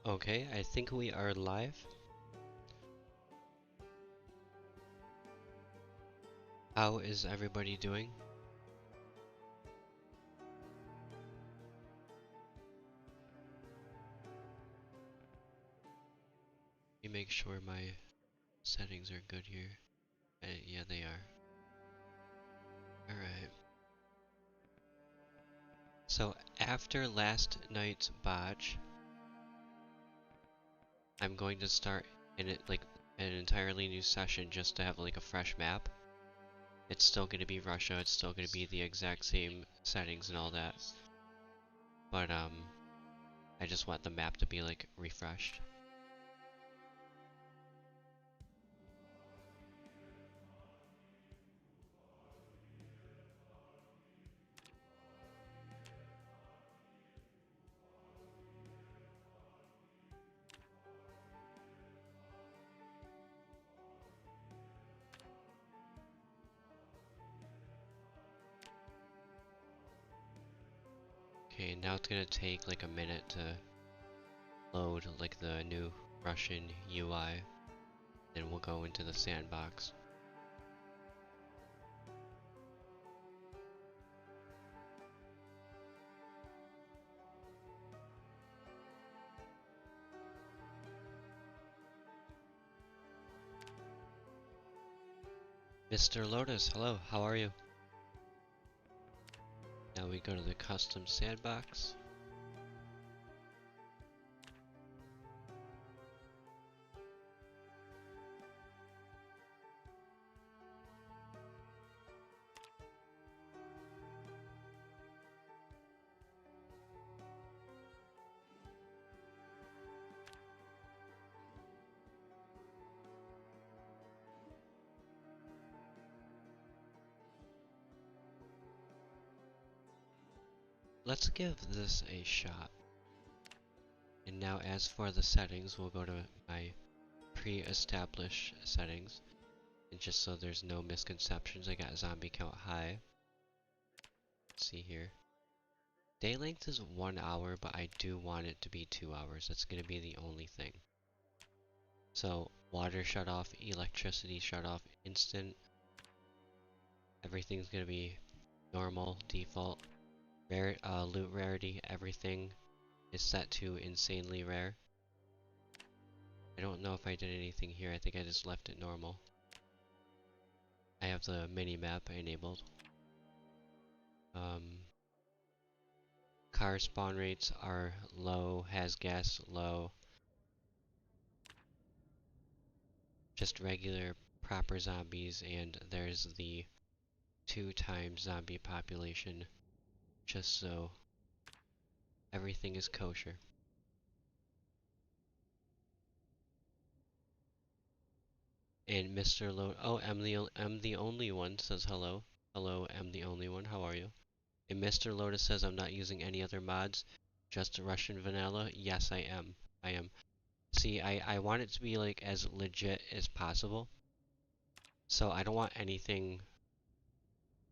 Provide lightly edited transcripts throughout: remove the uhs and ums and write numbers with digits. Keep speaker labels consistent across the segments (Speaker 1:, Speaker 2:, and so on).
Speaker 1: Okay, I think we are live. How is everybody doing? Let me make sure my settings are good here. Yeah, they are. Alright. So, after last night's botch, I'm going to start an entirely new session just to have like a fresh map. It's still going to be Russia, it's still going to be the exact same settings and all that. But I just want the map to be like refreshed. Okay, now it's gonna take like a minute to load like the new Russian UI, then we'll go into the sandbox. Mr. Lotus, hello, how are you? Now we go to the custom sandbox. Let's give this a shot. And now as for the settings, we'll go to my pre-established settings. And just so there's no misconceptions, I got zombie count high. Let's see here. Day length is 1 hour, but I do want it to be 2 hours. That's gonna be the only thing. So, water shut off, electricity shut off, instant. Everything's gonna be normal, default. Loot rarity, everything is set to insanely rare. I don't know if I did anything here, I think I just left it normal. I have the mini-map enabled. Car spawn rates are low, has gas low. Just regular proper zombies, and there's the 2 times zombie population, just so everything is kosher. And Mr. I'm the only one says hello. Hello, I'm the only one, how are you? And Mr. Lotus says I'm not using any other mods, just Russian vanilla. Yes, I am. I am. See, I want it to be like as legit as possible. So I don't want anything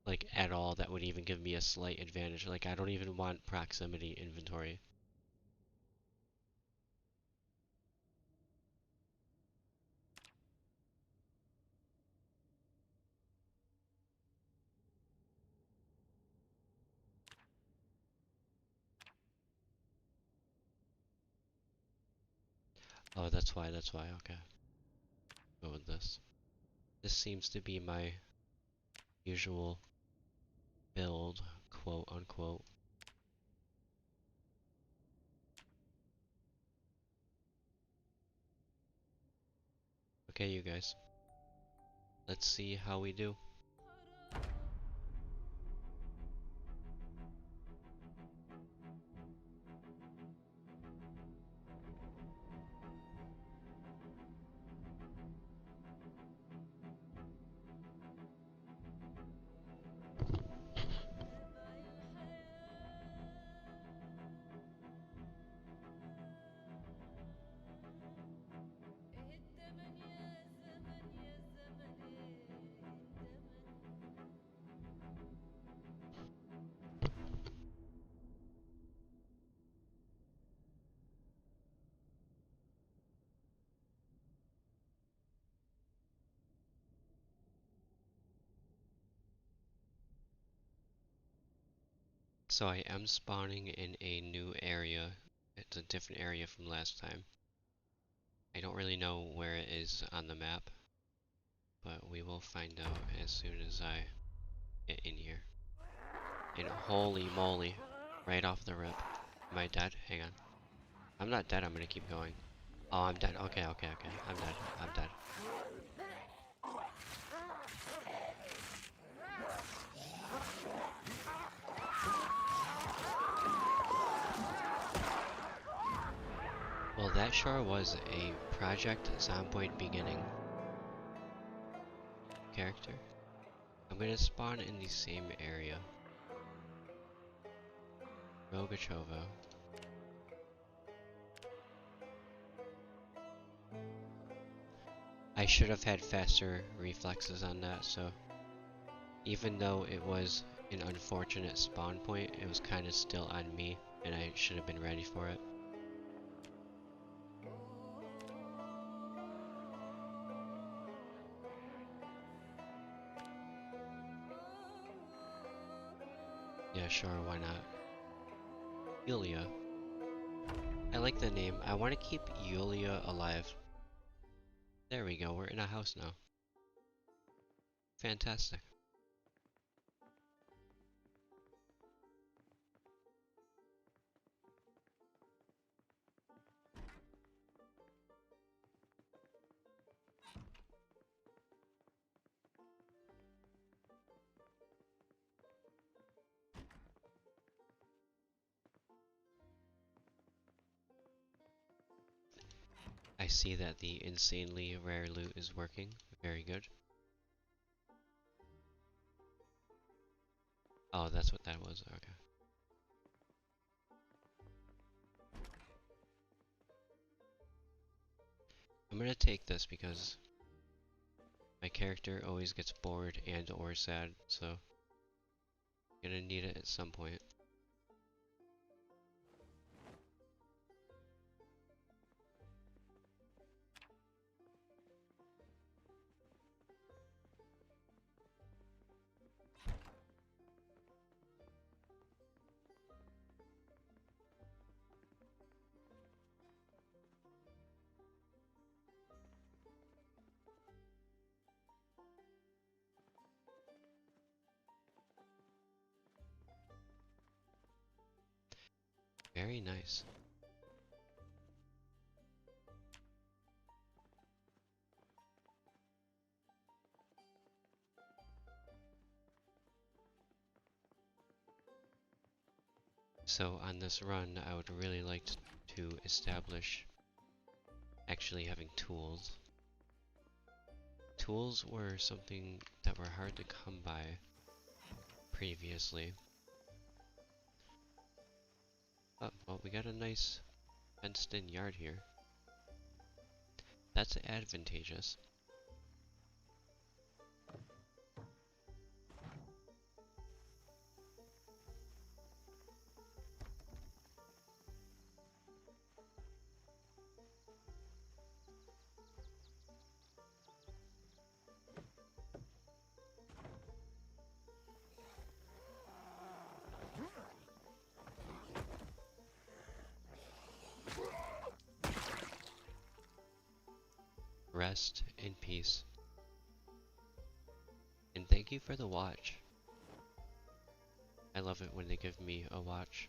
Speaker 1: like at all that would even give me a slight advantage. Like I don't even want proximity inventory. Oh, that's why, okay. Go with this. This seems to be my usual build, quote unquote. Okay, you guys. Let's see how we do. So I am spawning in a new area. It's a different area from last time. I don't really know where it is on the map, but we will find out as soon as I get in here. And holy moly, right off the rip. Am I dead? Hang on. I'm not dead, I'm gonna keep going. Oh, I'm dead. Okay, okay, okay. I'm dead. I'm dead. Well, that sure was a Project Zomboid beginning character. I'm gonna spawn in the same area. Rogachovo. I should have had faster reflexes on that, so even though it was an unfortunate spawn point, it was kind of still on me, and I should have been ready for it. Yeah, sure, why not? Yulia. I like the name. I want to keep Yulia alive. There we go, we're in a house now. Fantastic. I see that the insanely rare loot is working. Very good. Oh, that's what that was. Okay. I'm gonna take this because my character always gets bored and or sad, so I'm gonna need it at some point. Very nice. So on this run, I would really like to establish actually having tools. Tools were something that were hard to come by previously. Oh, well, we got a nice fenced-in yard here. That's advantageous. Rest in peace. And thank you for the watch. I love it when they give me a watch.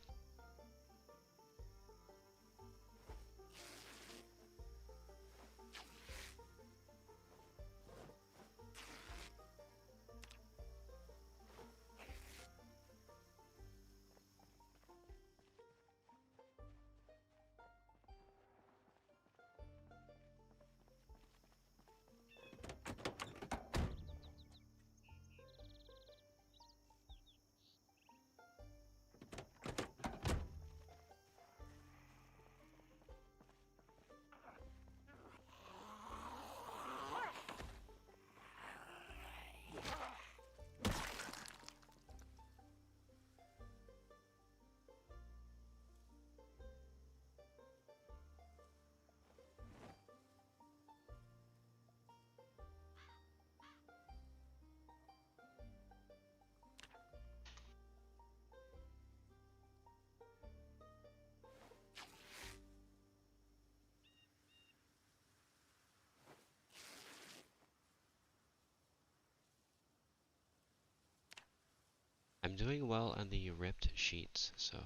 Speaker 1: I'm doing well on the ripped sheets, so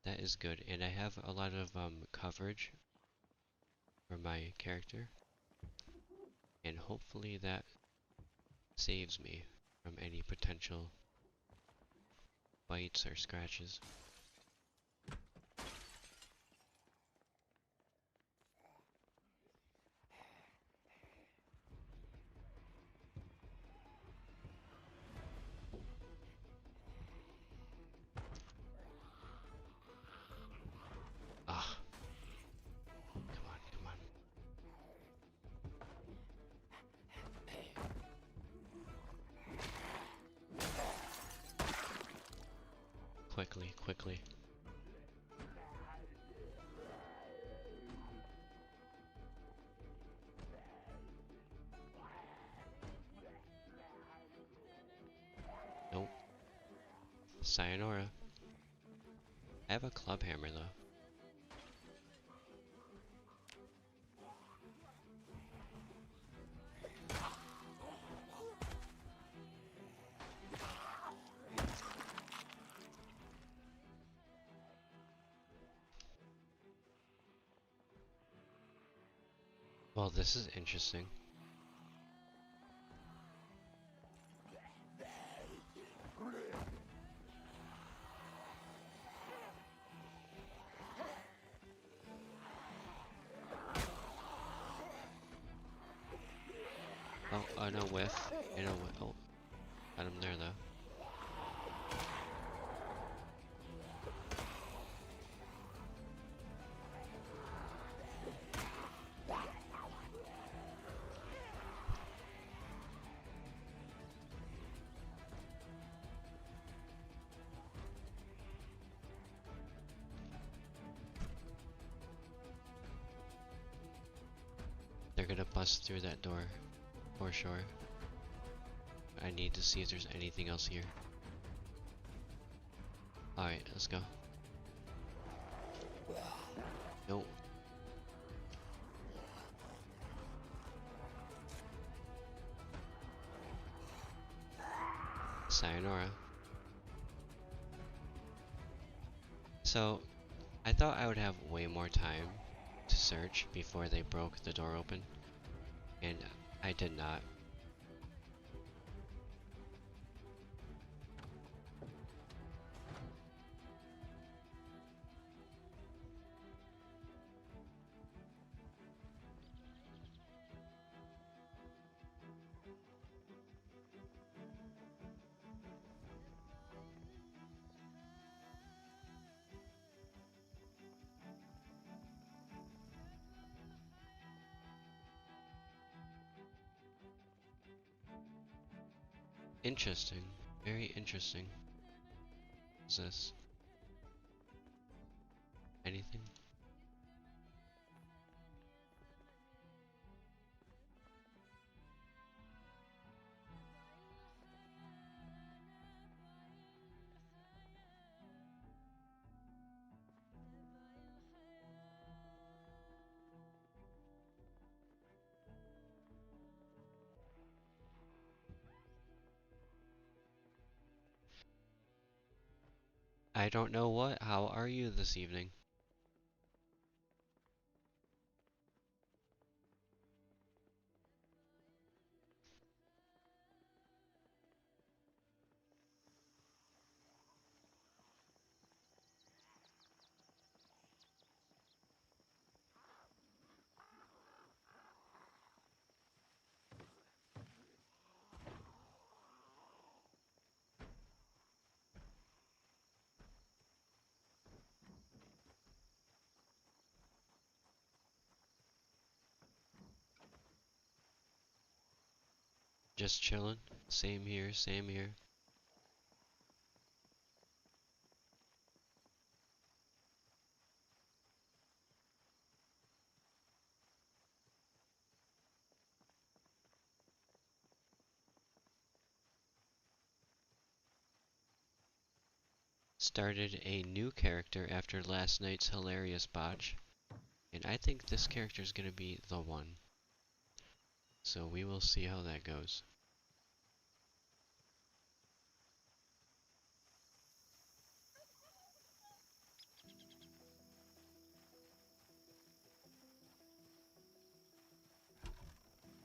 Speaker 1: that is good. And I have a lot of coverage for my character, and hopefully that saves me from any potential bites or scratches. Ah, come on, come on. Quickly, quickly. Nope. Sayonara. I have a club hammer though. Well, this is interesting. Oh, no whiff. I know what. Oh, got him there though. They're gonna bust through that door, for sure. I need to see if there's anything else here. Alright, let's go. Nope. Sayonara. So, I thought I would have way more time to search before they broke the door open, and I did not. Interesting. Very interesting. Is this anything? I don't know what. How are you this evening? Just chilling. Same here, same here. Started a new character after last night's hilarious botch, and I think this character is gonna be the one. So we will see how that goes.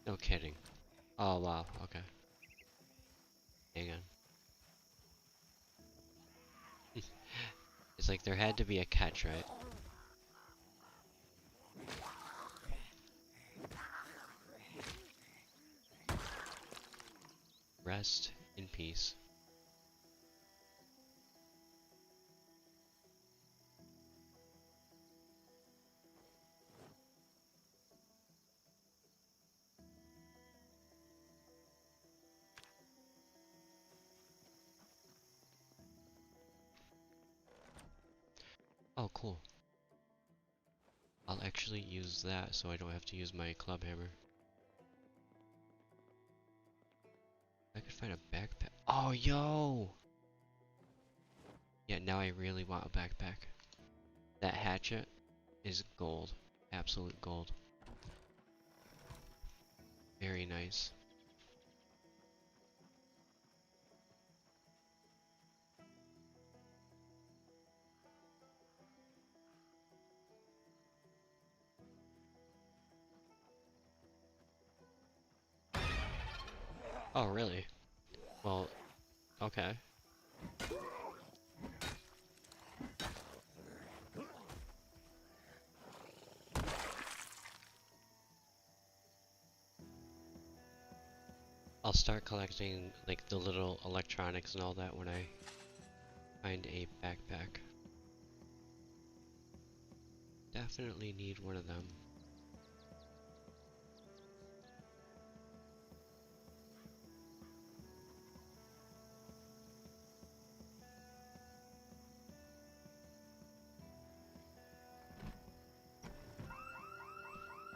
Speaker 1: No kidding. Oh wow, okay. Hang on. It's like there had to be a catch, right? Rest in peace. Oh, cool. I'll actually use that so I don't have to use my club hammer. I could find a backpack. Oh, yo! Yeah, now I really want a backpack. That hatchet is gold. Absolute gold. Very nice. Oh, really? Well, okay. I'll start collecting like the little electronics and all that when I find a backpack. Definitely need one of them.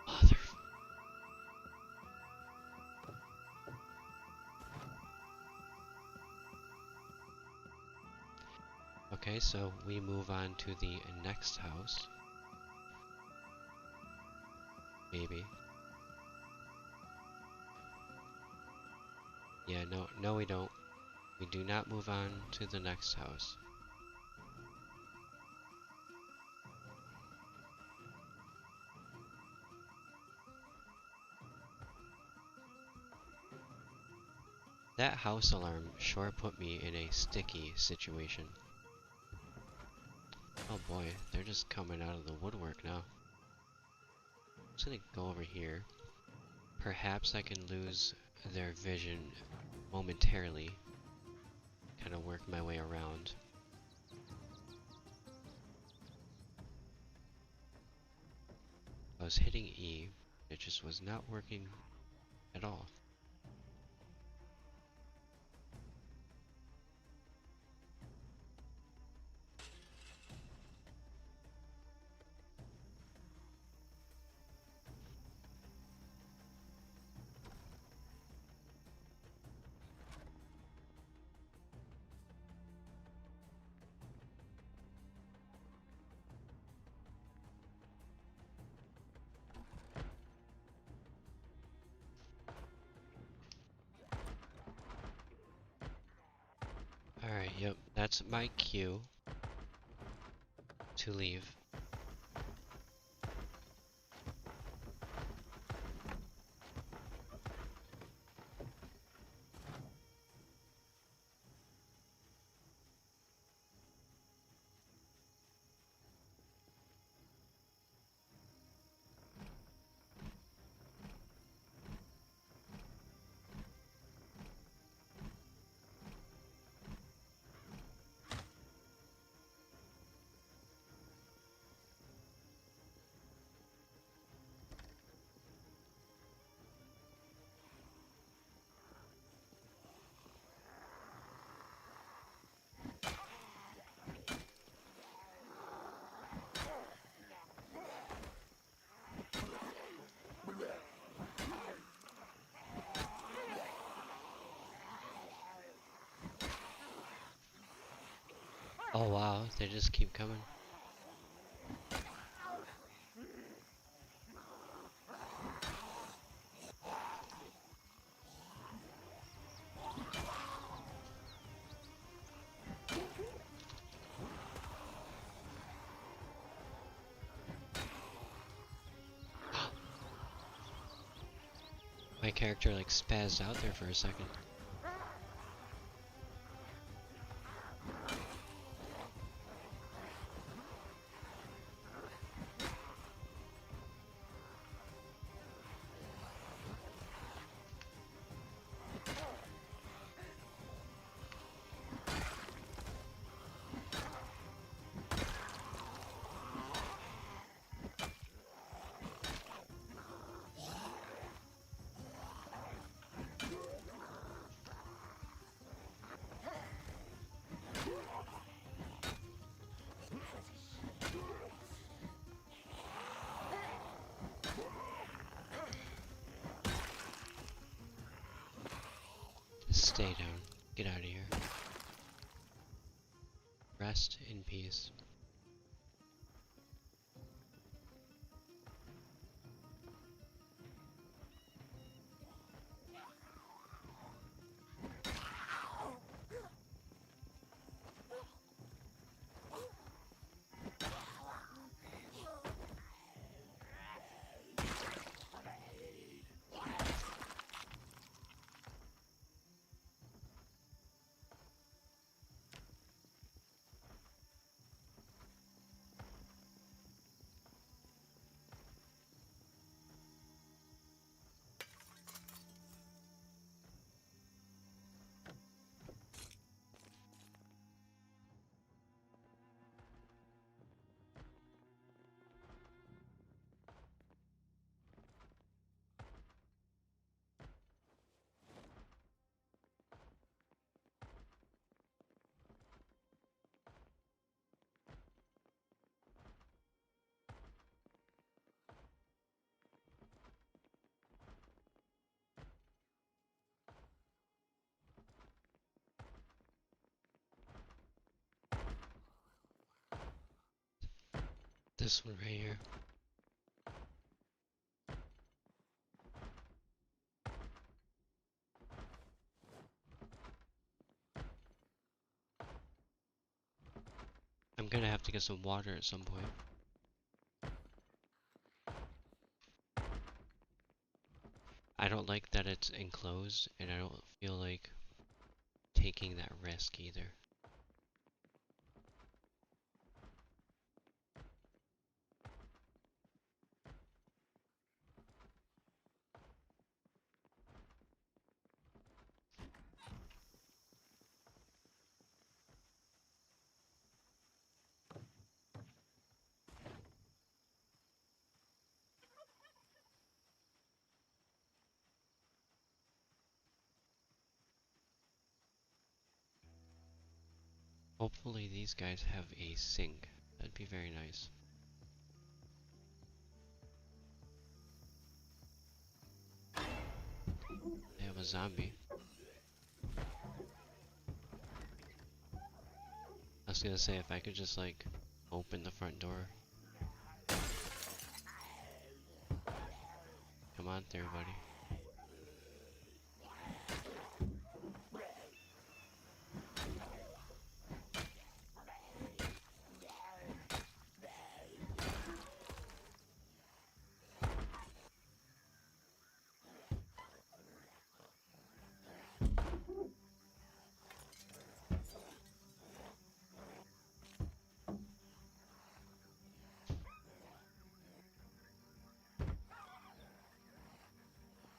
Speaker 1: Mother. Okay, so we move on to the next house. Maybe. Yeah, no we don't. We do not move on to the next house. That house alarm sure put me in a sticky situation. Oh boy, they're just coming out of the woodwork now. I'm just gonna go over here. Perhaps I can lose their vision momentarily. Kind of work my way around. I was hitting E, it just was not working at all. Alright, yep, that's my cue to leave. Oh wow, they just keep coming. My My character like spazzed out there for a second. Stay down. Get out of here. Rest in peace. This one right here. I'm gonna have to get some water at some point. I don't like that it's enclosed, and I don't feel like taking that risk either. Hopefully these guys have a sink. That'd be very nice. They have a zombie. I was gonna say, if I could just like open the front door. Come on there, buddy.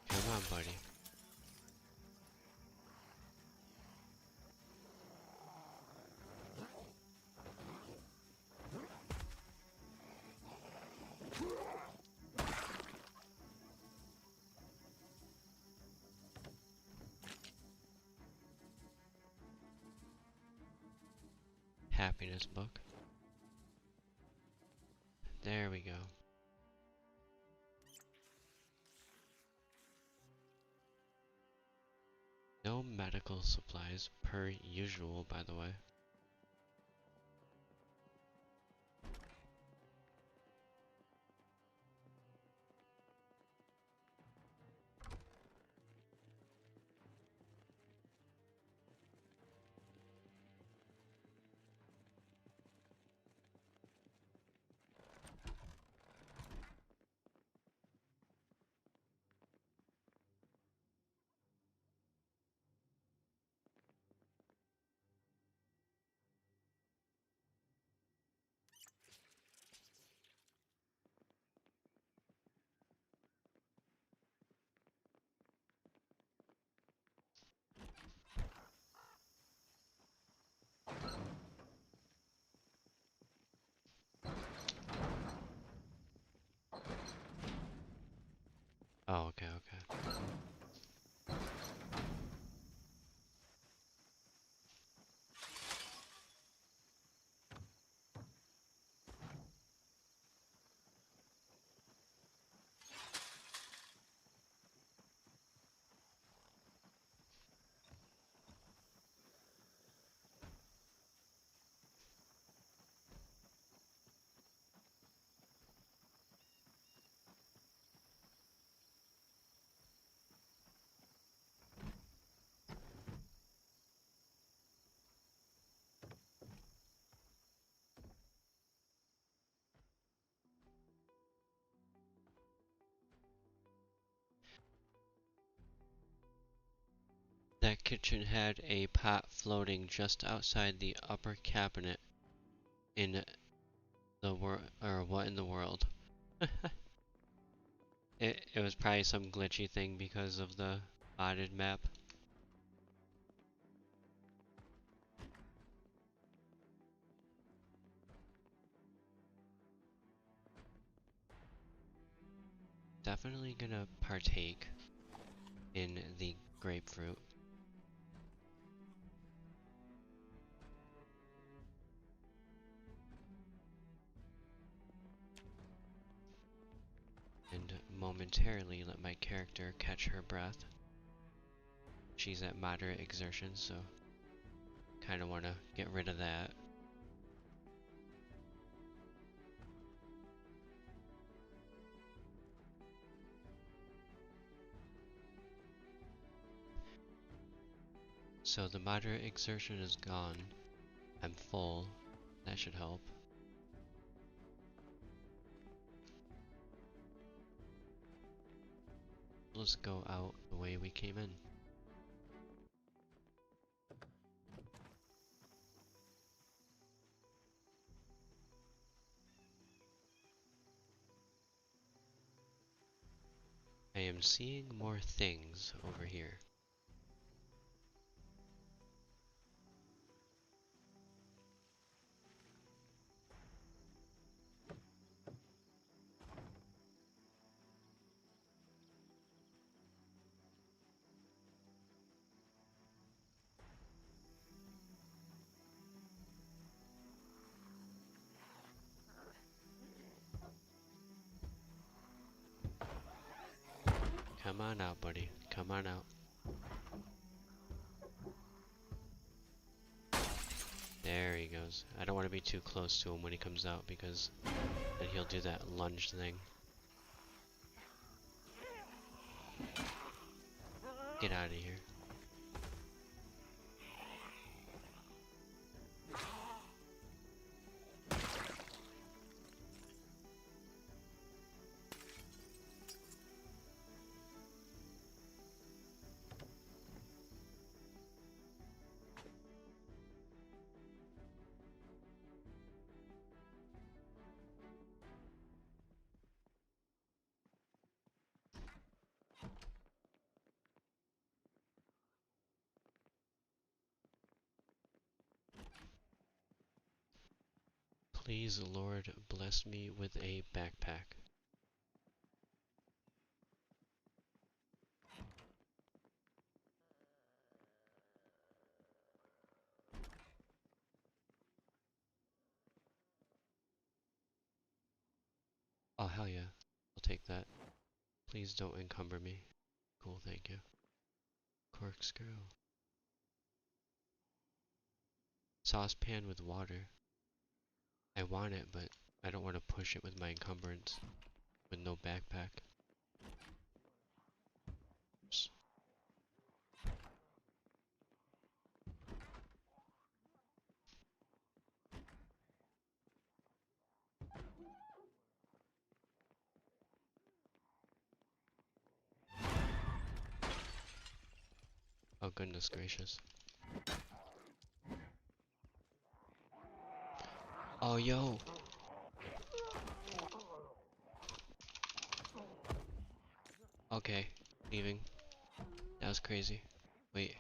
Speaker 1: Come on, buddy. Happiness book. There we go. No medical supplies per usual, by the way. Oh, okay, okay. That kitchen had a pot floating just outside the upper cabinet in the what in the world? It was probably some glitchy thing because of the modded map. Definitely gonna partake in the grapefruit. And momentarily let my character catch her breath. She's at moderate exertion, so kind of want to get rid of that. So the moderate exertion is gone. I'm full. That should help. Let's go out the way we came in. I am seeing more things over here. Come on out, buddy. Come on out. There he goes. I don't want to be too close to him when he comes out because then he'll do that lunge thing. Get out of here. Please, Lord, bless me with a backpack. Oh, hell yeah. I'll take that. Please don't encumber me. Cool, thank you. Corkscrew. Saucepan with water. I want it, but I don't want to push it with my encumbrance. With no backpack. Oops. Oh, goodness gracious. Oh, yo! Okay, leaving. That was crazy. Wait.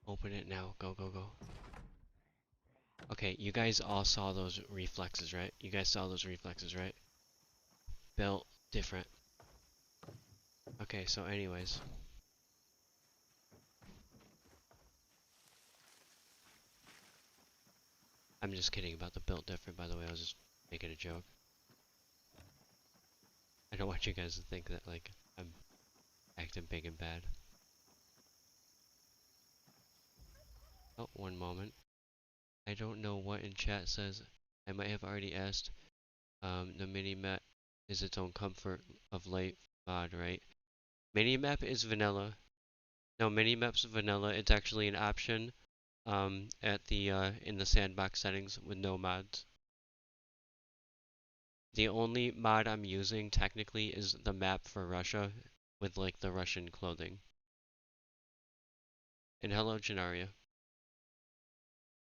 Speaker 1: Open it now. Go, go, go. Okay, you guys all saw those reflexes, right? You guys saw those reflexes, right? Built different. Okay, so anyways. I'm just kidding about the built different, by the way. I was just making a joke. I don't want you guys to think that, like, I'm acting big and bad. Oh, one moment. I don't know what in chat says. I might have already asked. The mini-map is its own comfort of light mod, right? Mini-map is vanilla. No, mini-map's vanilla. It's actually an option at the in the sandbox settings with no mods. The only mod I'm using technically is the map for Russia with like the Russian clothing. And hello, Janaria.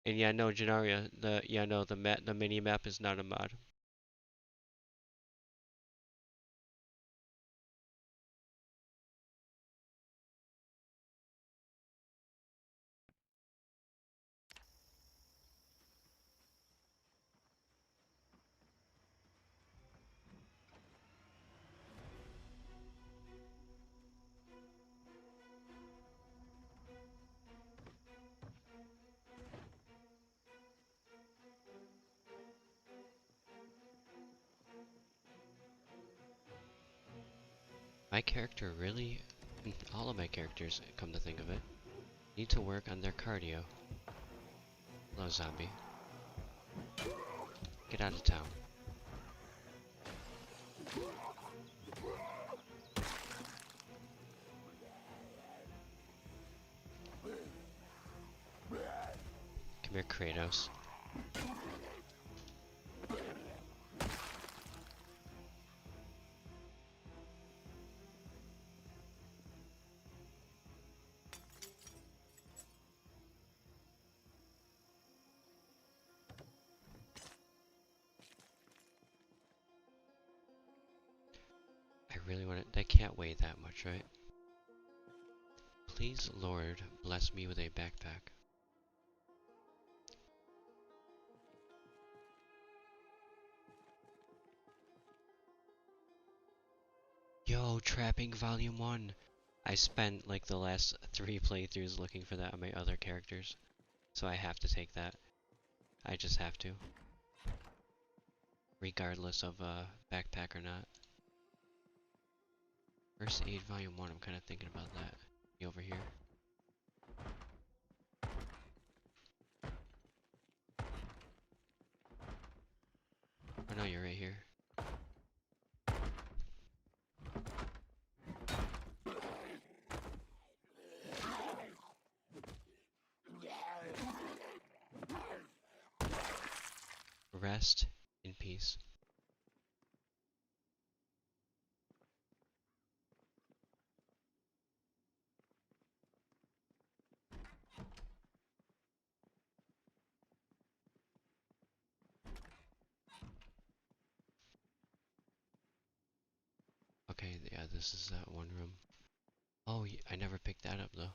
Speaker 1: And yeah, no, Janaria. The mini map is not a mod. My character really, and all of my characters, come to think of it, need to work on their cardio. Hello, zombie. Get out of town. Come here, Kratos. I really want it. They can't weigh that much, right? Please, Lord, bless me with a backpack. Yo, Trapping Volume 1! I spent like the last 3 playthroughs looking for that on my other characters. So I have to take that. I just have to. Regardless of backpack or not. First Aid Volume 1, I'm kind of thinking about that. You over here? Oh no, you're right here. Rest in peace. Okay, yeah, this is that one room. Oh, I never picked that up though.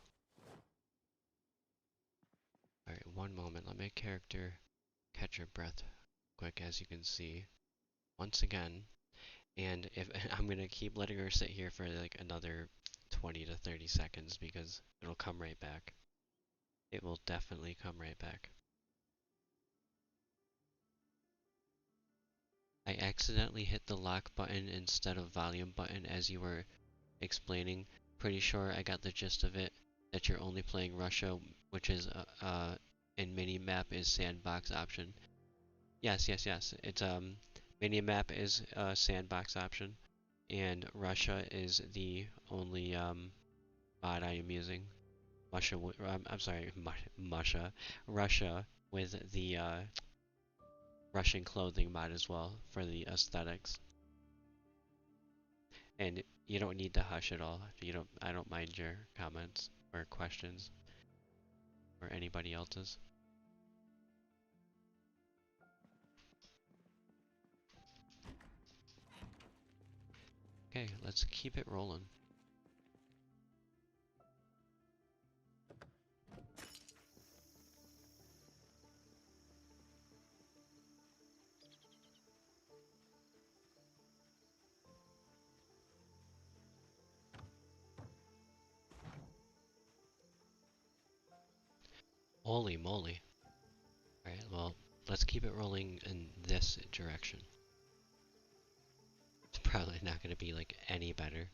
Speaker 1: Alright, one moment. Let my character catch her breath quick, as you can see. Once again. And if I'm gonna keep letting her sit here for like another 20 to 30 seconds because it'll come right back. It will definitely come right back. I accidentally hit the lock button instead of volume button as you were explaining. Pretty sure I got the gist of it, that you're only playing Russia, which is and mini-map is sandbox option. Yes, yes, yes. It's mini-map is a sandbox option, and Russia is the only mod I am using. I'm sorry, Russia with the Russian clothing mod as well for the aesthetics. And you don't need to hush at all. I don't mind your comments or questions or anybody else's. Okay, let's keep it rolling. Holy moly. Alright, well, let's keep it rolling in this direction. It's probably not gonna be like any better.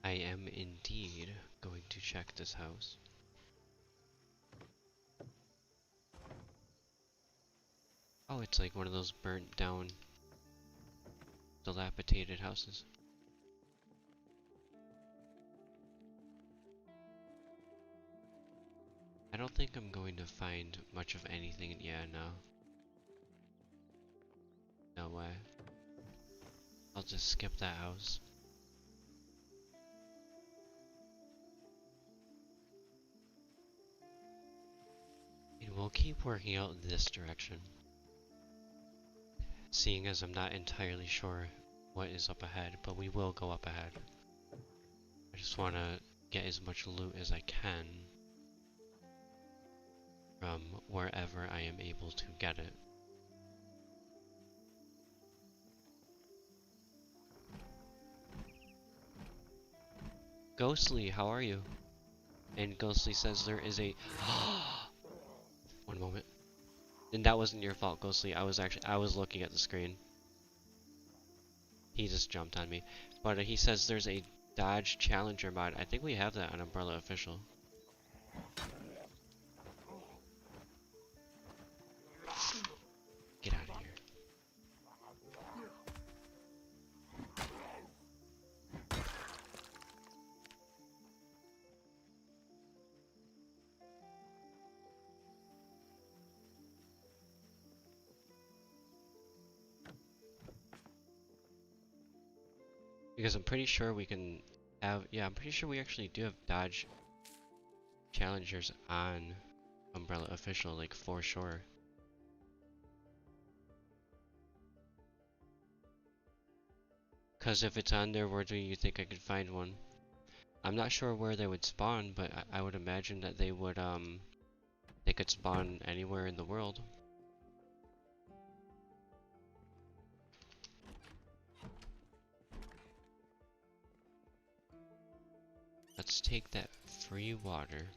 Speaker 1: I am indeed going to check this house. Oh, it's like one of those burnt down, dilapidated houses. I don't think I'm going to find much of anything. Yeah, no. No way. I'll just skip that house. And we'll keep working out this direction. Seeing as I'm not entirely sure what is up ahead, but we will go up ahead. I just want to get as much loot as I can from wherever I am able to get it. Ghostly, how are you? And Ghostly says there is a... One moment. And that wasn't your fault, Ghostly. I was looking at the screen. He just jumped on me. But he says there's a Dodge Challenger mod. I think we have that on Umbrella Official. Get out of here. Because I'm pretty sure we can have... Yeah, I'm pretty sure we actually do have Dodge Challengers on Umbrella Official, like, for sure. Because if it's on there, where do you think I could find one? I'm not sure where they would spawn, but I would imagine that they would, they could spawn anywhere in the world. Let's take that free water.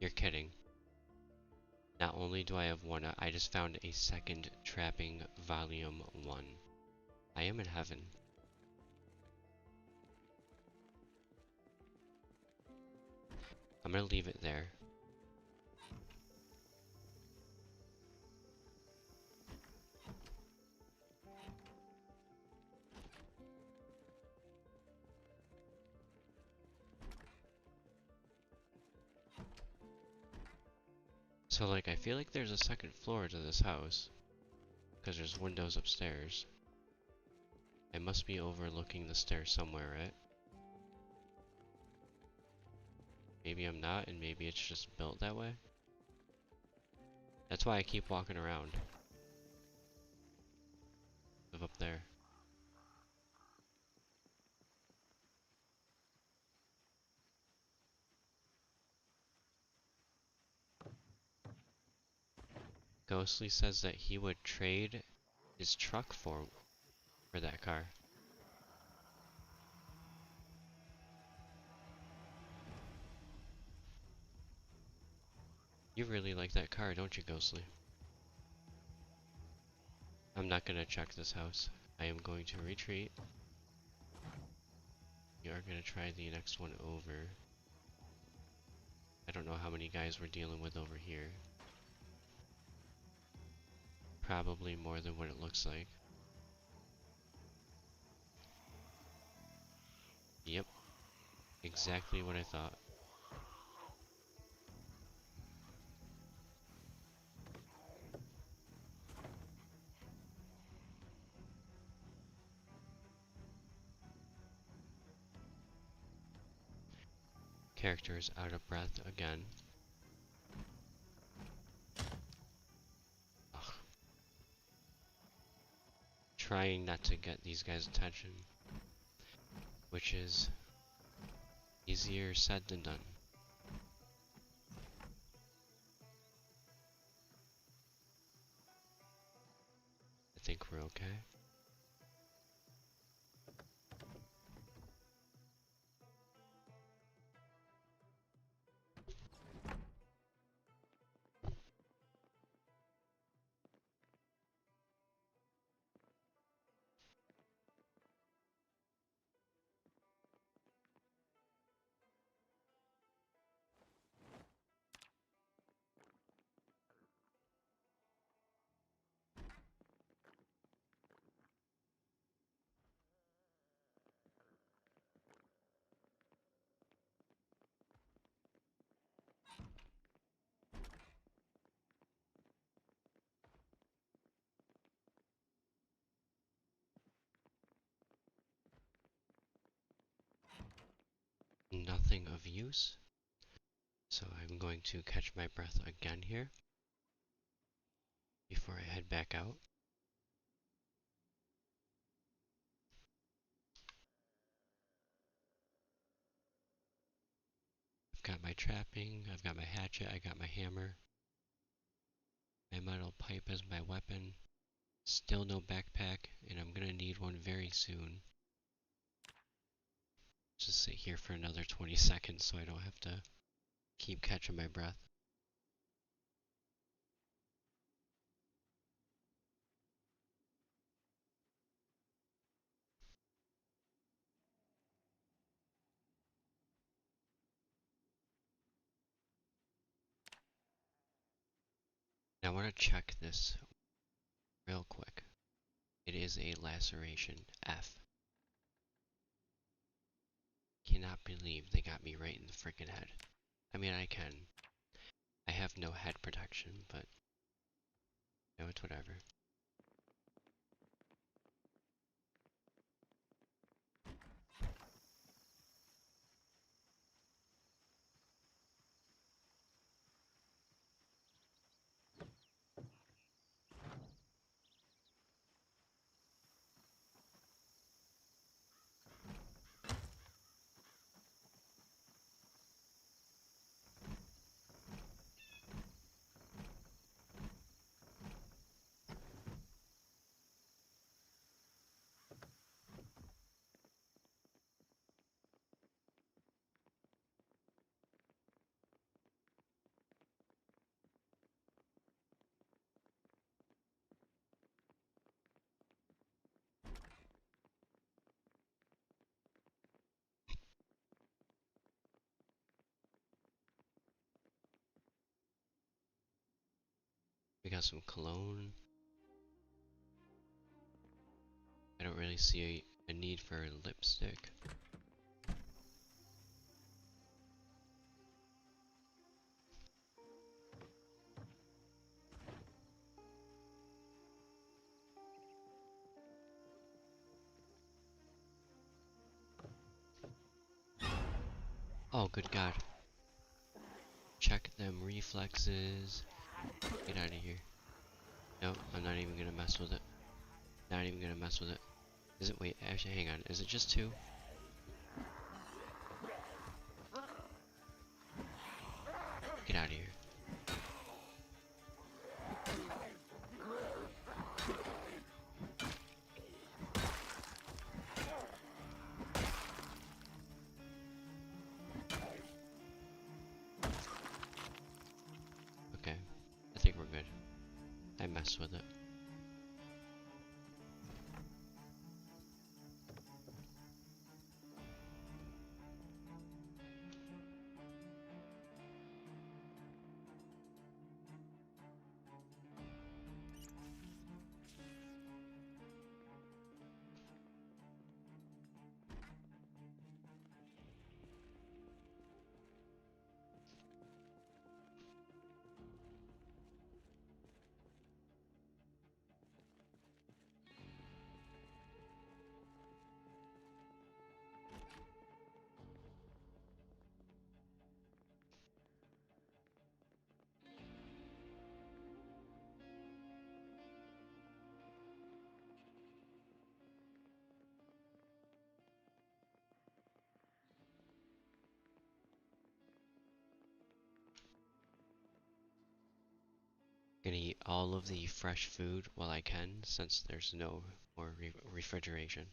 Speaker 1: You're kidding. Not only do I have one, I just found a second trapping volume 1. I am in heaven. I'm gonna leave it there. So like, I feel like there's a second floor to this house, because there's windows upstairs. I must be overlooking the stairs somewhere, right? Maybe I'm not, and maybe it's just built that way. That's why I keep walking around. Live up there. Ghostly says that he would trade his truck for that car. You really like that car, don't you, Ghostly? I'm not gonna check this house. I am going to retreat. We are gonna try the next one over. I don't know how many guys we're dealing with over here. Probably more than what it looks like. Yep. Exactly what I thought. Character is out of breath again. Ugh. trying not to get these guys' attention, which is easier said than done. I think we're okay. Nothing of use. So I'm going to catch my breath again here before I head back out. I've got my trapping, I've got my hatchet, I got my hammer, my metal pipe as my weapon. Still no backpack, and I'm gonna need one very soon. Just sit here for another 20 seconds so I don't have to keep catching my breath. Now I want to check this real quick. It is a laceration F. Cannot believe they got me right in the freaking head. I mean, I can. I have no head protection, but you know, it's whatever. We got some cologne. I don't really see a need for lipstick. Oh, good God. Check them reflexes. Get out of here. No, I'm not even gonna mess with it. Not even gonna mess with it. Is it? Wait, actually, hang on. Is it just 2? Get out of here. Okay, I think we're good. I messed with it. Gonna eat all of the fresh food while I can, since there's no more refrigeration.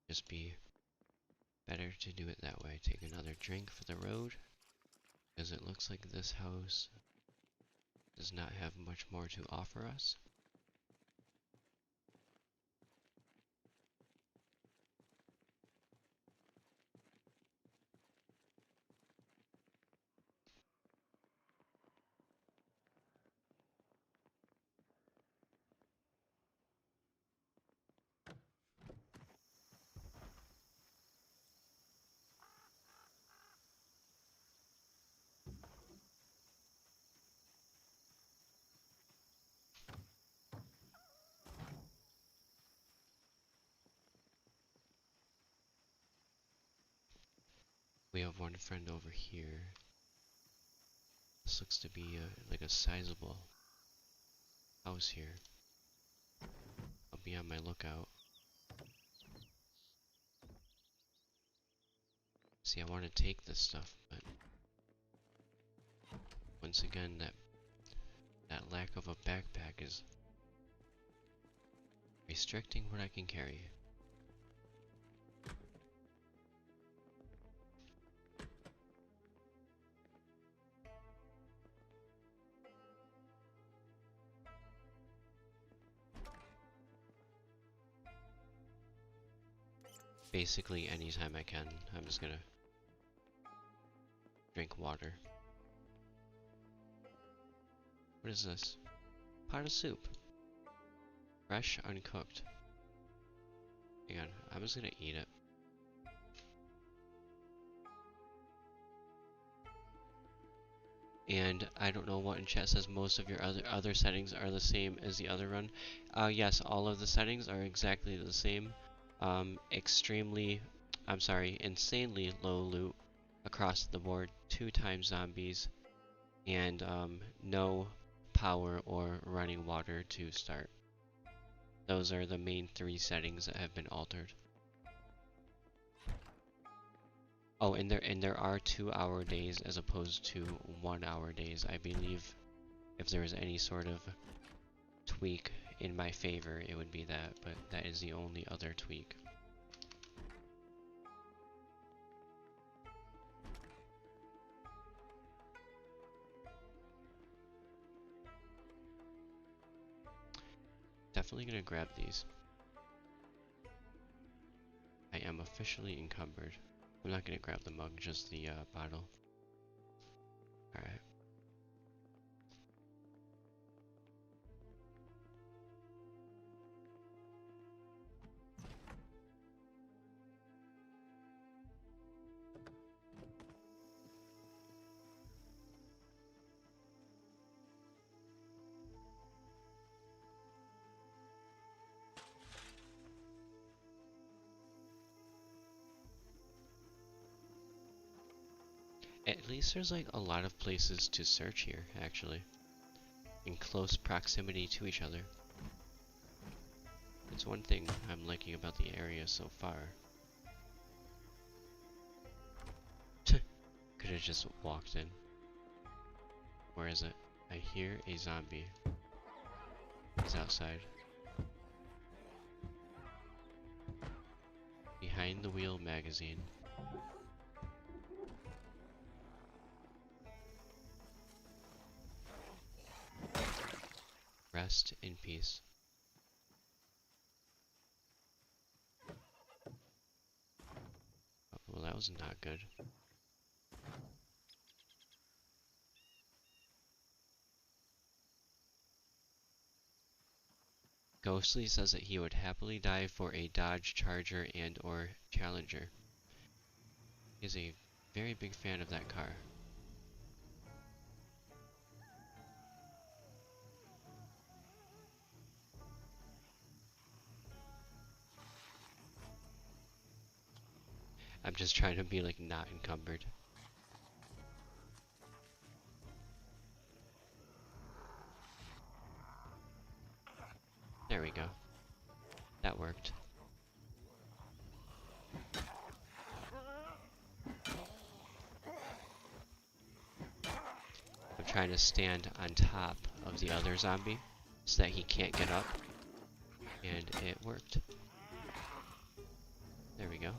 Speaker 1: Just be better to do it that way. Take another drink for the road, because it looks like this house does not have much more to offer us. We have one friend over here. This looks to be like a sizable house here. I'll be on my lookout. See, I want to take this stuff, but once again, that lack of a backpack is restricting what I can carry. Basically, anytime I can, I'm just gonna drink water. What is this? Pot of soup. Fresh, uncooked. Hang on, I'm just gonna eat it. And I don't know what in chat says most of your other settings are the same as the other run. Yes, all of the settings are exactly the same. Insanely low loot across the board, 2 times zombies, and no power or running water to start. Those are the main 3 settings that have been altered. Oh, and there are 2-hour days as opposed to 1-hour days. I believe if there was any sort of tweak in my favor, it would be that, but that is the only other tweak. Definitely gonna grab these. I am officially encumbered. I'm not gonna grab the mug, just the bottle. Alright. At least there's like a lot of places to search here, actually. In close proximity to each other. It's one thing I'm liking about the area so far. Could have just walked in. Where is it? I hear a zombie. He's outside. Behind the Wheel magazine. Rest in peace. Oh, well, that was not good. Ghostly says that he would happily die for a Dodge Charger and or Challenger. He is a very big fan of that car. I'm just trying to be like not encumbered. There we go. That worked. I'm trying to stand on top of the other zombie so that he can't get up. And it worked. There we go.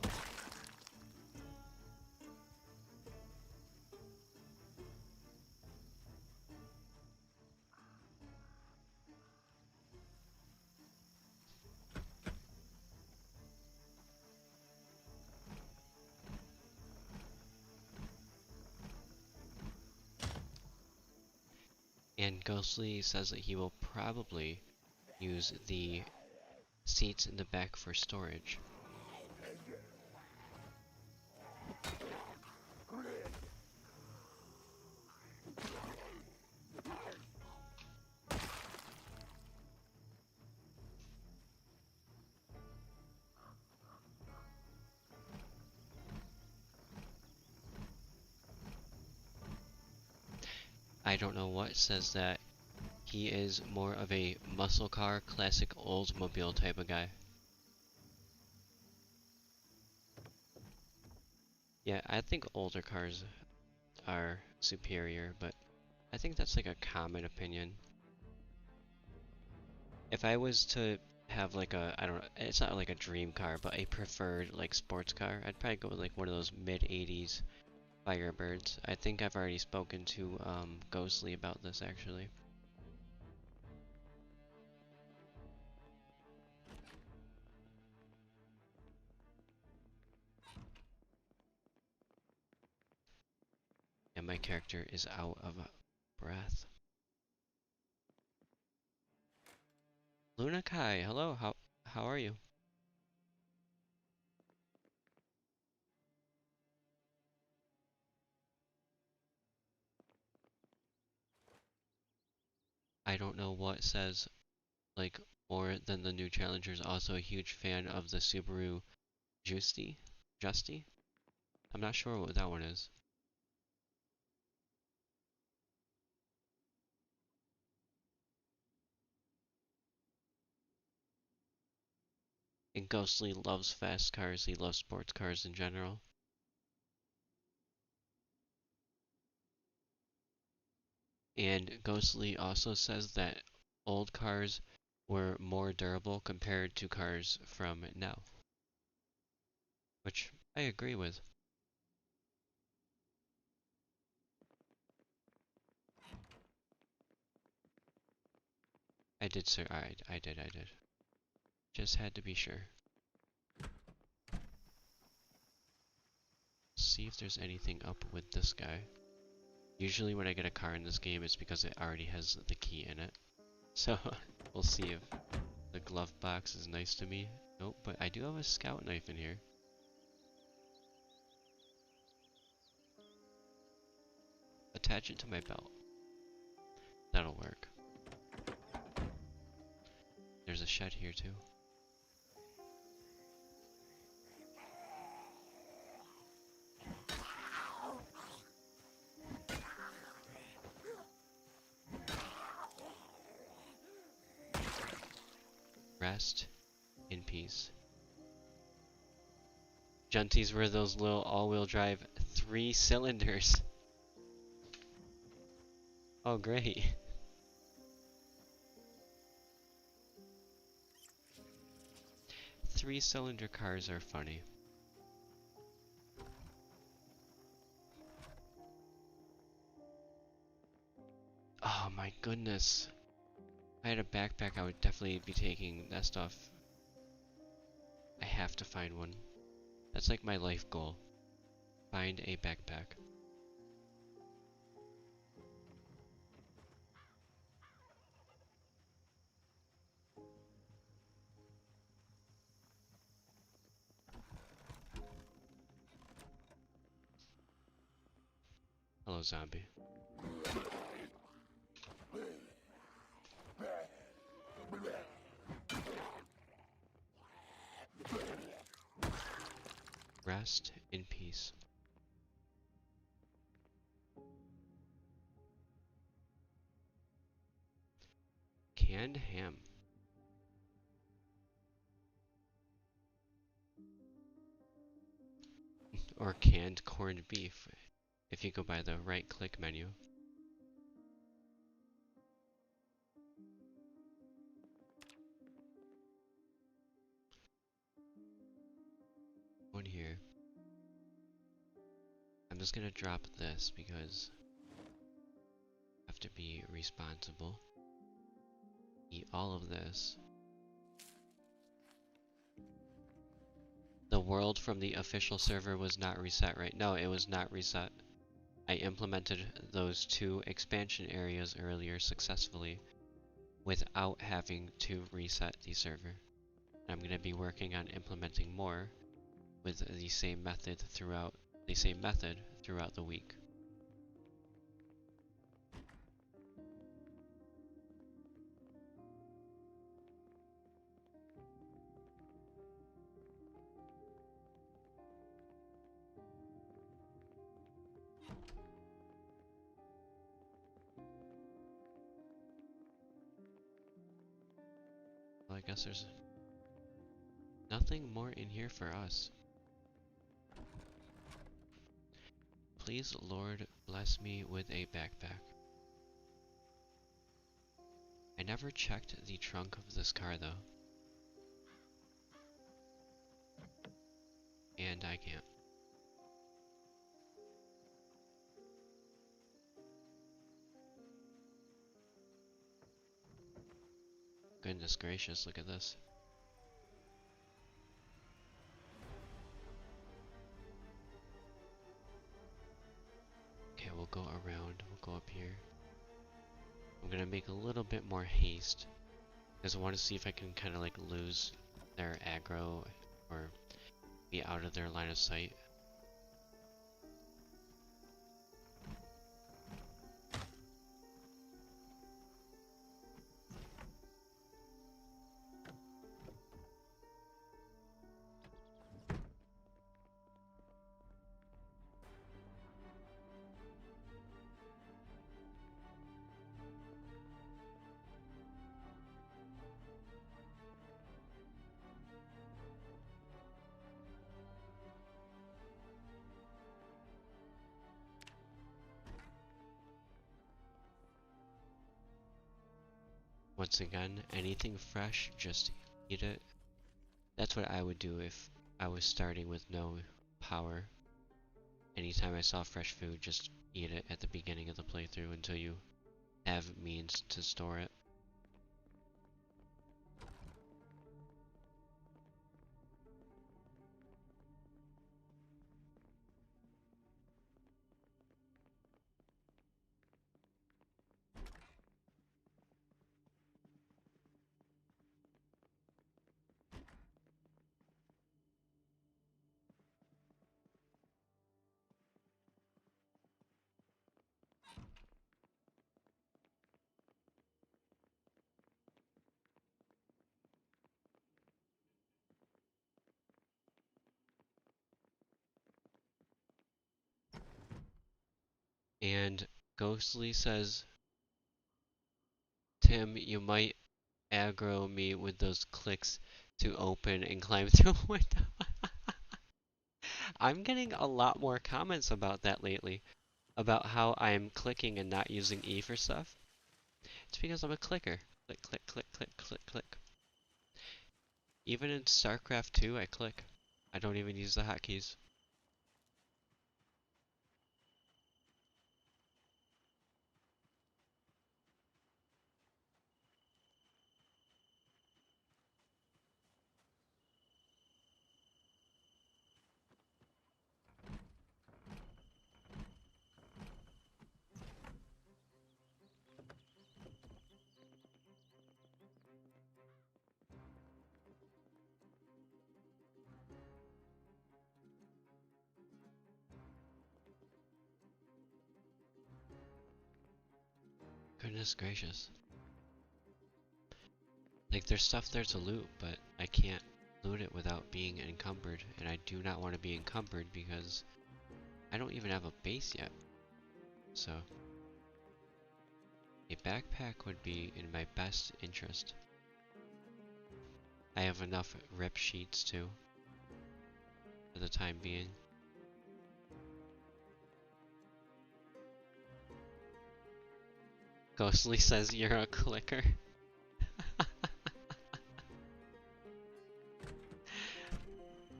Speaker 1: And Ghostly says that he will probably use the seats in the back for storage. I don't know what says that he is more of a muscle car, classic Oldsmobile type of guy. Yeah, I think older cars are superior, but I think that's like a common opinion. If I was to have like a, I don't know, it's not like a dream car, but a preferred like sports car, I'd probably go with like one of those mid-80s Firebirds. I think I've already spoken to Ghostly about this actually. And my character is out of breath. Luna Kai, hello, how are you? I don't know what says like more than the new challengers. Also a huge fan of the Subaru Justy? I'm not sure what that one is. And Ghostly loves fast cars, he loves sports cars in general. And Ghostly also says that old cars were more durable compared to cars from now. Which I agree with. I did, sir. Alright, I did. Just had to be sure. See if there's anything up with this guy. Usually when I get a car in this game, it's because it already has the key in it. So, we'll see if the glove box is nice to me. Nope, but I do have a scout knife in here. Attach it to my belt. That'll work. There's a shed here too. Rest in peace. Junties were those little all-wheel drive 3 cylinders. Oh, great. Three-cylinder cars are funny. Oh my goodness. If I had a backpack, I would definitely be taking that stuff. I have to find one. That's like my life goal. Find a backpack. Hello, zombie. Rest in peace. Canned ham. Or canned corned beef, if you go by the right click menu. just gonna drop this because I have to be responsible. Eat all of this. The world from the official server was not reset, right? No, it was not reset. I implemented those 2 expansion areas earlier successfully without having to reset the server. I'm going to be working on implementing more with the same method throughout the week. Well, I guess there's nothing more in here for us. Please, Lord, bless me with a backpack. I never checked the trunk of this car, though. And I can't. Goodness gracious, look at this. Okay, we'll go around, we'll go up here. I'm gonna make a little bit more haste, because I want to see if I can kind of like lose their aggro, or be out of their line of sight. Once again, anything fresh, just eat it. That's what I would do if I was starting with no power. Anytime I saw fresh food, just eat it at the beginning of the playthrough until you have means to store it. And Ghostly says, Tim, you might aggro me with those clicks to open and climb through a window. I'm getting a lot more comments about that lately, about how I'm clicking and not using E for stuff. It's because I'm a clicker. Click, click, click, click, click, click. Even in StarCraft 2, I click. I don't even use the hotkeys. Goodness gracious. Like, there's stuff there to loot, but I can't loot it without being encumbered, and I do not want to be encumbered because I don't even have a base yet. So, a backpack would be in my best interest. I have enough rip sheets too, for the time being. Ghostly says you're a clicker.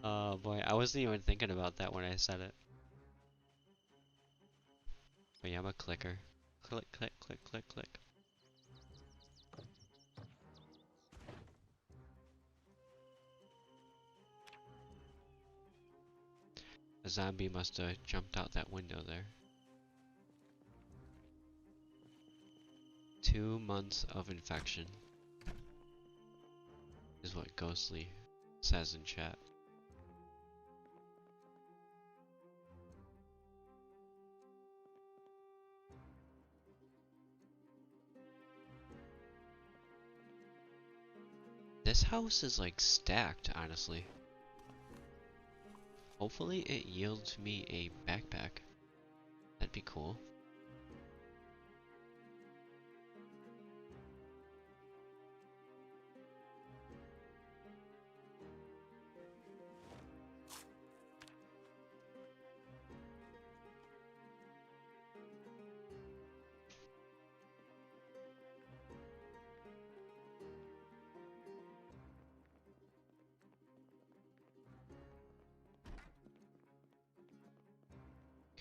Speaker 1: Oh boy, I wasn't even thinking about that when I said it. grab a clicker. Click, click, click, click, click. A zombie must have jumped out that window there. 2 months of infection is what Ghostly says in chat. This house is like stacked, honestly. Hopefully it yields me a backpack. That'd be cool.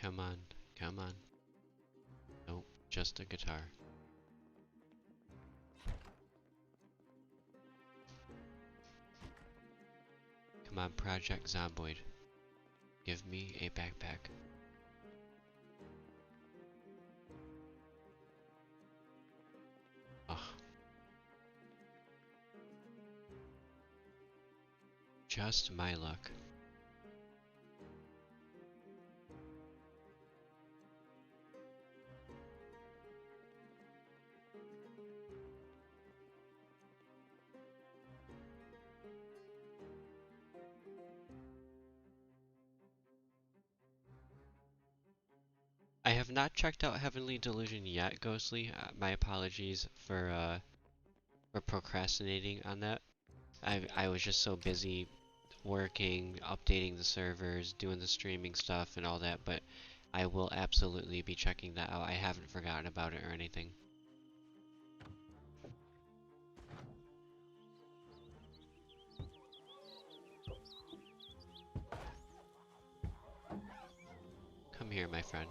Speaker 1: Come on, come on. Nope, just a guitar. Come on, Project Zomboid. Give me a backpack. Ugh. Just my luck. I have not checked out Heavenly Delusion yet, Ghostly. My apologies for procrastinating on that. I was just so busy working, updating the servers, doing the streaming stuff and all that, but I will absolutely be checking that out. I haven't forgotten about it or anything. Come here, my friend.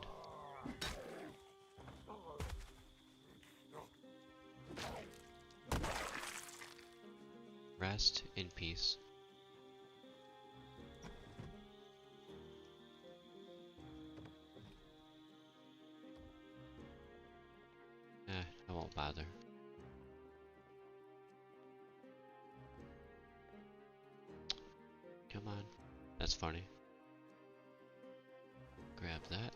Speaker 1: Rest in peace. I won't bother. Come on. That's funny. Grab that.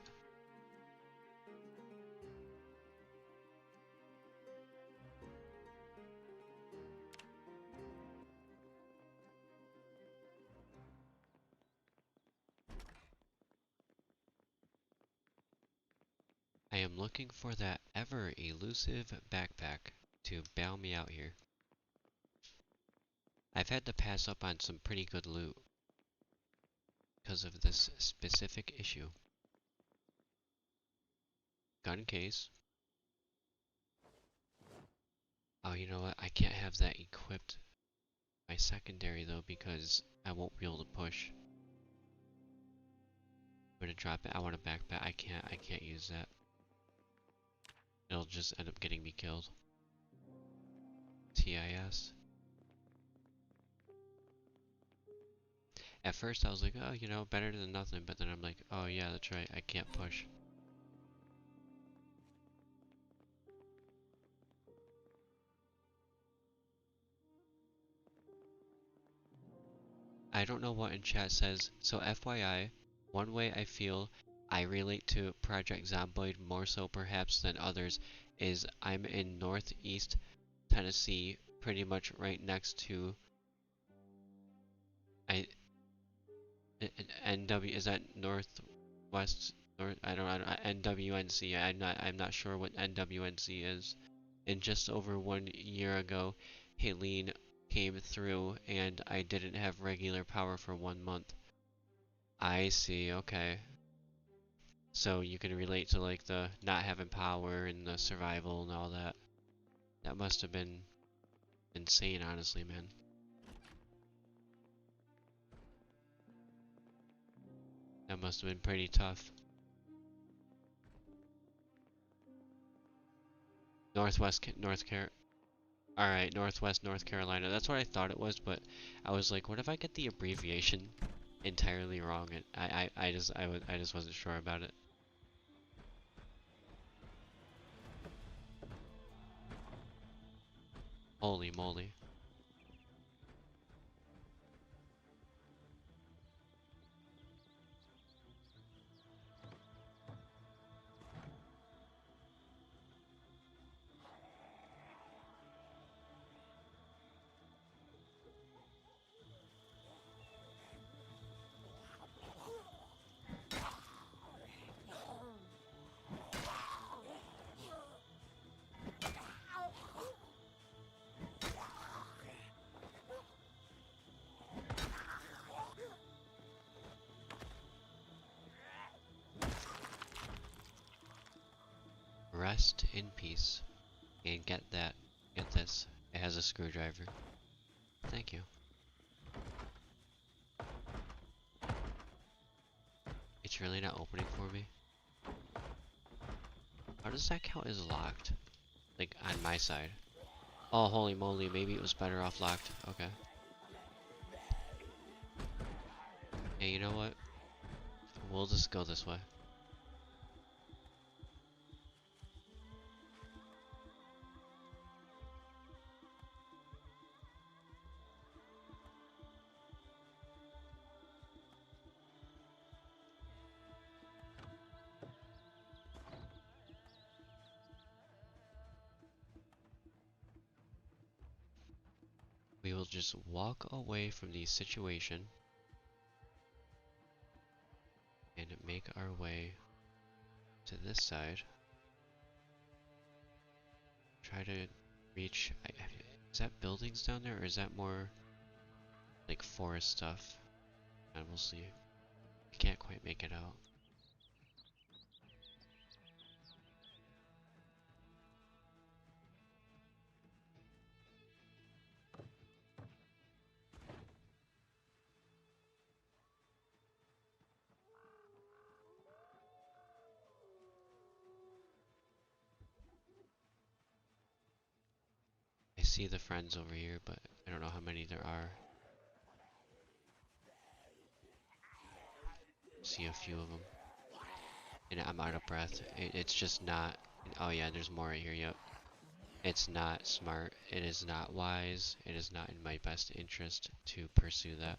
Speaker 1: I am looking for that ever elusive backpack to bail me out here. I've had to pass up on some pretty good loot because of this specific issue. Gun case. Oh, you know what? I can't have that equipped. My secondary though, because I won't be able to push. I'm gonna drop it. I want a backpack. I can't use that. It'll just end up getting me killed. TIS. At first I was like, oh, you know, better than nothing, but then I'm like, oh yeah, that's right, I can't push. I don't know what in chat says, so FYI, one way I feel I relate to Project Zomboid more so perhaps than others is I'm in northeast Tennessee, pretty much right next to I NW, is that northwest north, I don't NWNC. I'm not sure what NWNC is. And just over 1 year ago, Helene came through and I didn't have regular power for 1 month. I see, okay. So you can relate to like the not having power and the survival and all that. That must have been insane, honestly, man. That must have been pretty tough. Alright, Northwest North Carolina. That's what I thought it was, but I was like, what if I get the abbreviation entirely wrong? And I just wasn't sure about it. Holy moly. Rest in peace. And get this. It has a screwdriver. Thank you. It's really not opening for me. How does that count as locked? Like, on my side. Oh, holy moly, maybe it was better off locked. Okay. Hey, you know what? We'll just go this way. We will just walk away from the situation and make our way to this side. Try to reach... is that buildings down there, or is that more like forest stuff? And we'll see. I can't quite make it out. I see the friends over here, but I don't know how many there are. See a few of them. And I'm out of breath. It's just not... Oh yeah, there's more right here, yep. It's not smart. It is not wise. It is not in my best interest to pursue that.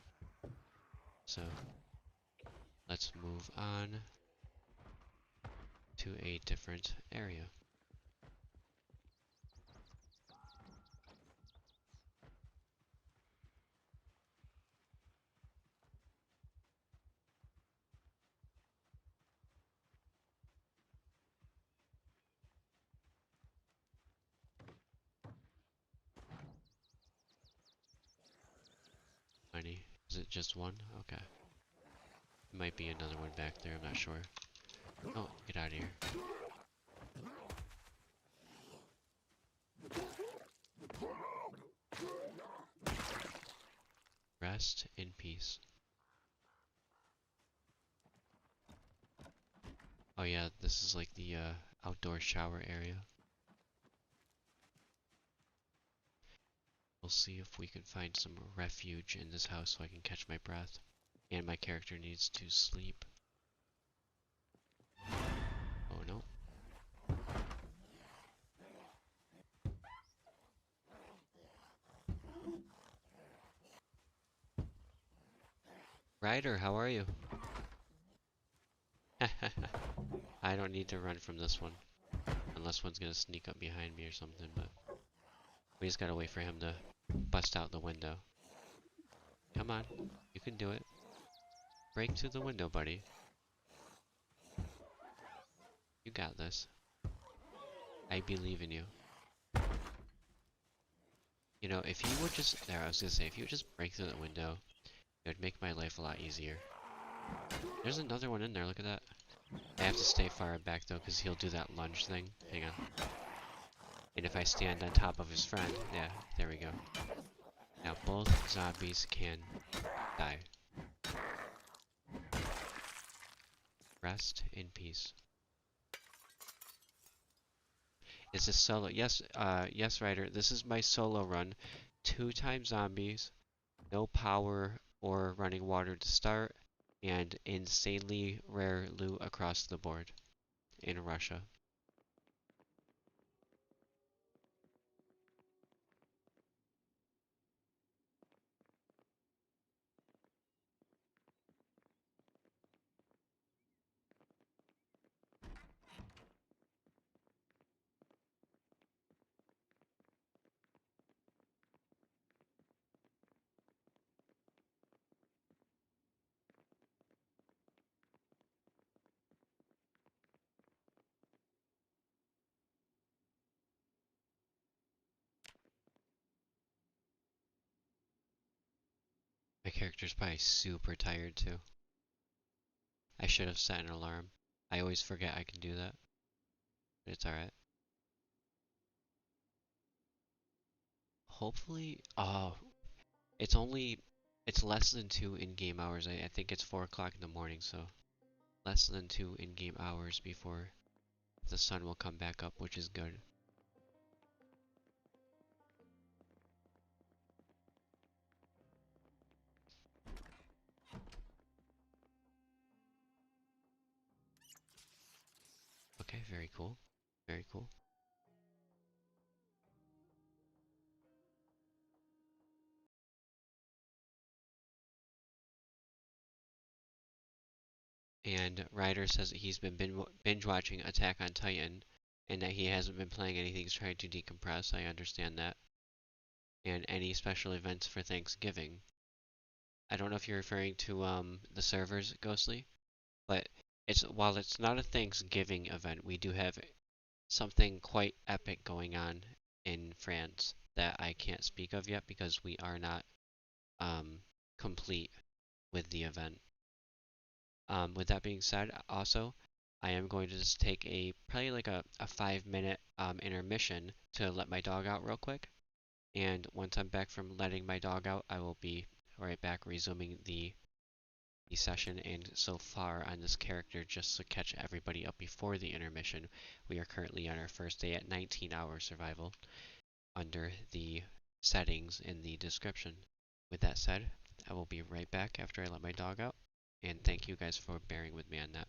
Speaker 1: So, let's move on to a different area. Money. Is it just one? Okay. Might be another one back there, I'm not sure. Oh, get out of here. Rest in peace. Oh yeah, this is like the outdoor shower area. We'll see if we can find some refuge in this house so I can catch my breath. And my character needs to sleep. Oh no. Ryder, how are you? I don't need to run from this one. Unless one's gonna sneak up behind me or something, but... We just gotta wait for him to bust out the window. Come on, you can do it. Break through the window, buddy. You got this. I believe in you. You know, if you would just... There, I was gonna say, if you would just break through the window, it would make my life a lot easier. There's another one in there, look at that. I have to stay far back though, because he'll do that lunge thing. Hang on. And if I stand on top of his friend, yeah, there we go. Now both zombies can die. Rest in peace. Is this solo? Yes, yes, Ryder. This is my solo run. 2 times zombies, no power or running water to start, and insanely rare loot across the board in Russia. My character's probably super tired too. I should have set an alarm. I always forget I can do that, but it's alright. Hopefully, oh, it's less than 2 in-game hours. I think it's 4 o'clock in the morning, so less than 2 in-game hours before the sun will come back up, which is good. Okay, very cool. Very cool. And Ryder says that he's been binge watching Attack on Titan and that he hasn't been playing anything. He's trying to decompress. I understand that. And any special events for Thanksgiving. I don't know if you're referring to the servers, Ghostly, but it's while it's not a Thanksgiving event, we do have something quite epic going on in France that I can't speak of yet because we are not um complete with the event. With that being said, also, I am going to just take a probably like a 5 minute intermission to let my dog out real quick. And once I'm back from letting my dog out, I will be right back resuming the session. And so far on this character, just to catch everybody up before the intermission, we are currently on our first day at 19-hour survival under the settings in the description. With that said, I will be right back after I let my dog out. And thank you guys for bearing with me on that.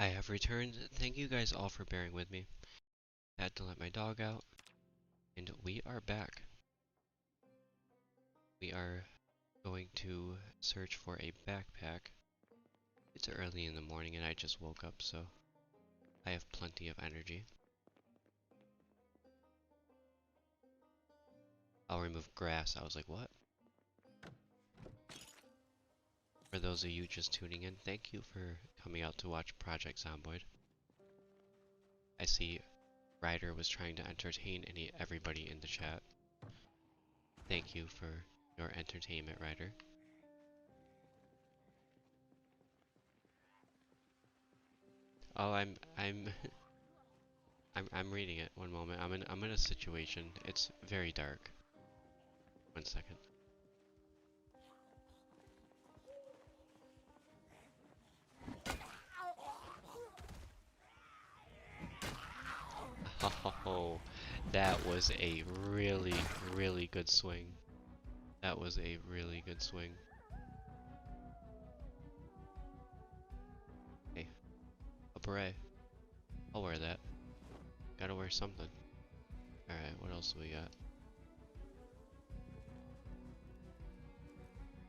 Speaker 1: I have returned. Thank you guys all for bearing with me. Had to let my dog out, and we are back. We are going to search for a backpack. It's early in the morning and I just woke up, so I have plenty of energy. I'll remove grass. I was like, what? For those of you just tuning in, thank you for coming out to watch Project Zomboid. I see Ryder was trying to entertain everybody in the chat. Thank you for your entertainment, Ryder. Oh, I'm I'm reading it. One moment. I'm in a situation. It's very dark. 1 second. Oh, that was a really, really good swing. That was a really good swing. Hey, a beret. I'll wear that. Gotta wear something. Alright, what else do we got?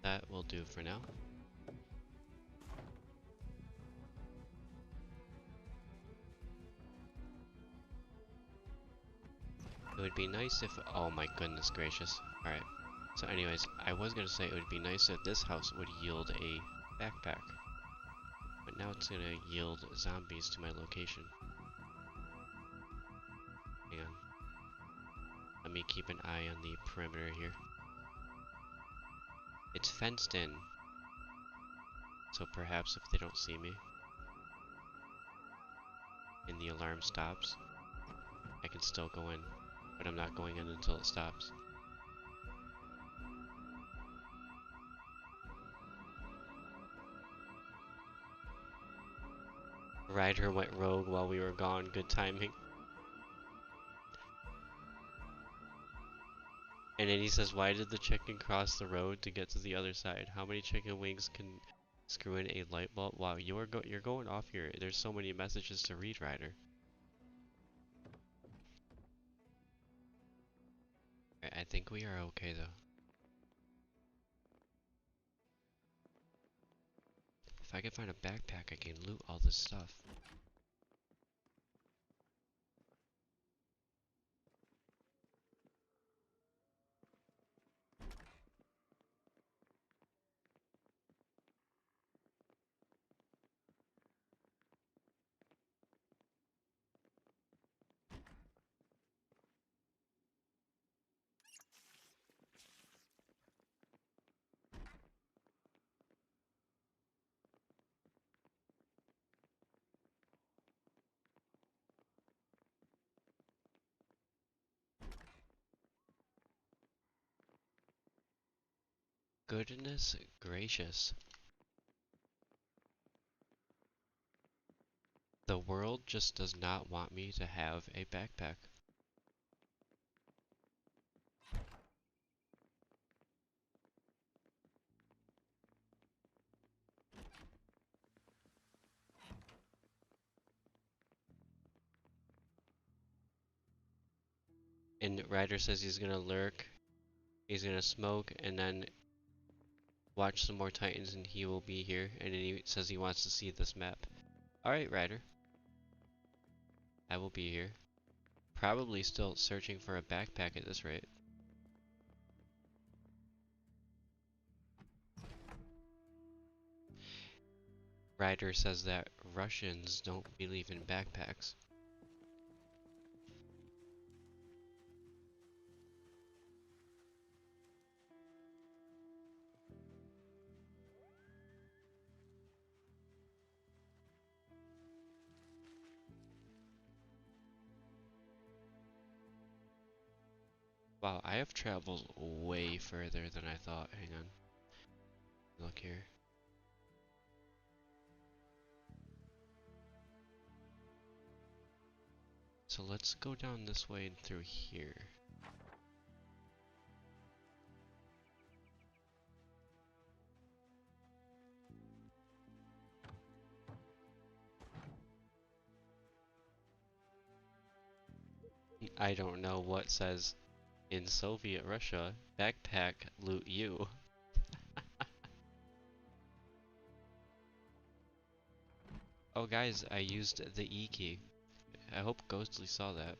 Speaker 1: That will do for now. It would be nice if... Oh my goodness gracious. Alright. So anyways, I was gonna say it would be nice if this house would yield a backpack. But now it's gonna yield zombies to my location. Hang on. Let me keep an eye on the perimeter here. It's fenced in. So perhaps if they don't see me and the alarm stops, I can still go in. But I'm not going in until it stops. Ryder went rogue while we were gone. Good timing. And then he says, why did the chicken cross the road to get to the other side? How many chicken wings can screw in a light bulb? Wow, you're going off here. There's so many messages to read, Ryder. I think we are okay though. If I can find a backpack, I can loot all this stuff. Goodness gracious. The world just does not want me to have a backpack. And Ryder says he's gonna lurk, he's gonna smoke, and then watch some more Titans and he will be here. And then he says he wants to see this map. Alright, Ryder. I will be here. Probably still searching for a backpack at this rate. Ryder says that Russians don't believe in backpacks. Wow, I have traveled way further than I thought. Hang on. Look here. So let's go down this way and through here. I don't know what says in Soviet Russia, backpack loot you. Oh guys, I used the E key. I hope Ghostly saw that.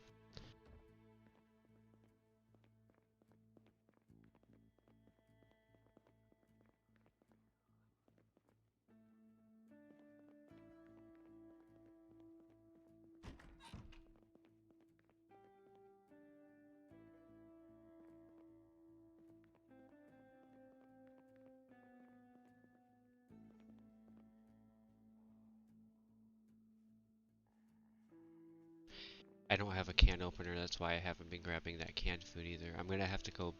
Speaker 1: I don't have a can opener, that's why I haven't been grabbing that canned food either. I'm gonna have to go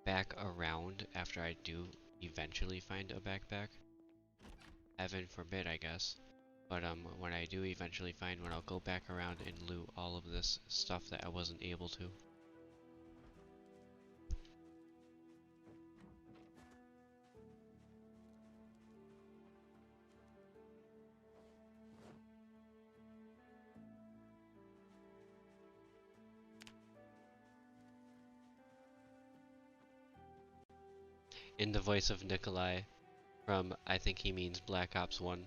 Speaker 1: back around after I do eventually find a backpack. Heaven forbid, I guess. But when I do eventually find one, I'll go back around and loot all of this stuff that I wasn't able to. In the voice of Nikolai from, I think he means Black Ops 1.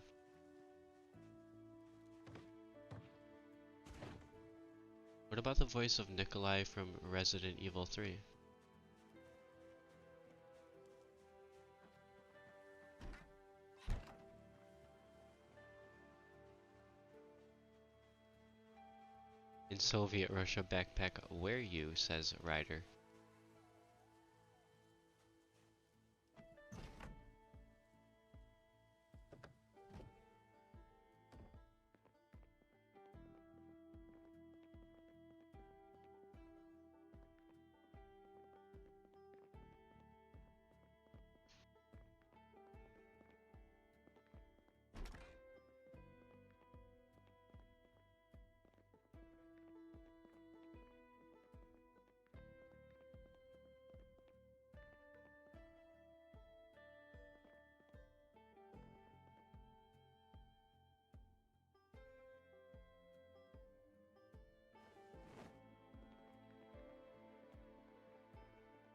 Speaker 1: What about the voice of Nikolai from Resident Evil 3? In Soviet Russia, backpack where you, says Ryder.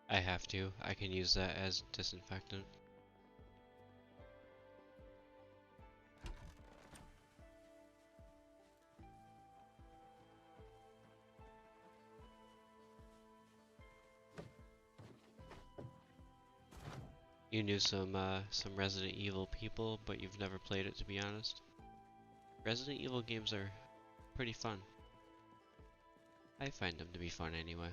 Speaker 1: I have to. I can use that as disinfectant. You knew some Resident Evil people, but you've never played it, to be honest. Resident Evil games are pretty fun. I find them to be fun anyway.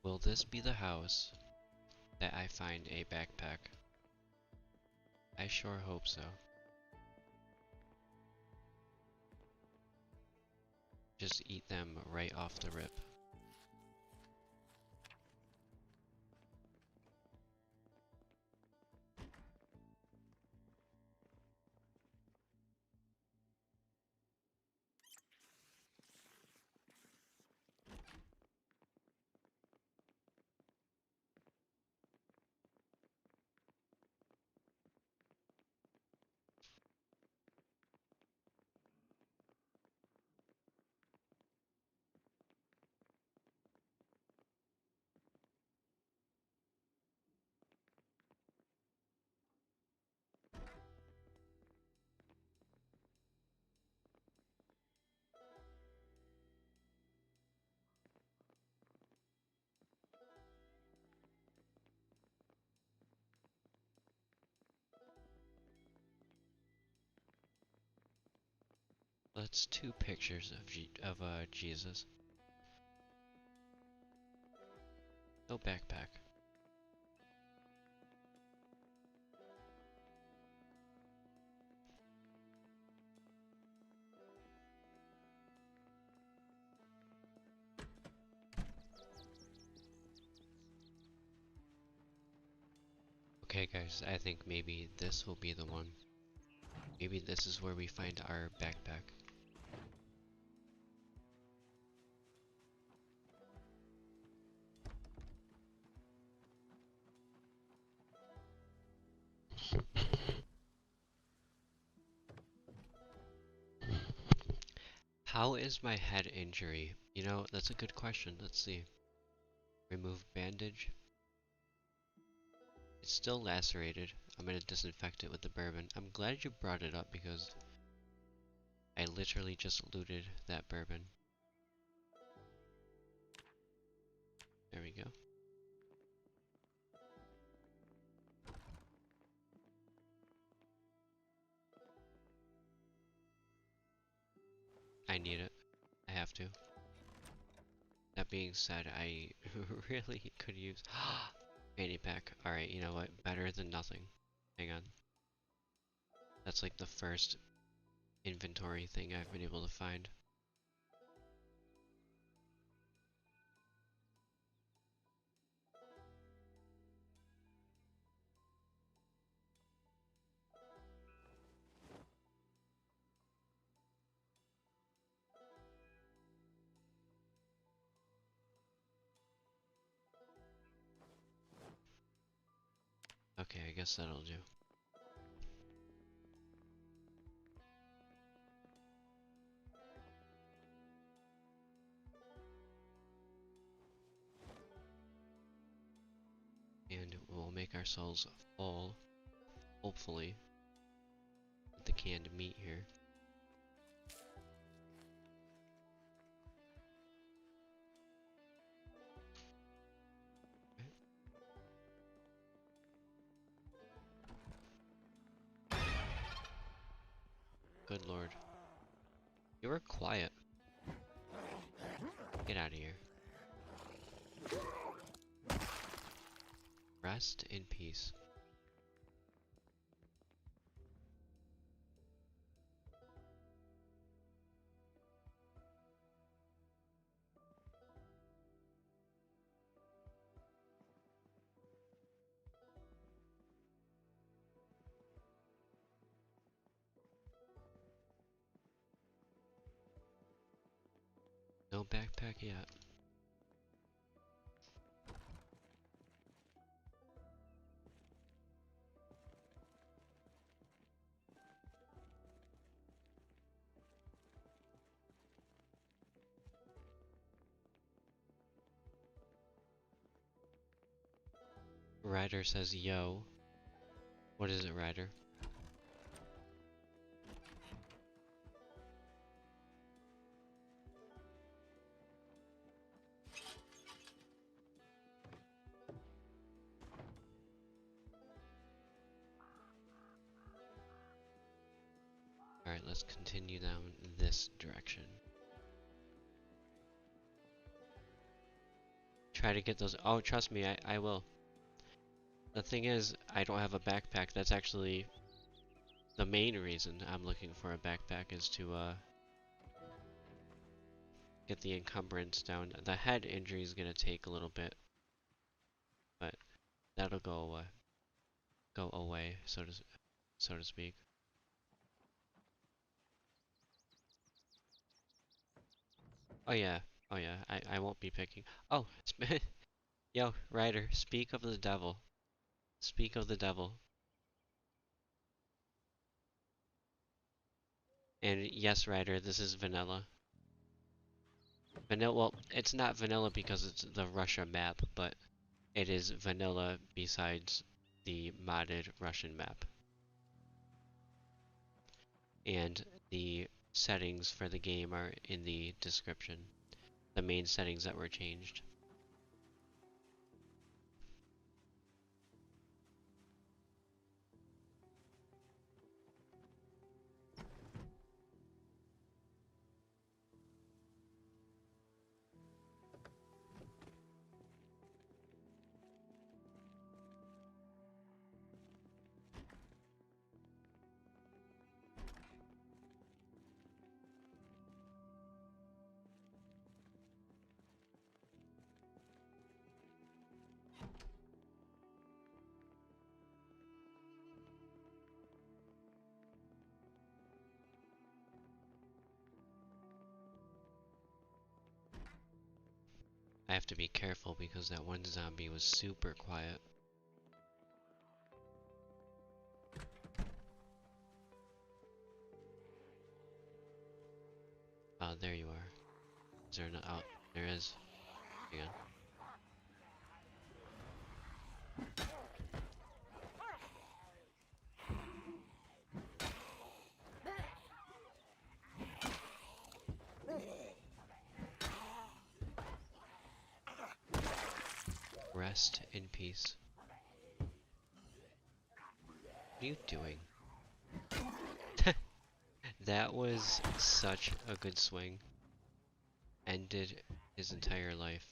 Speaker 1: Will this be the house that I find a backpack? I sure hope so. Just eat them right off the rip. That's two pictures of Jesus. No backpack. Okay guys, I think maybe this will be the one. Maybe this is where we find our backpack. How is my head injury? You know, that's a good question. Let's see. Remove bandage. It's still lacerated. I'm gonna disinfect it with the bourbon. I'm glad you brought it up because I literally just looted that bourbon. There we go. I need it. I have to. That being said, I really could use fanny pack. Alright, you know what? Better than nothing. Hang on. That's like the first inventory thing I've been able to find. Okay, I guess that'll do. And we'll make ourselves full, hopefully, with the canned meat here. Good lord. You were quiet. Get out of here. Rest in peace. No backpack yet. Ryder says, yo. What is it, Ryder? Alright, let's continue down this direction. Try to get those. Oh, trust me, I will. The thing is, I don't have a backpack. That's actually the main reason I'm looking for a backpack is to, get the encumbrance down. The head injury is gonna take a little bit, but that'll go away, so to speak. Oh yeah, oh yeah. I won't be picking. Oh, yo, Ryder, speak of the devil. Speak of the devil. And yes, Ryder, this is vanilla. Vanilla. Well, it's not vanilla because it's the Russia map, but it is vanilla besides the modded Russian map. And the settings for the game are in the description. The main settings that were changed. I have to be careful because that one zombie was super quiet. Oh, there you are. Is there no— oh, there is. Hang on. Rest in peace. What are you doing? That was such a good swing. Ended his entire life.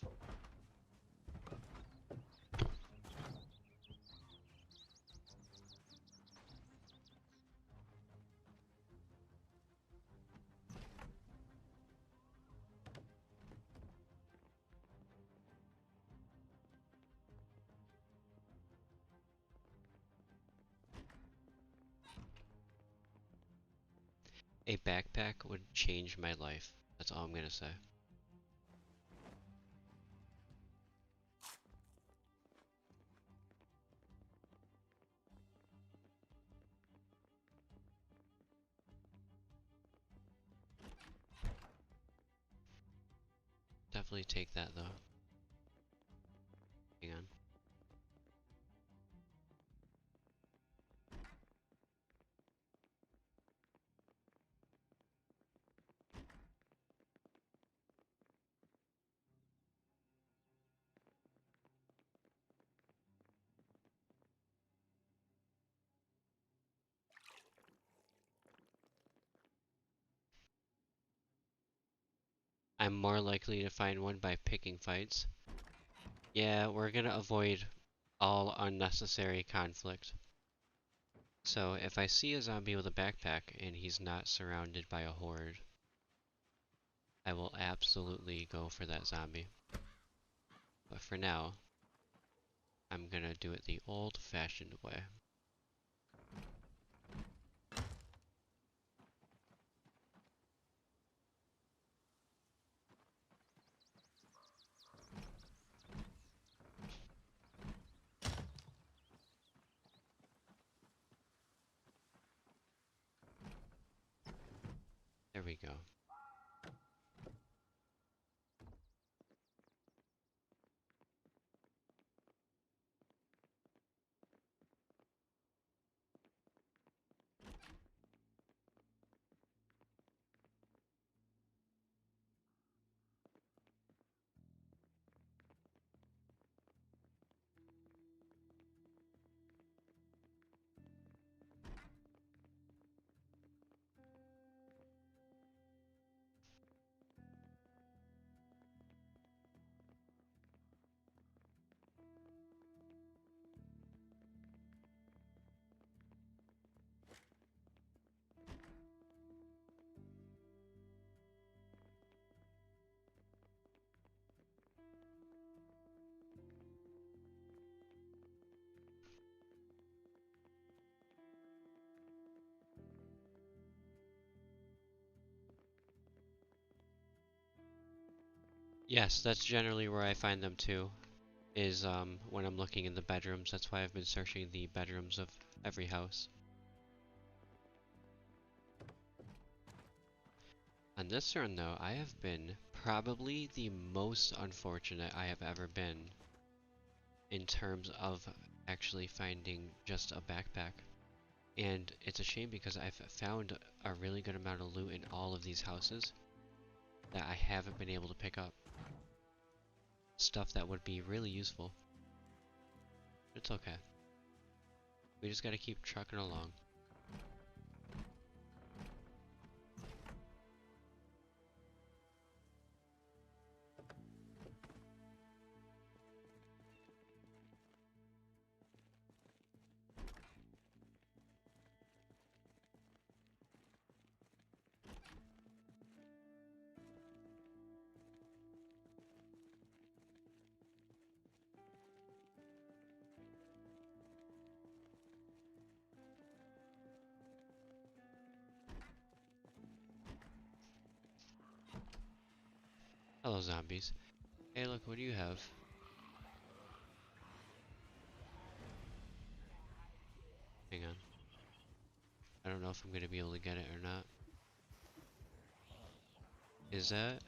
Speaker 1: A backpack would change my life. That's all I'm gonna say. Definitely take that though. Hang on. I'm more likely to find one by picking fights. Yeah, we're gonna avoid all unnecessary conflict. So if I see a zombie with a backpack and he's not surrounded by a horde, I will absolutely go for that zombie. But for now, I'm gonna do it the old-fashioned way. There we go. Yes, that's generally where I find them too, is when I'm looking in the bedrooms. That's why I've been searching the bedrooms of every house. On this run though, I have been probably the most unfortunate I have ever been in terms of actually finding just a backpack. And it's a shame because I've found a really good amount of loot in all of these houses that I haven't been able to pick up. Stuff that would be really useful. It's okay. We just gotta keep trucking along. Hello, zombies. Hey, look, what do you have? Hang on. I don't know if I'm gonna be able to get it or not. Is that?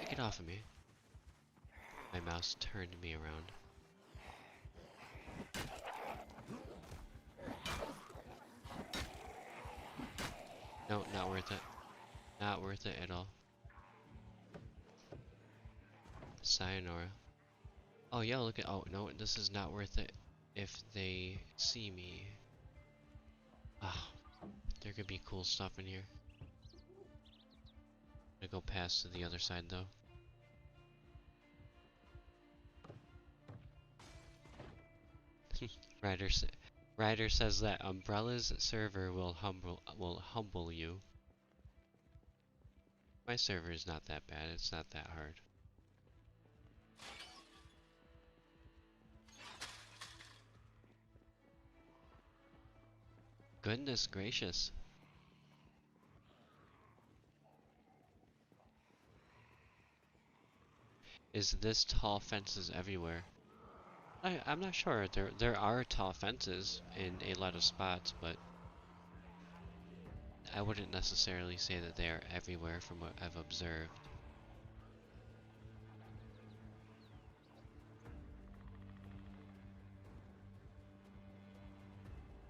Speaker 1: Get off of me. My mouse turned me around. No, not worth it. Not worth it at all. Sayonara. Oh, yeah, look at. Oh, no, this is not worth it if they see me. Ah, there could be cool stuff in here. I'm gonna go past to the other side, though. Ryder, Ryder says that Umbrella's server will humble you. My server is not that bad. It's not that hard. Goodness gracious. Is this tall fences everywhere? I'm not sure. There are tall fences in a lot of spots, but I wouldn't necessarily say that they are everywhere from what I've observed.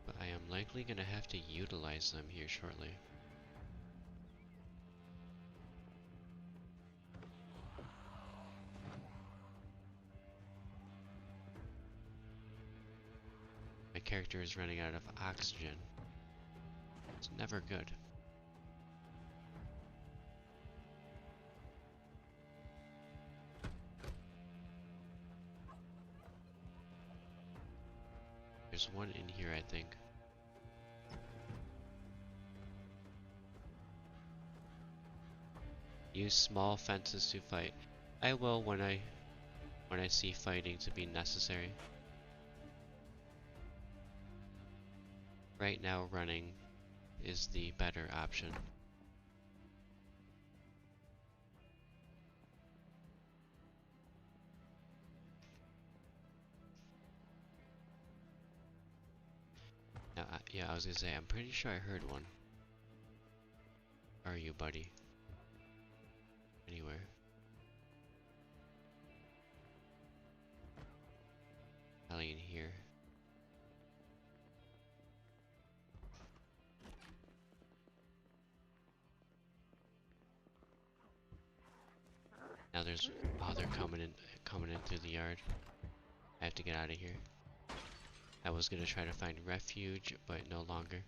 Speaker 1: But I am likely gonna have to utilize them here shortly. My character is running out of oxygen. It's never good. There's one in here, I think. Use small fences to fight. I will when I see fighting to be necessary. Right now, running is the better option. Now, yeah, I was gonna say, I'm pretty sure I heard one. Are you, buddy? Anywhere? Probably in here. Now there's, oh, they're coming in through the yard. I have to get out of here. I was gonna try to find refuge, but no longer.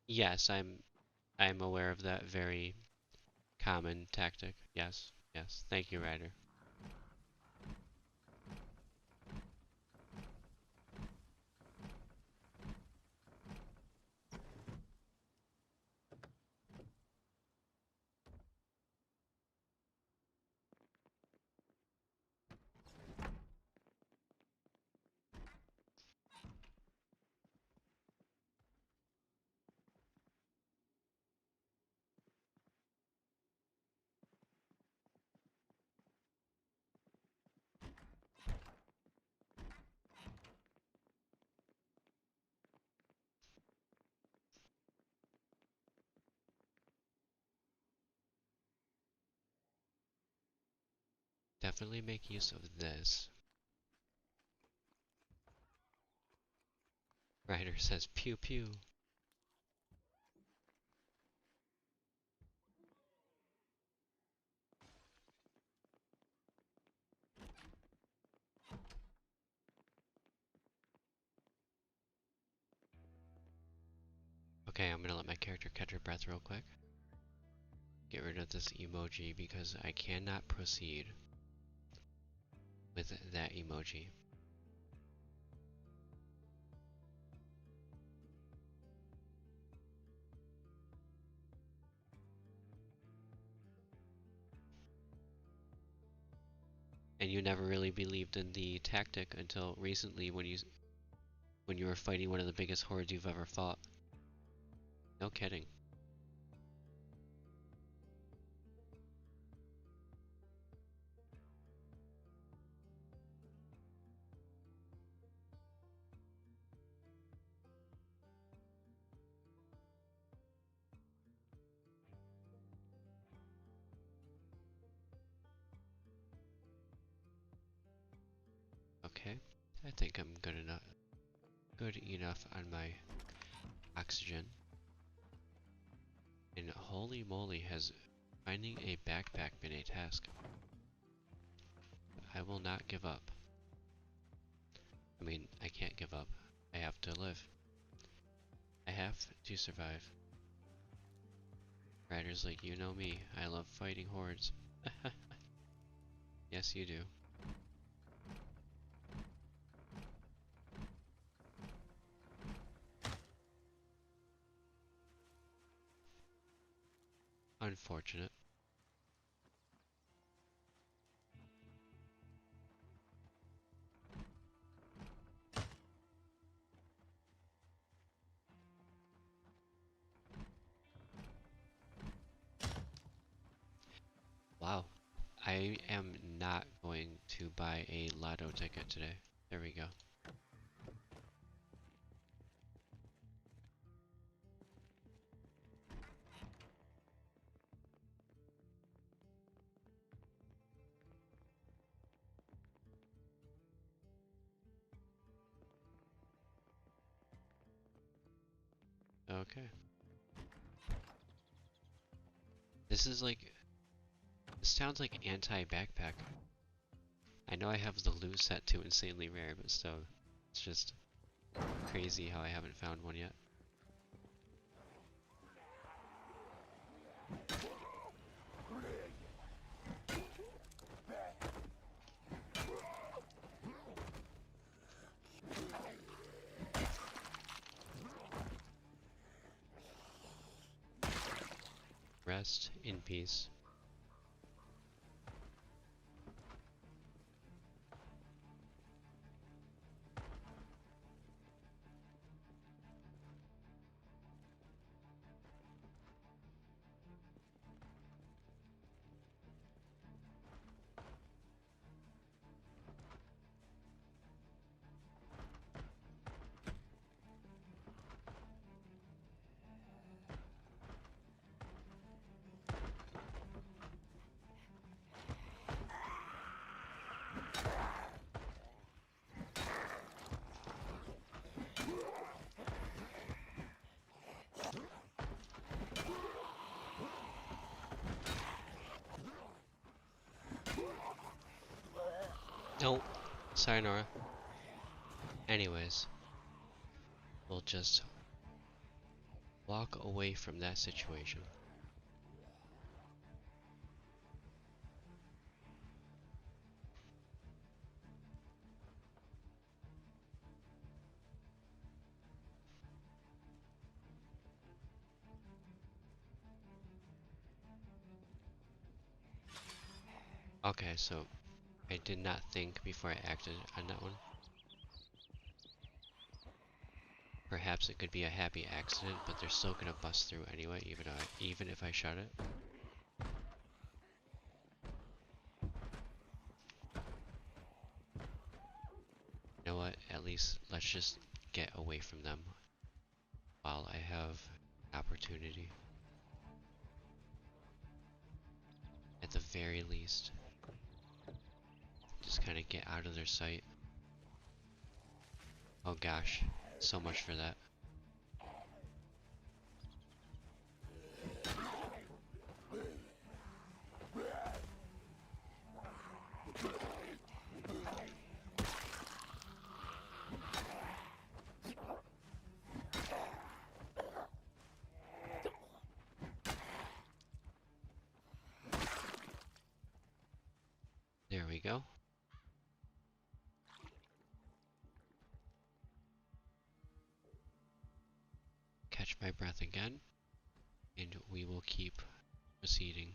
Speaker 1: Yes, I'm aware of that very common tactic. Yes, yes. Thank you, Ryder. Definitely make use of this. Ryder says pew pew. Okay, I'm gonna let my character catch her breath real quick. Get rid of this emoji because I cannot proceed with that emoji. And you never really believed in the tactic until recently when you were fighting one of the biggest hordes you've ever fought. No kidding. Okay, I think I'm good enough on my oxygen. And holy moly, has finding a backpack been a task. I will not give up. I mean, I can't give up. I have to live. I have to survive. Riders like you know me, I love fighting hordes. Yes, you do. Unfortunate. Wow. I am not going to buy a lotto ticket today. There we go. Okay. This is like, this sounds like anti-backpack. I know I have the loot set to insanely rare, but still, it's just crazy how I haven't found one yet. Rest in peace. Nope. Sayonara. Anyways, we'll just walk away from that situation. Okay, so I did not think before I acted on that one. Perhaps it could be a happy accident, but they're still gonna bust through anyway, even if I shut it. You know what? At least let's just get away from them while I have opportunity. At the very least, just kind of get out of their sight. Oh gosh, so much for that. There we go. Catch my breath again, and we will keep proceeding.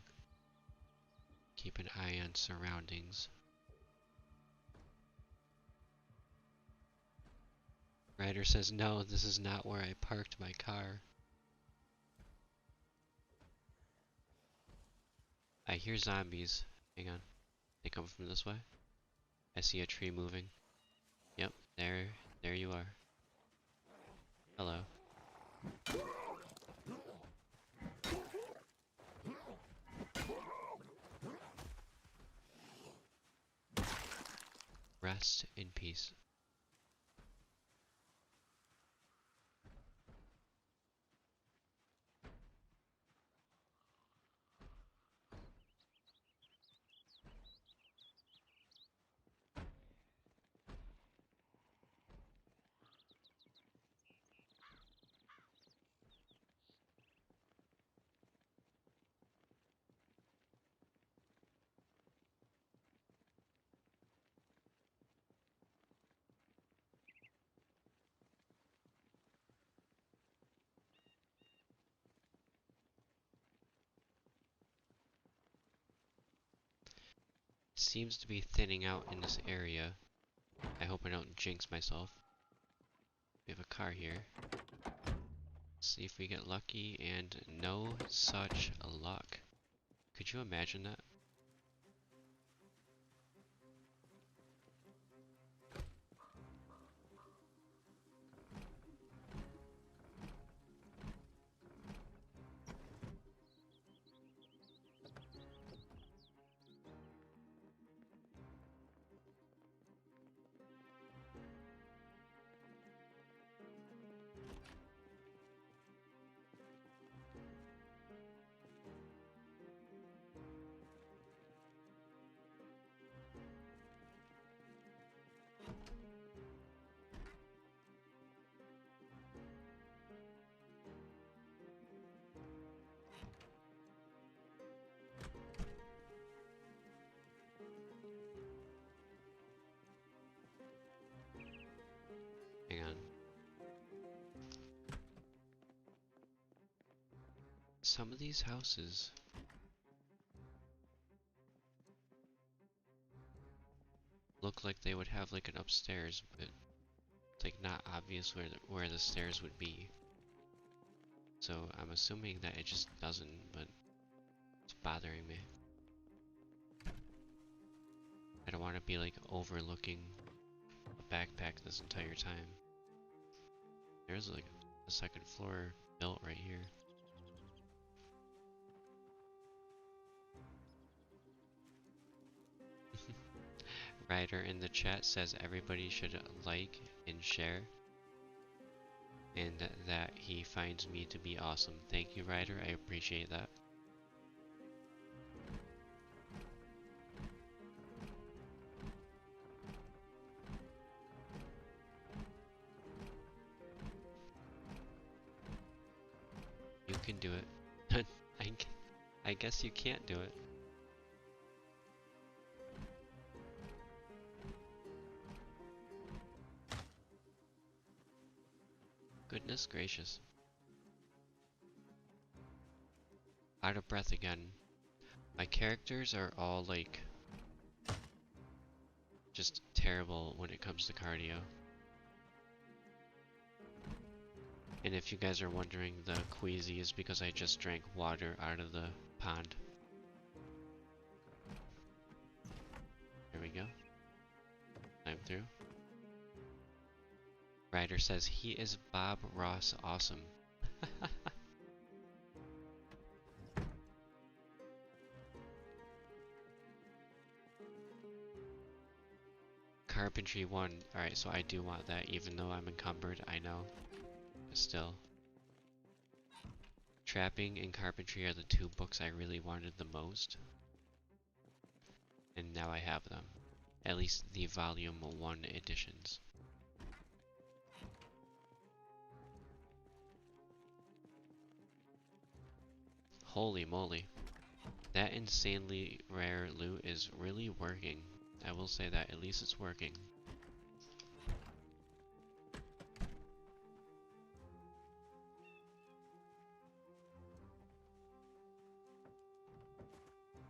Speaker 1: Keep an eye on surroundings. Ryder says, no, this is not where I parked my car. I hear zombies. Hang on. They come from this way? I see a tree moving. Yep, there you are. Hello. Rest in peace. Seems to be thinning out in this area. I hope I don't jinx myself. We have a car here. See if we get lucky, and no such luck. Could you imagine that? Hang on. Some of these houses look like they would have like an upstairs, but it's like not obvious where the stairs would be. So I'm assuming that it just doesn't, but it's bothering me. I don't want to be like overlooking a backpack this entire time. There's like a second floor built right here. Ryder in the chat says everybody should like and share, and that he finds me to be awesome. Thank you, Ryder. I appreciate that. You can do it. I guess you can't do it. Goodness gracious. Out of breath again. My characters are all like just terrible when it comes to cardio. And if you guys are wondering, the queasy is because I just drank water out of the pond. There we go. I'm through. Ryder says he is Bob Ross awesome. Carpentry 1. Alright, so I do want that even though I'm encumbered, I know. But still. Trapping and Carpentry are the two books I really wanted the most. And now I have them. At least the volume 1 editions. Holy moly. That insanely rare loot is really working. I will say that, at least it's working.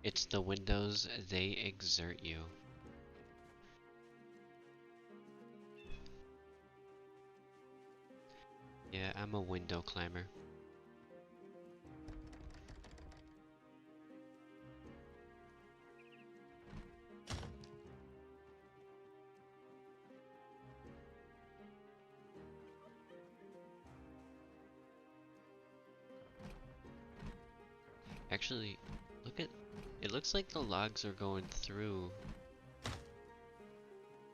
Speaker 1: It's the windows, they exert you. Yeah, I'm a window climber. Actually, look at... It looks like the logs are going through...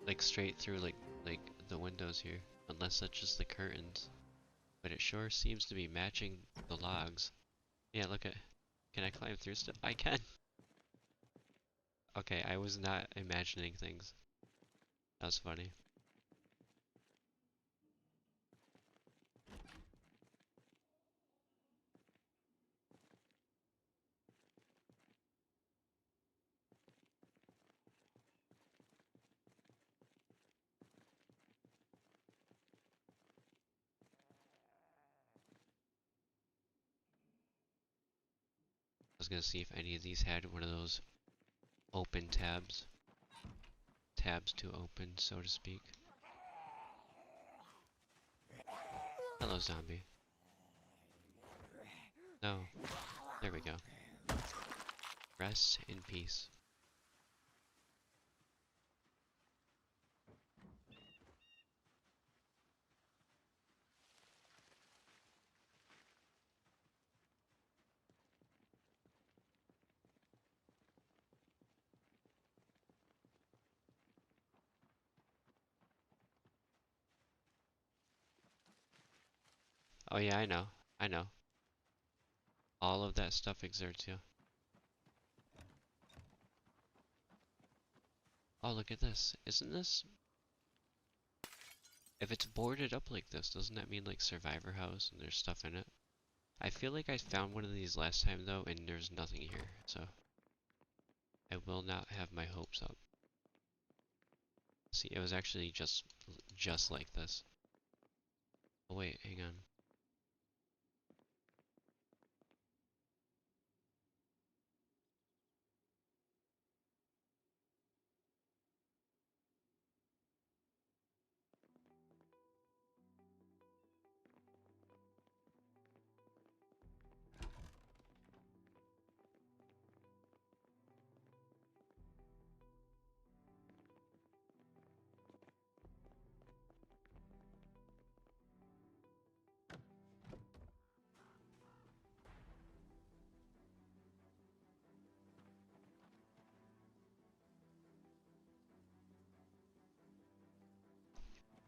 Speaker 1: Like straight through like the windows here. Unless that's just the curtains. But it sure seems to be matching the logs. Yeah, look at... Can I climb through stuff? I can! Okay, I was not imagining things. That was funny. I was gonna see if any of these had one of those open tabs. Tabs to open, so to speak. Hello, zombie. No. There we go. Rest in peace. Oh yeah, I know. I know. All of that stuff exerts you. Oh, look at this. Isn't this... If it's boarded up like this, doesn't that mean like Survivor House and there's stuff in it? I feel like I found one of these last time though, and there's nothing here, so... I will not have my hopes up. See, it was actually just like this. Oh wait, hang on.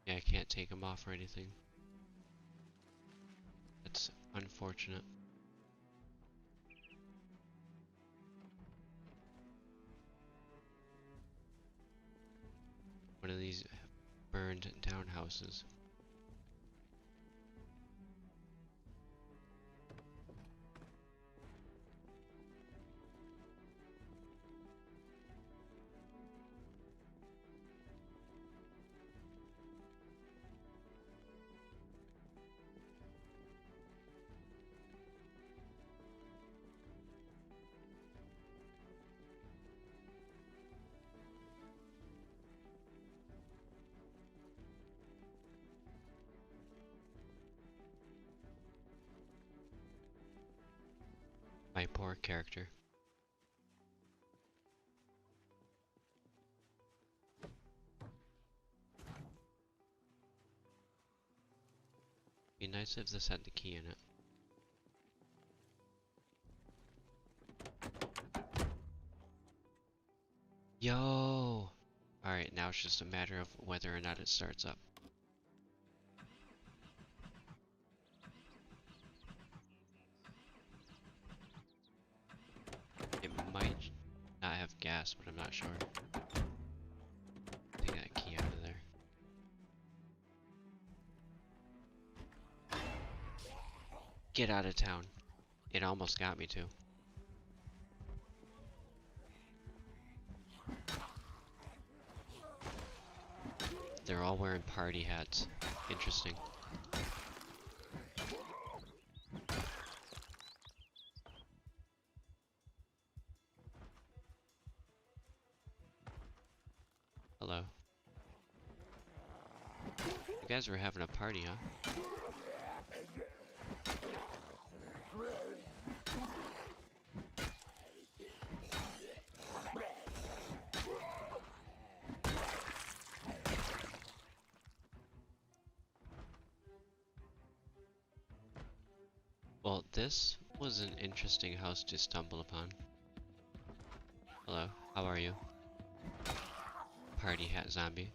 Speaker 1: Yeah, I can't take them off or anything. That's unfortunate. One of these burned down houses. My poor character. Be nice if this had the key in it. Yo! Alright, now it's just a matter of whether or not it starts up. It might not have gas, but I'm not sure. Take that key out of there. Get out of town. It almost got me too. They're all wearing party hats. Interesting. Hello. You guys were having a party, huh? Well, this was an interesting house to stumble upon. Hello, how are you? Party hat zombie.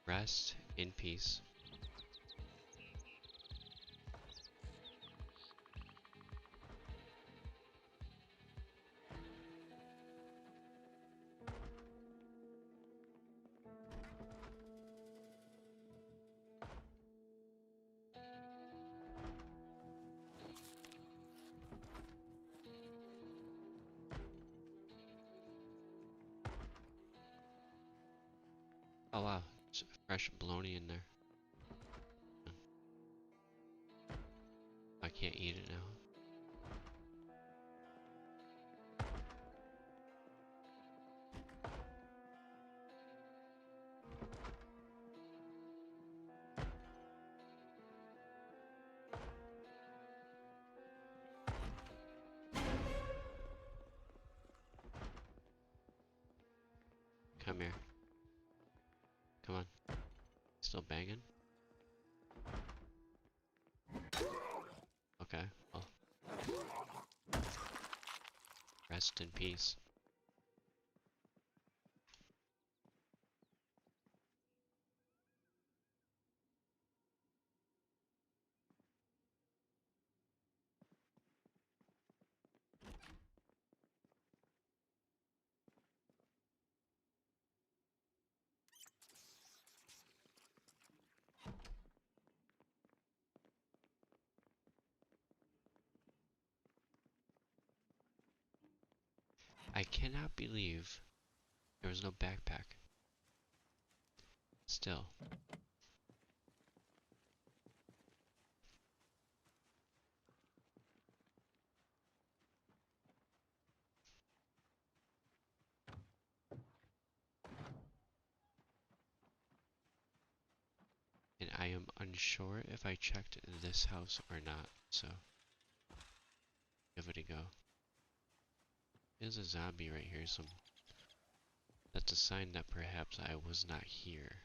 Speaker 1: Rest in peace. Oh wow, it's fresh bologna in there. I can't eat it now. Come here. Come on. Still banging? Okay, well. Rest in peace. I cannot believe there was no backpack. Still. And I am unsure if I checked this house or not, so give it a go. There's a zombie right here, so that's a sign that perhaps I was not here.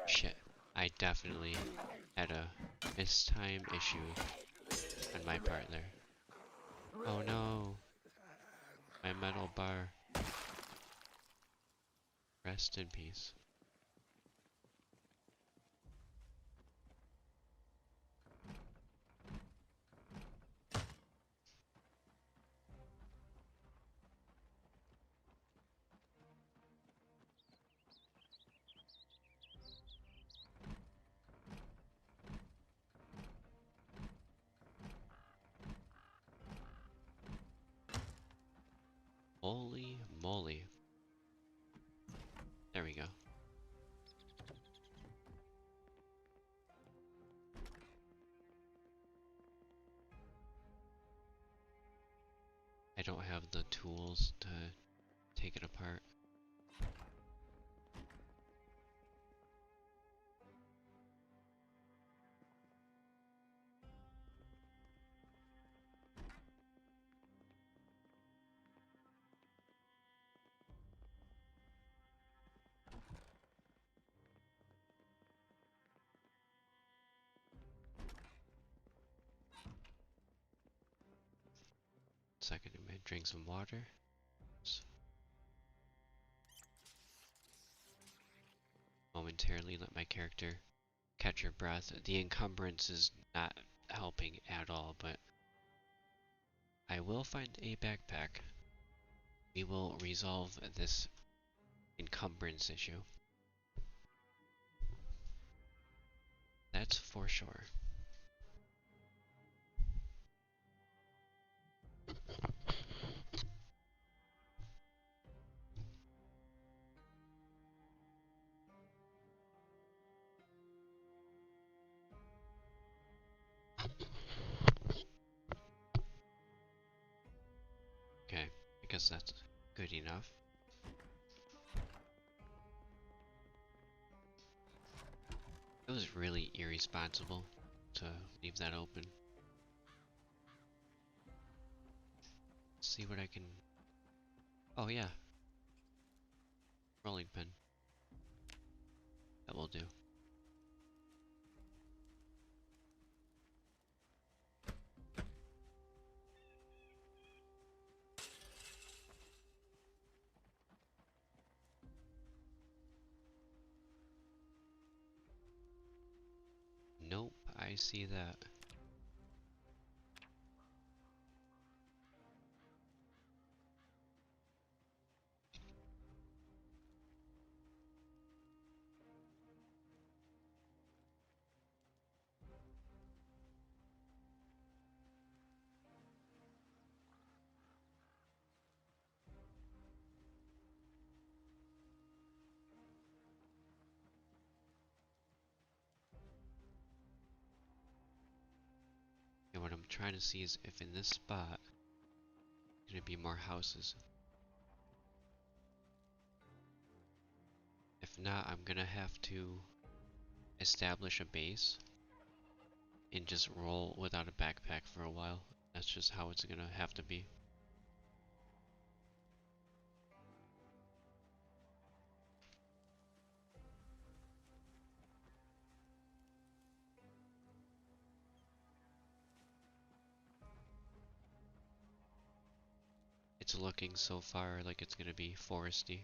Speaker 1: Shit, I definitely had a mistime issue on my part there. Oh no, my metal bar. Rest in peace. Holy moly. There we go. I don't have the tools to take it apart. Second, I'm gonna drink some water. Momentarily let my character catch her breath. The encumbrance is not helping at all, but I will find a backpack. We will resolve this encumbrance issue. That's for sure. Okay, I guess that's good enough. It was really irresponsible to leave that open. Let's see what I can... Oh yeah, rolling pin. That will do. Nope, I see that. And what I'm trying to see is if in this spot there's gonna be more houses. If not, I'm gonna have to establish a base and just roll without a backpack for a while. That's just how it's gonna have to be. It's looking so far like it's gonna be foresty.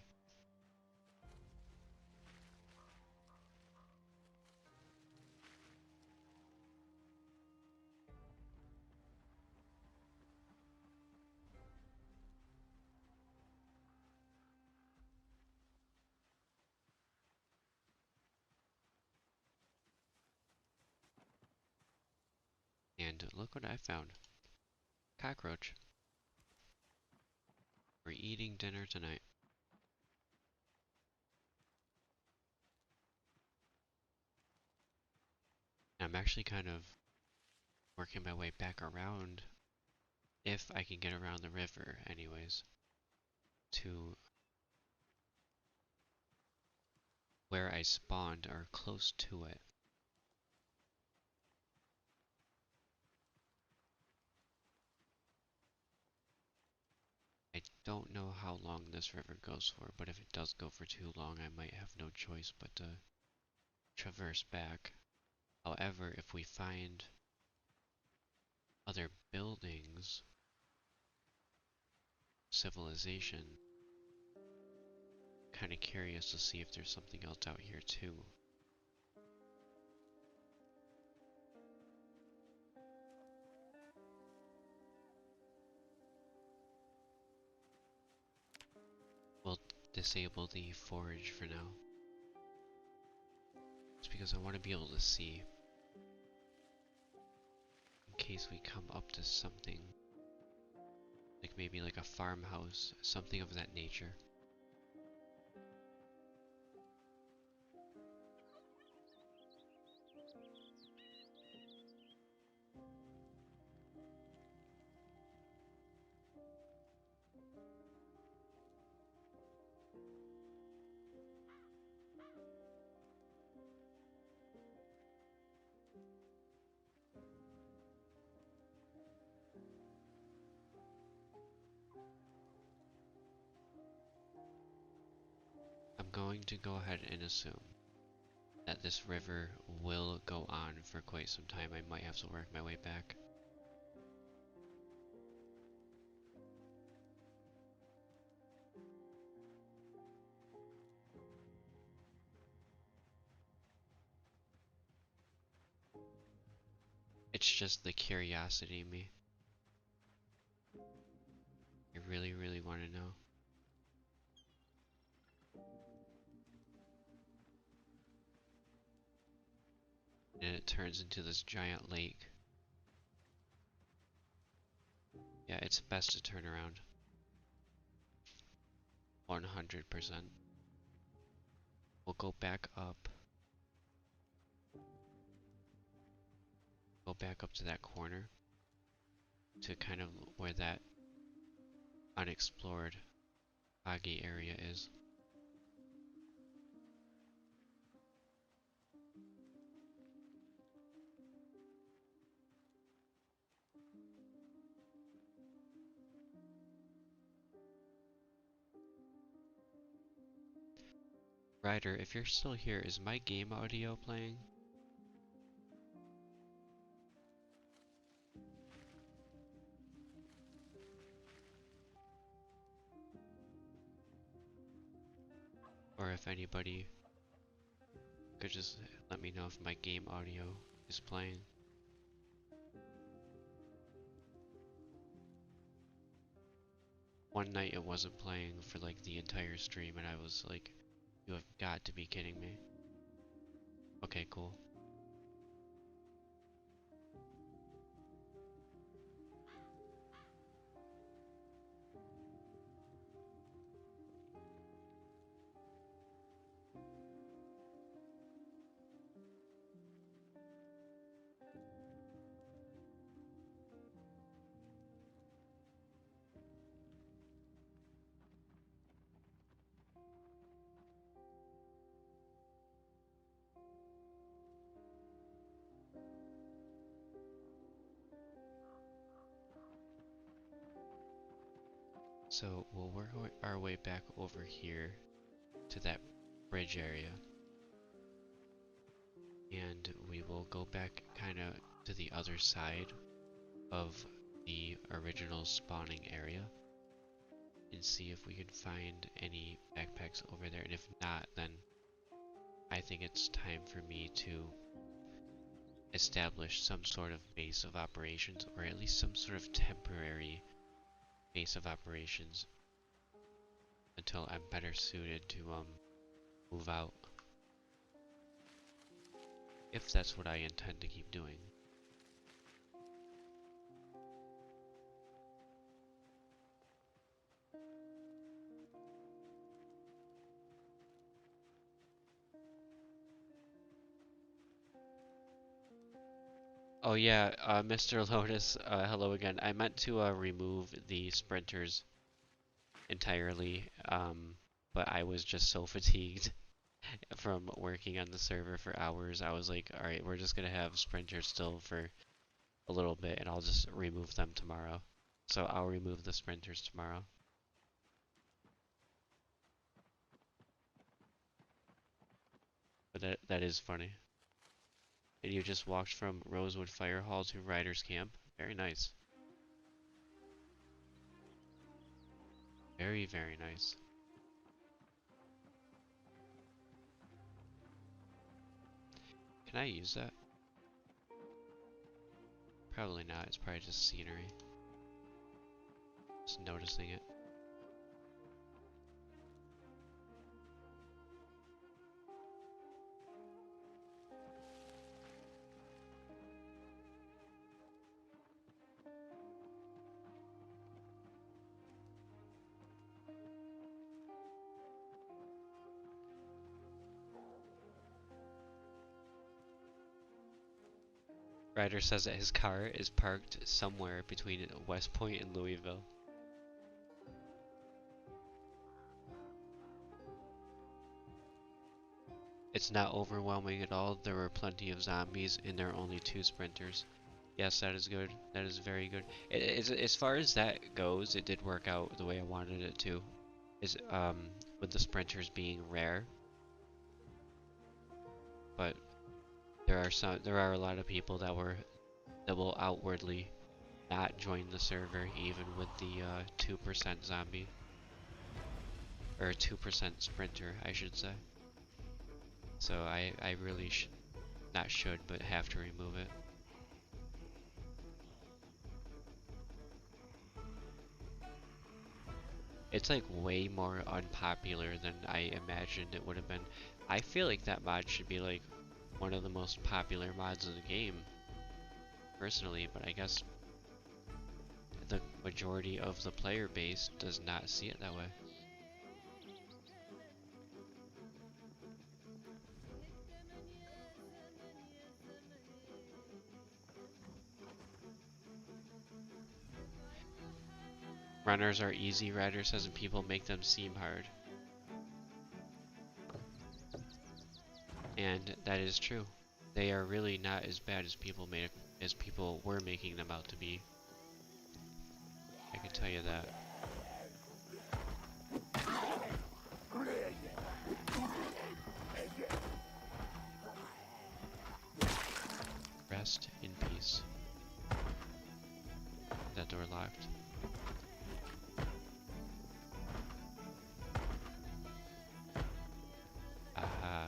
Speaker 1: And look what I found. Cockroach. We're eating dinner tonight. I'm actually kind of working my way back around, if I can get around the river anyways, to where I spawned or close to it. I don't know how long this river goes for, but if it does go for too long, I might have no choice but to traverse back. However, if we find other buildings, civilization, kind of curious to see if there's something else out here too. We'll disable the forage for now. It's because I want to be able to see in case we come up to something like maybe like a farmhouse, something of that nature. I'm going to go ahead and assume that this river will go on for quite some time. I might have to work my way back. It's just the curiosity in me. I really, really want to know. And it turns into this giant lake. Yeah, it's best to turn around. 100%. We'll go back up. Go back up to that corner. To kind of where that unexplored foggy area is. Ryder, if you're still here, is my game audio playing? Or if anybody could just let me know if my game audio is playing. One night it wasn't playing for like the entire stream and I was like, you have got to be kidding me. Okay, cool. So we'll work our way back over here to that bridge area. And we will go back kind of to the other side of the original spawning area and see if we can find any backpacks over there. And if not, then I think it's time for me to establish some sort of base of operations, or at least some sort of temporary base of operations until I'm better suited to move out. If that's what I intend to keep doing. Oh yeah, Mr. Lotus, hello again. I meant to remove the sprinters entirely, but I was just so fatigued from working on the server for hours. I was like, alright, we're just gonna have sprinters still for a little bit and I'll just remove them tomorrow. So I'll remove the sprinters tomorrow. But that is funny. And you just walked from Rosewood Fire Hall to Riders Camp. Very nice. Very, very nice. Can I use that? Probably not. It's probably just scenery. Just noticing it. Ryder says that his car is parked somewhere between West Point and Louisville. It's not overwhelming at all. There were plenty of zombies and there are only 2 sprinters. Yes, that is good. That is very good. As far as that goes, it did work out the way I wanted it to. With the sprinters being rare. But there are a lot of people that will outwardly not join the server even with the 2% zombie. Or 2% sprinter, I should say. So I really should, but have to remove it. It's like way more unpopular than I imagined it would have been. I feel like that mod should be like one of the most popular mods in the game, personally, but I guess the majority of the player base does not see it that way. Runners are easy, Ryder says, and people make them seem hard. And that is true. They are really not as bad as people were making them out to be. I can tell you that. Rest in peace. That door locked. Aha.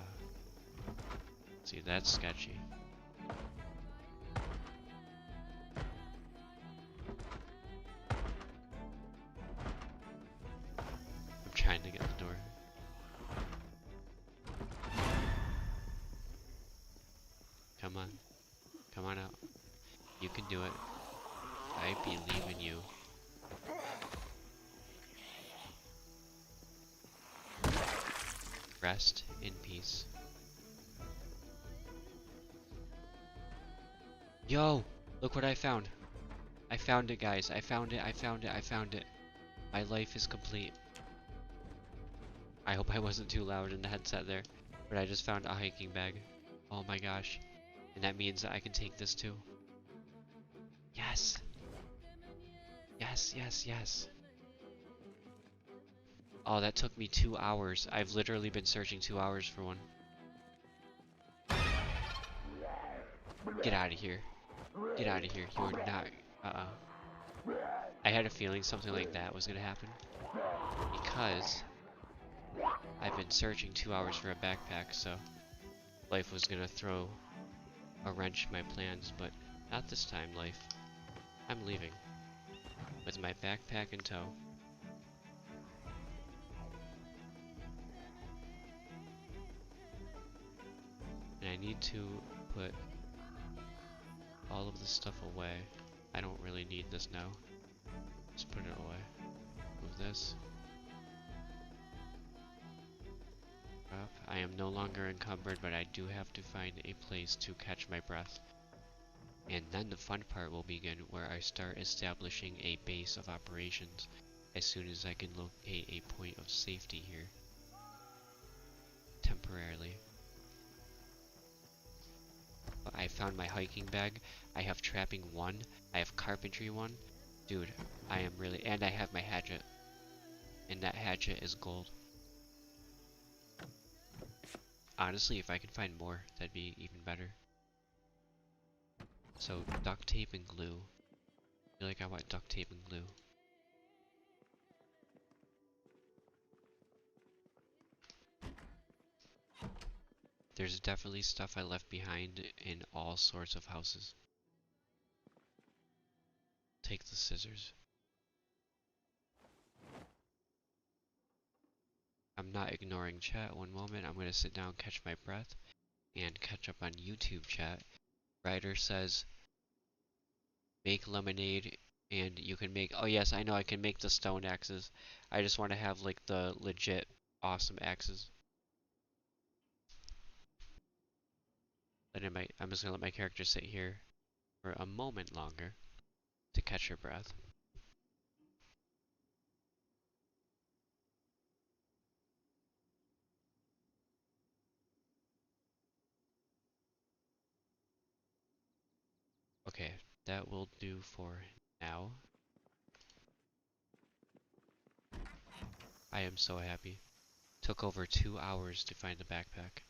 Speaker 1: See, that's sketchy. I'm trying to get the door. Come on. Come on out. You can do it. I believe in you. Rest in peace. Yo! Look what I found! I found it, guys. I found it, I found it, I found it. My life is complete. I hope I wasn't too loud in the headset there. But I just found a hiking bag. Oh my gosh. And that means that I can take this too. Yes! Yes, yes, yes. Oh, that took me 2 hours. I've literally been searching 2 hours for one. Get out of here. Get out of here. You're not... I had a feeling something like that was gonna happen. Because I've been searching 2 hours for a backpack, so life was gonna throw a wrench in my plans, but not this time, life. I'm leaving. With my backpack in tow. And I need to put all of this stuff away. I don't really need this now. Just put it away. Move this. Up. I am no longer encumbered, but I do have to find a place to catch my breath. And then the fun part will begin, where I start establishing a base of operations as soon as I can locate a point of safety here. Temporarily. I found my hiking bag. I have trapping 1. I have carpentry 1. Dude, I am really... And I have my hatchet. And that hatchet is gold. Honestly, if I can find more, that'd be even better. So, duct tape and glue. I feel like I want duct tape and glue. There's definitely stuff I left behind in all sorts of houses. Take the scissors. I'm not ignoring chat. One moment, I'm gonna sit down, catch my breath, and catch up on YouTube chat. Ryder says, make lemonade, and you can make... Oh yes, I know I can make the stone axes. I just want to have like the legit awesome axes. Then I'm just gonna let my character sit here for a moment longer to catch her breath. Okay, that will do for now. I am so happy. Took over 2 hours to find the backpack.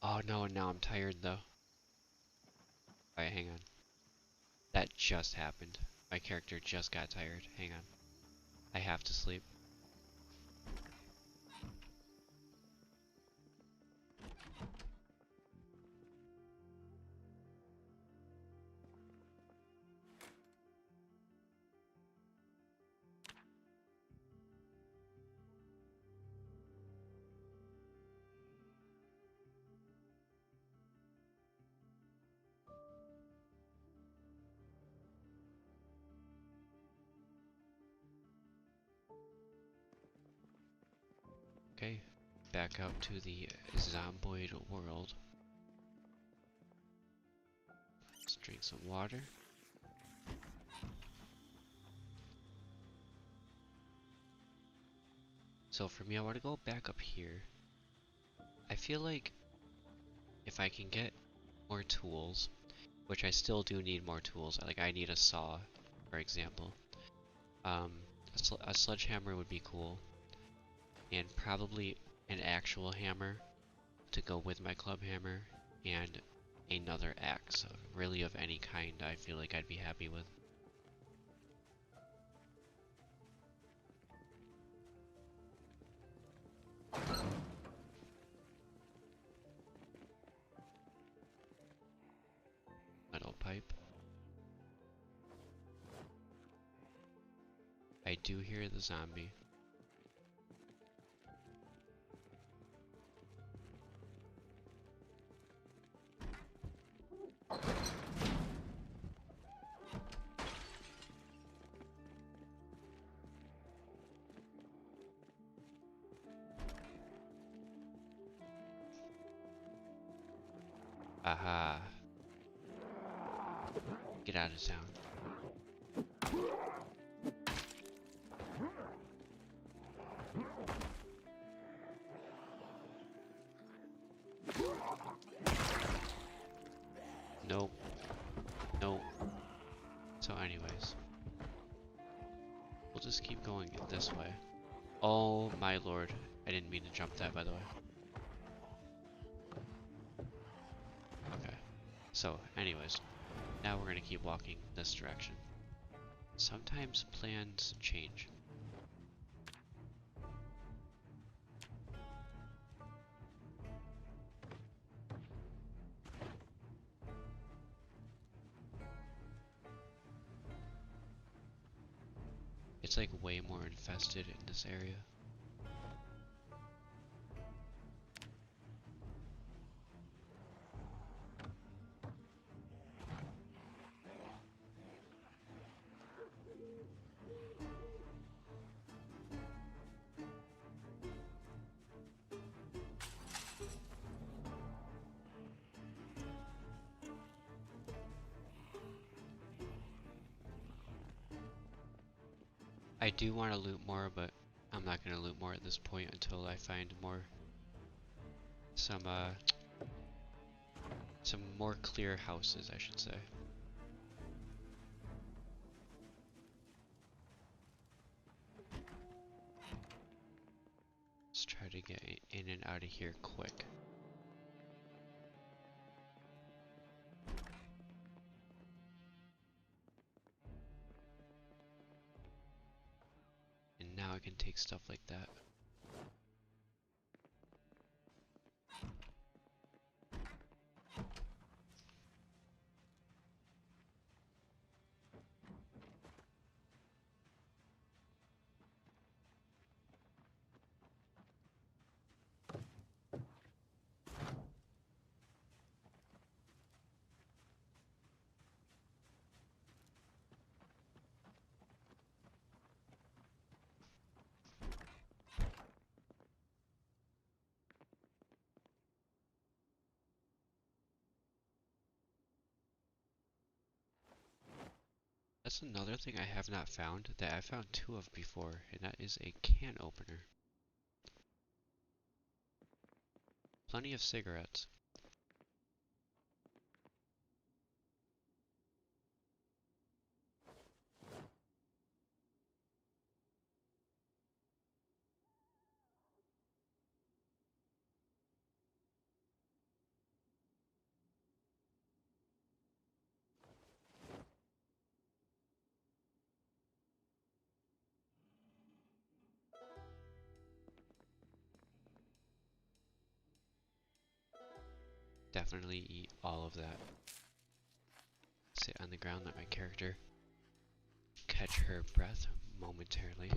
Speaker 1: Oh no, now I'm tired though. Alright, hang on. That just happened. My character just got tired. Hang on. I have to sleep. Okay, back out to the Zomboid world. Let's drink some water. So for me, I want to go back up here. I feel like if I can get more tools, which I still do need more tools, like I need a saw, for example. A sledgehammer would be cool, and probably an actual hammer to go with my club hammer, and another axe, really of any kind. I feel like I'd be happy with. Metal pipe. I do hear the zombie. Aha. Get out of town. Nope. Nope. So anyways. We'll just keep going this way. Oh my lord. I didn't mean to jump that, by the way. Okay. So, anyways. Now we're gonna keep walking this direction. Sometimes plans change. It's like way more infested in this area. I do want to loot more, but I'm not gonna loot more at this point until I find more some more clear houses, I should say. Let's try to get in and out of here quick. And now I can take stuff like that. That's another thing I have not found that I found two of before, and that is a can opener. Plenty of cigarettes. Definitely eat all of that. Sit on the ground, let my character catch her breath momentarily.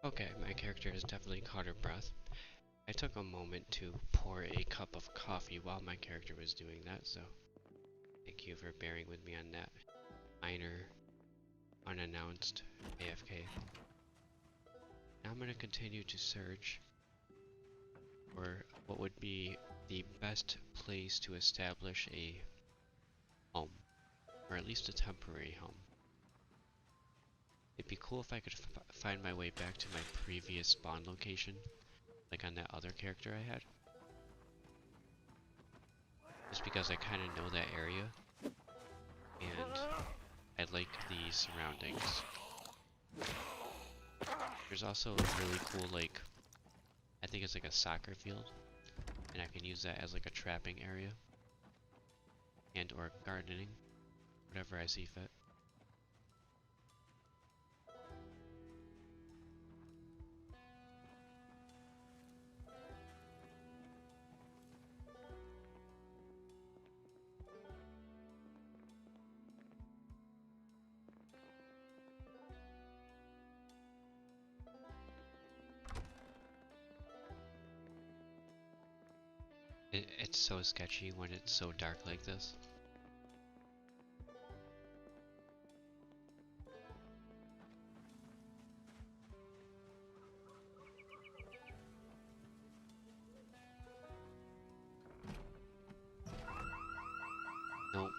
Speaker 1: Okay, my character has definitely caught her breath. I took a moment to pour a cup of coffee while my character was doing that, so thank you for bearing with me on that minor, unannounced AFK. Now I'm going to continue to search for what would be the best place to establish a home, or at least a temporary home. It'd be cool if I could find my way back to my previous spawn location, like on that other character I had. Just because I kind of know that area, and I like the surroundings. There's also a really cool, like, I think it's like a soccer field, and I can use that as like a trapping area, and or gardening, whatever I see fit. It's so sketchy when it's so dark like this. Nope.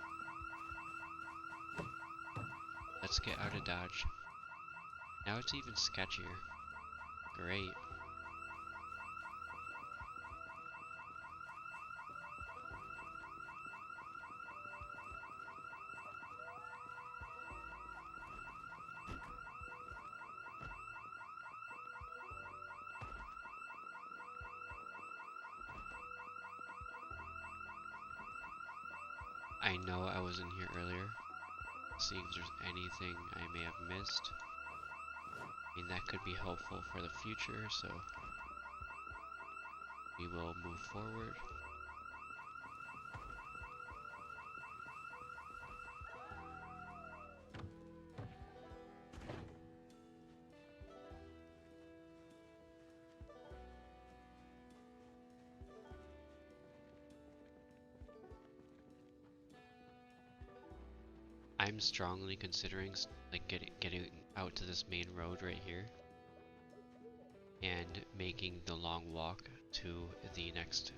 Speaker 1: Let's get out of Dodge. Now it's even sketchier. Great. I know I was in here earlier, seeing if there's anything I may have missed. I mean, that could be helpful for the future, so we will move forward. I'm strongly considering like getting out to this main road right here and making the long walk to the next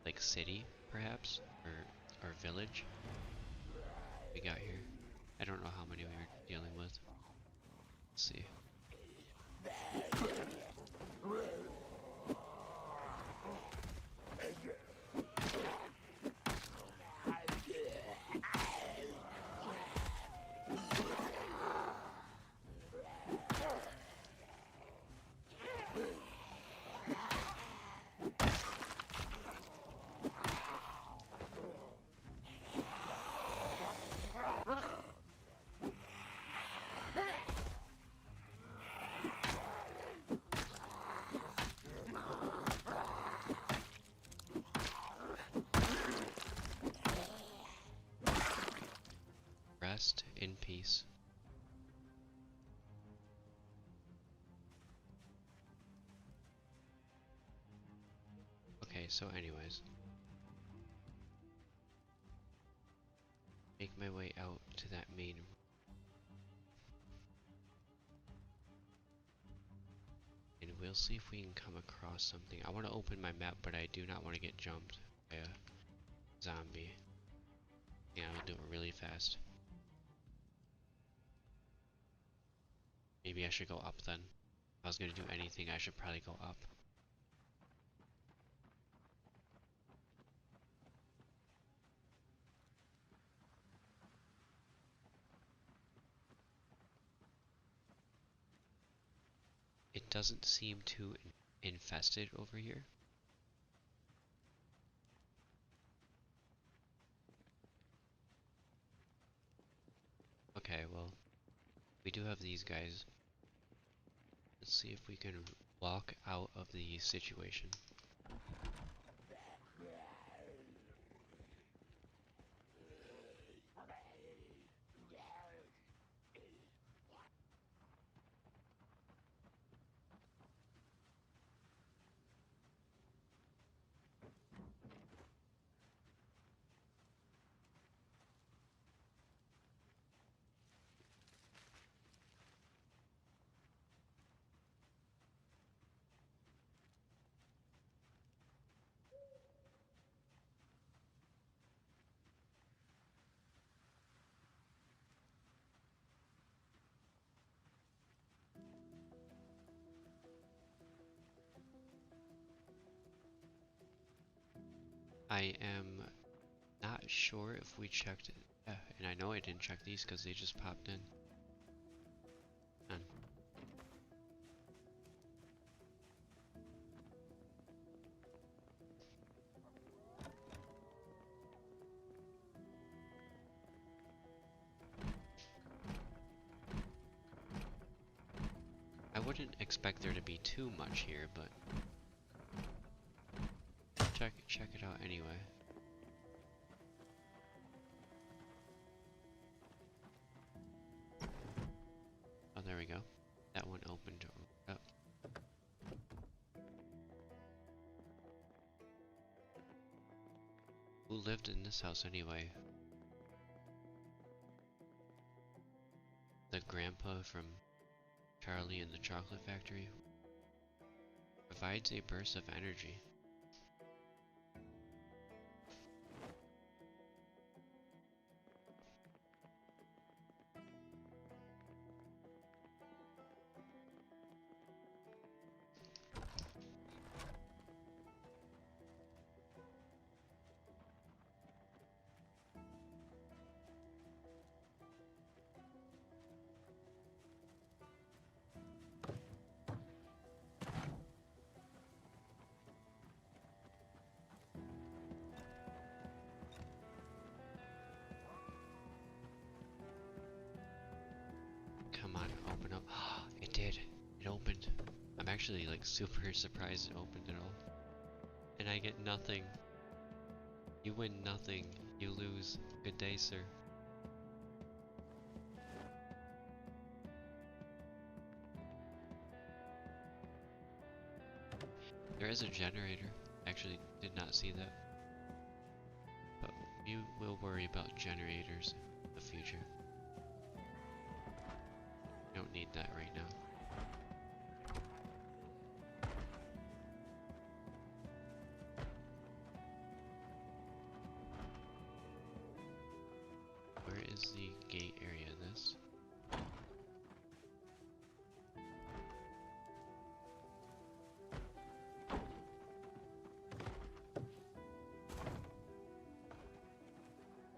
Speaker 1: like city perhaps or village we got here. I don't know how many we were dealing with. Let's see. Rest in peace. Okay, so anyways. Make my way out to that main road. And we'll see if we can come across something. I want to open my map, but I do not want to get jumped by a zombie. Yeah, I'll do it really fast. Maybe I should go up then. If I was gonna do anything, I should probably go up. It doesn't seem too infested over here. Okay, well, we do have these guys. Let's see if we can walk out of the situation. I am not sure if we checked it. Yeah, and I know I didn't check these because they just popped in. None. I wouldn't expect there to be too much here, but check it out anyway. Oh, there we go. That one opened up. Who lived in this house anyway? The grandpa from Charlie and the Chocolate Factory provides a burst of energy. Come on, open up. It did. It opened. I'm actually like super surprised it opened at all. And I get nothing. You win nothing. You lose. Good day, sir. There is a generator. Actually, did not see that. But we will worry about generators in the future. Don't need that right now. Where is the gate area of this?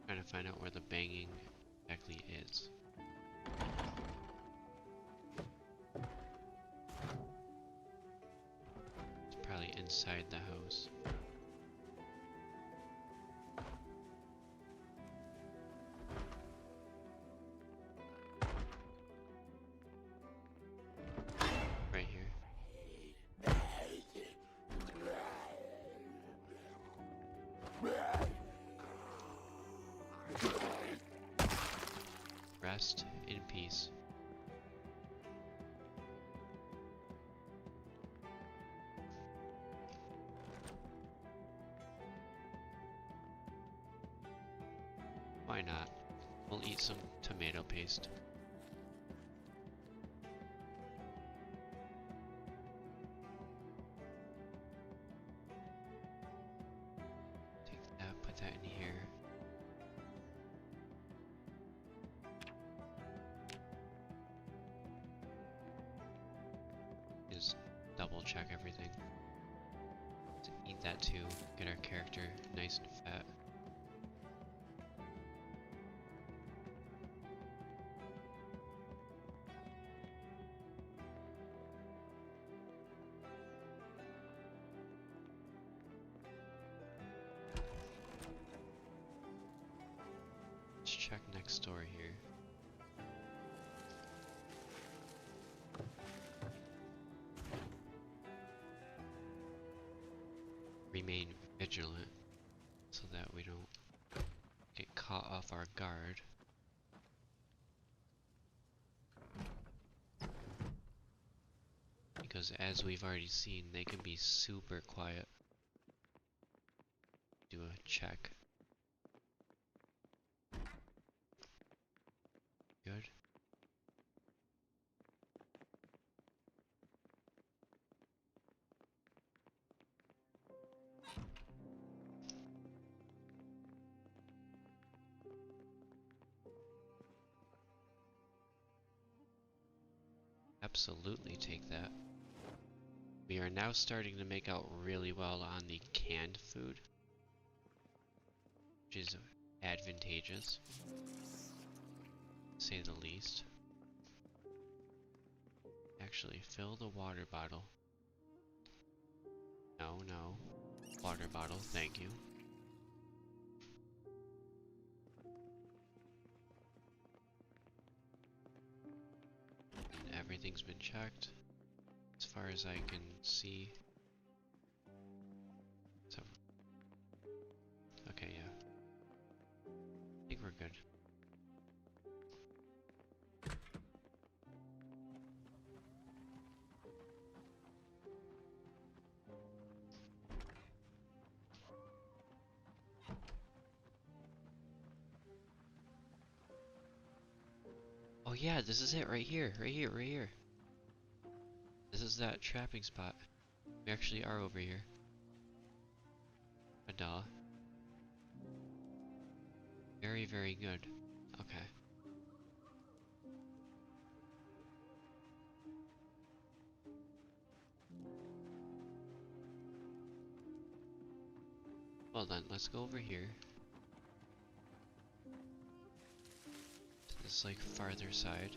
Speaker 1: Trying to find out where the banging exactly is. It's probably inside the house. Right here. Rest in peace. Why not? We'll eat some tomato paste. Take that, put that in here. Just double check everything. To eat that too, get our character nice and fat. Let's check next door here. Remain vigilant so that we don't get caught off our guard. Because as we've already seen, they can be super quiet. Do a check. Good. Absolutely take that. We are now starting to make out really well on the canned food. which is advantageous, to say the least. Actually, fill the water bottle. No, no. Water bottle, thank you. And everything's been checked, as far as I can see. So, okay, yeah. I think we're good. Oh yeah, this is it right here, right here, right here. This is that trapping spot. We actually are over here. Duh. Very, very good. Okay. Well then, let's go over here. To this, like, farther side.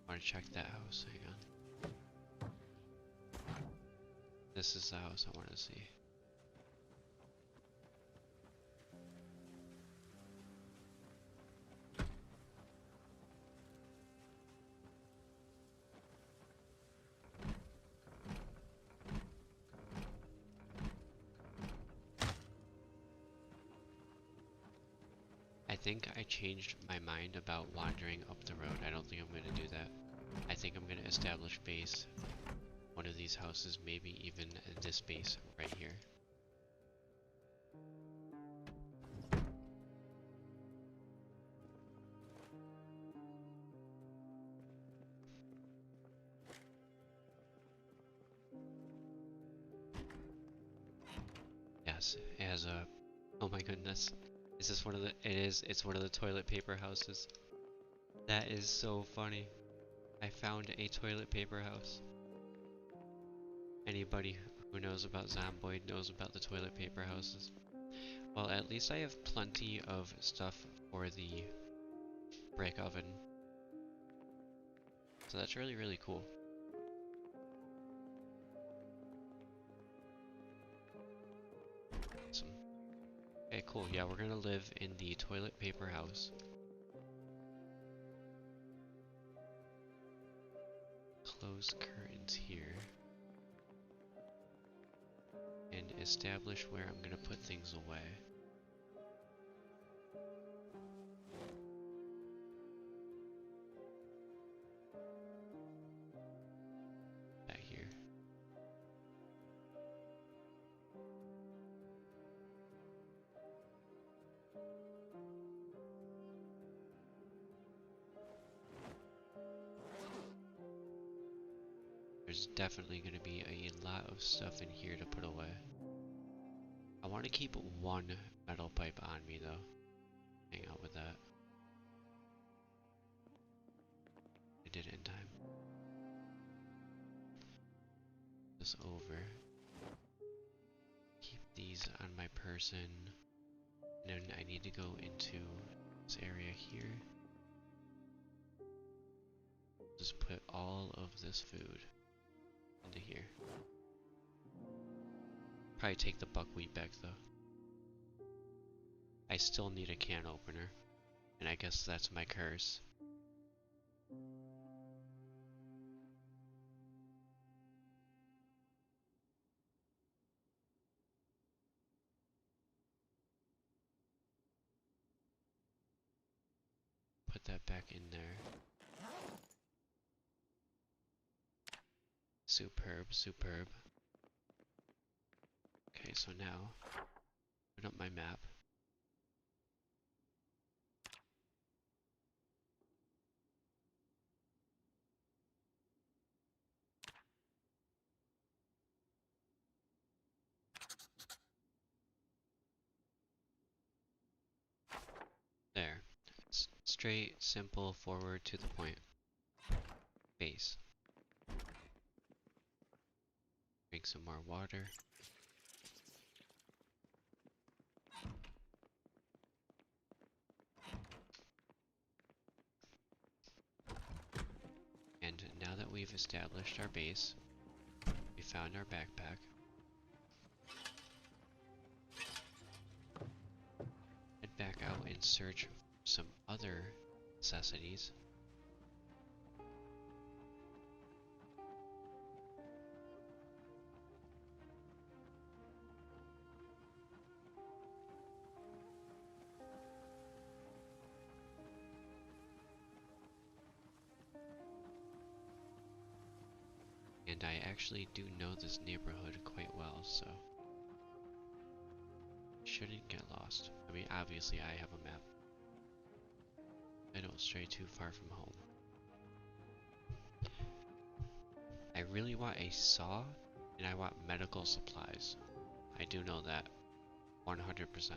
Speaker 1: I want to check that house, hang on. This is the house I want to see. I think I changed my mind about wandering up the road. I don't think I'm going to do that. I think I'm going to establish base. One of these houses, maybe even this base right here. Yes, it has a... Oh my goodness. Is this one of the... It is. It's one of the toilet paper houses. That is so funny. I found a toilet paper house. Anybody who knows about Zomboid knows about the toilet paper houses. Well, at least I have plenty of stuff for the brick oven. So that's really, really cool. Awesome. Okay, cool. Yeah, we're gonna live in the toilet paper house. Close curtains here. And establish where I'm gonna put things away. Back here. There's definitely gonna be a lot of stuff in here to put away. I want to keep one metal pipe on me though. Hang out with that. I did it in time. This over. Keep these on my person. And then I need to go into this area here. Just put all of this food into here. Probably take the buckwheat back though. I still need a can opener. And I guess that's my curse. Put that back in there. Superb, superb. Okay, so now, open up my map. straight, simple, forward, to the point. Base. Drink some more water. And now that we've established our base, we found our backpack. Head back out and search for some other necessities. And I actually do know this neighborhood quite well, so shouldn't get lost. I mean, obviously I have a map. I don't stray too far from home. I really want a saw, and I want medical supplies. I do know that 100%.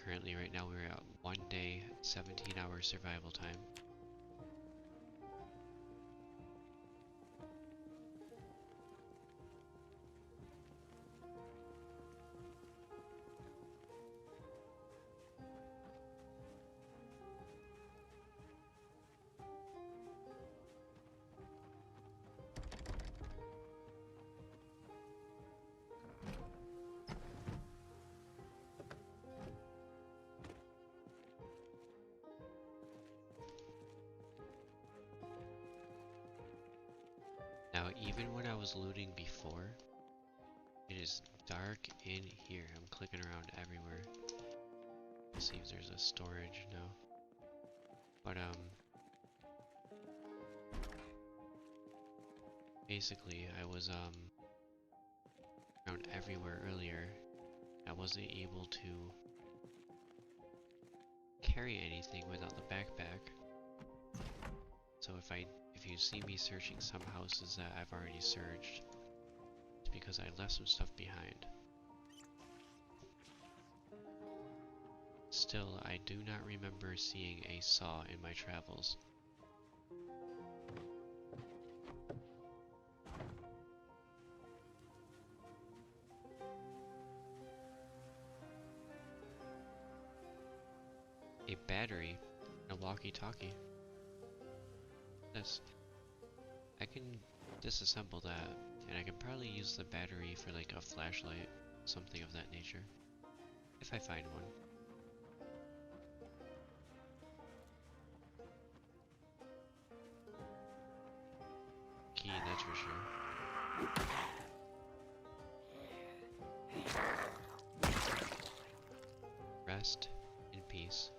Speaker 1: Currently, right now, we're at 1 day, 17-hour survival time. Now, even when I was looting before, it is dark in here. I'm clicking around everywhere. Let's see if there's a storage. No. But, basically, I was, around everywhere earlier. I wasn't able to carry anything without the backpack. So if you see me searching some houses that I've already searched, it's because I left some stuff behind. Still, I do not remember seeing a saw in my travels. A battery and a walkie-talkie. This. I can disassemble that, and I can probably use the battery for like a flashlight, something of that nature, if I find one. Key, that's for sure. Rest in peace.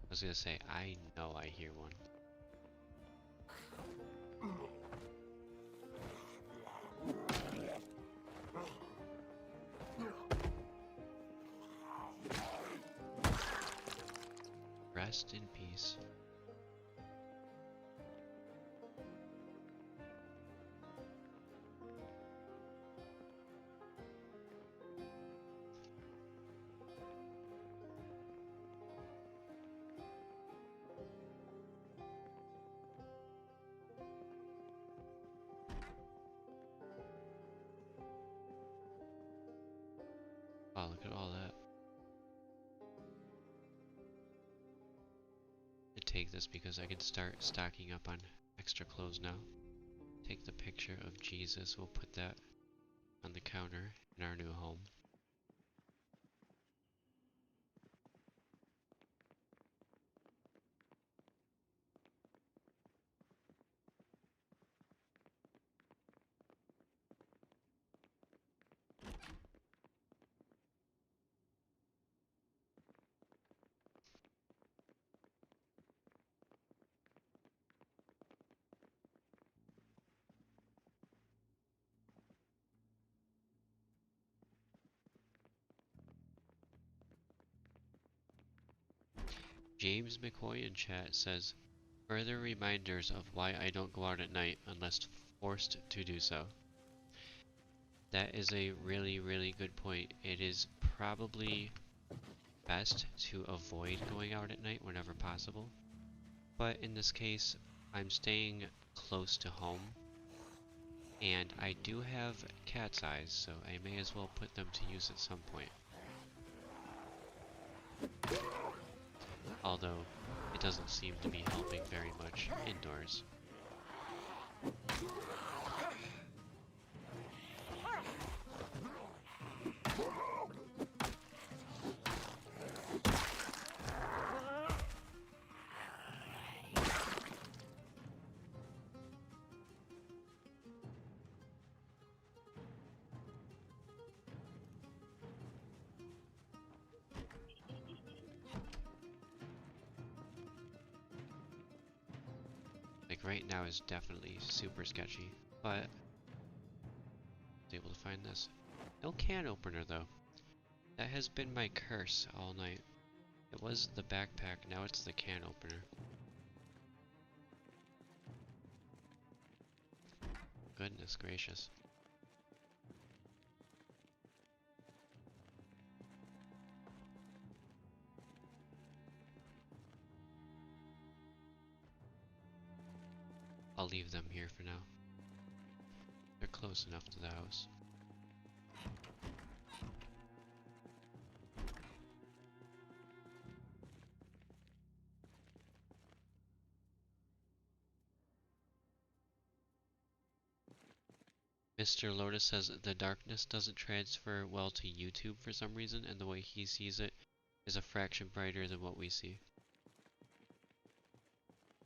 Speaker 1: I was gonna say, I know I hear one. Rest in peace. Wow, look at all that. I take this because I can start stocking up on extra clothes now. Take the picture of Jesus, we'll put that on the counter in our new home. James McCoy in chat says, further reminders of why I don't go out at night unless forced to do so. That is a really, really good point. It is probably best to avoid going out at night whenever possible. But in this case, I'm staying close to home. And I do have cat's eyes, so I may as well put them to use at some point. Although, it doesn't seem to be helping very much indoors. Like right now is definitely super sketchy, but I was able to find this. No can opener though. That has been my curse all night. It was the backpack, now it's the can opener. Goodness gracious. I'll leave them here for now. They're close enough to the house. Mr. Lotus says the darkness doesn't transfer well to YouTube for some reason, and the way he sees it is a fraction brighter than what we see.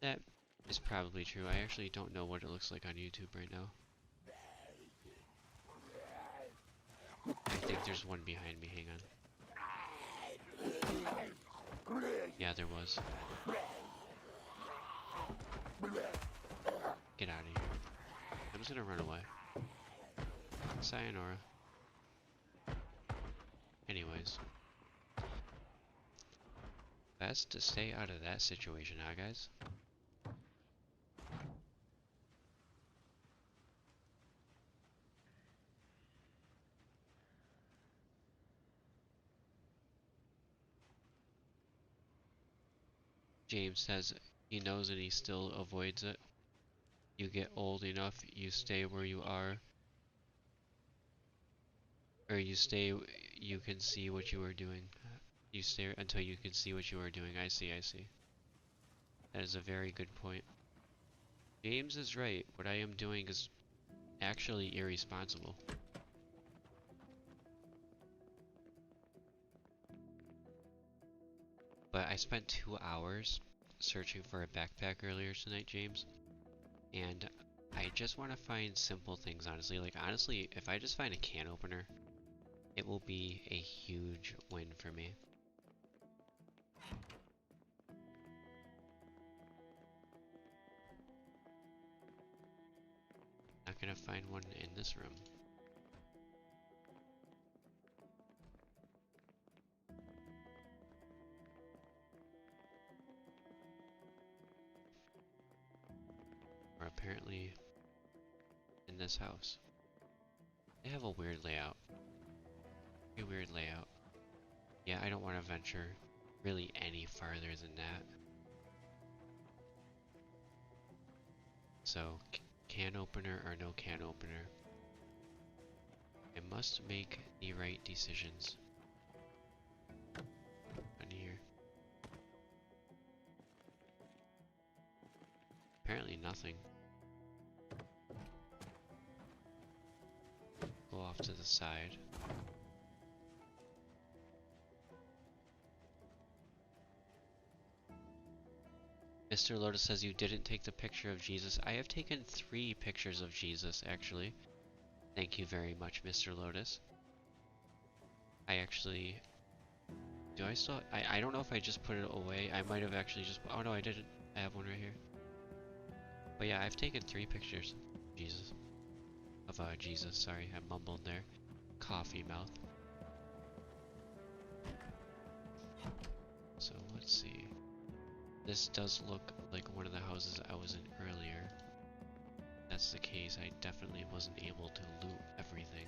Speaker 1: That is probably true. I actually don't know what it looks like on YouTube right now. I think there's one behind me, hang on. Yeah, there was. Get out of here. I'm just gonna run away. Sayonara. Anyways. Best to stay out of that situation, huh guys? James says he knows and he still avoids it. You get old enough, you stay where you are. Or you stay, you can see what you are doing. You stay until you can see what you are doing. I see, I see. That is a very good point. James is right. What I am doing is actually irresponsible. But I spent 2 hours searching for a backpack earlier tonight, James. And I just want to find simple things, honestly. Like, honestly, if I just find a can opener, it will be a huge win for me. Not gonna find one in this room. Or apparently in this house. They have a weird layout. A weird layout. Yeah, I don't want to venture really any farther than that. So, can opener or no can opener. I must make the right decisions. In here. Apparently nothing. Go off to the side. Mr. Lotus says you didn't take the picture of Jesus. I have taken 3 pictures of Jesus, actually. Thank you very much, Mr. Lotus. I actually... Do I still... I don't know if I just put it away. I might have actually just... Oh no, I didn't. I have one right here. But yeah, I've taken 3 pictures of Jesus. Jesus, sorry. I mumbled there. Coffee mouth. So, let's see. This does look like one of the houses I was in earlier. If that's the case, I definitely wasn't able to loot everything.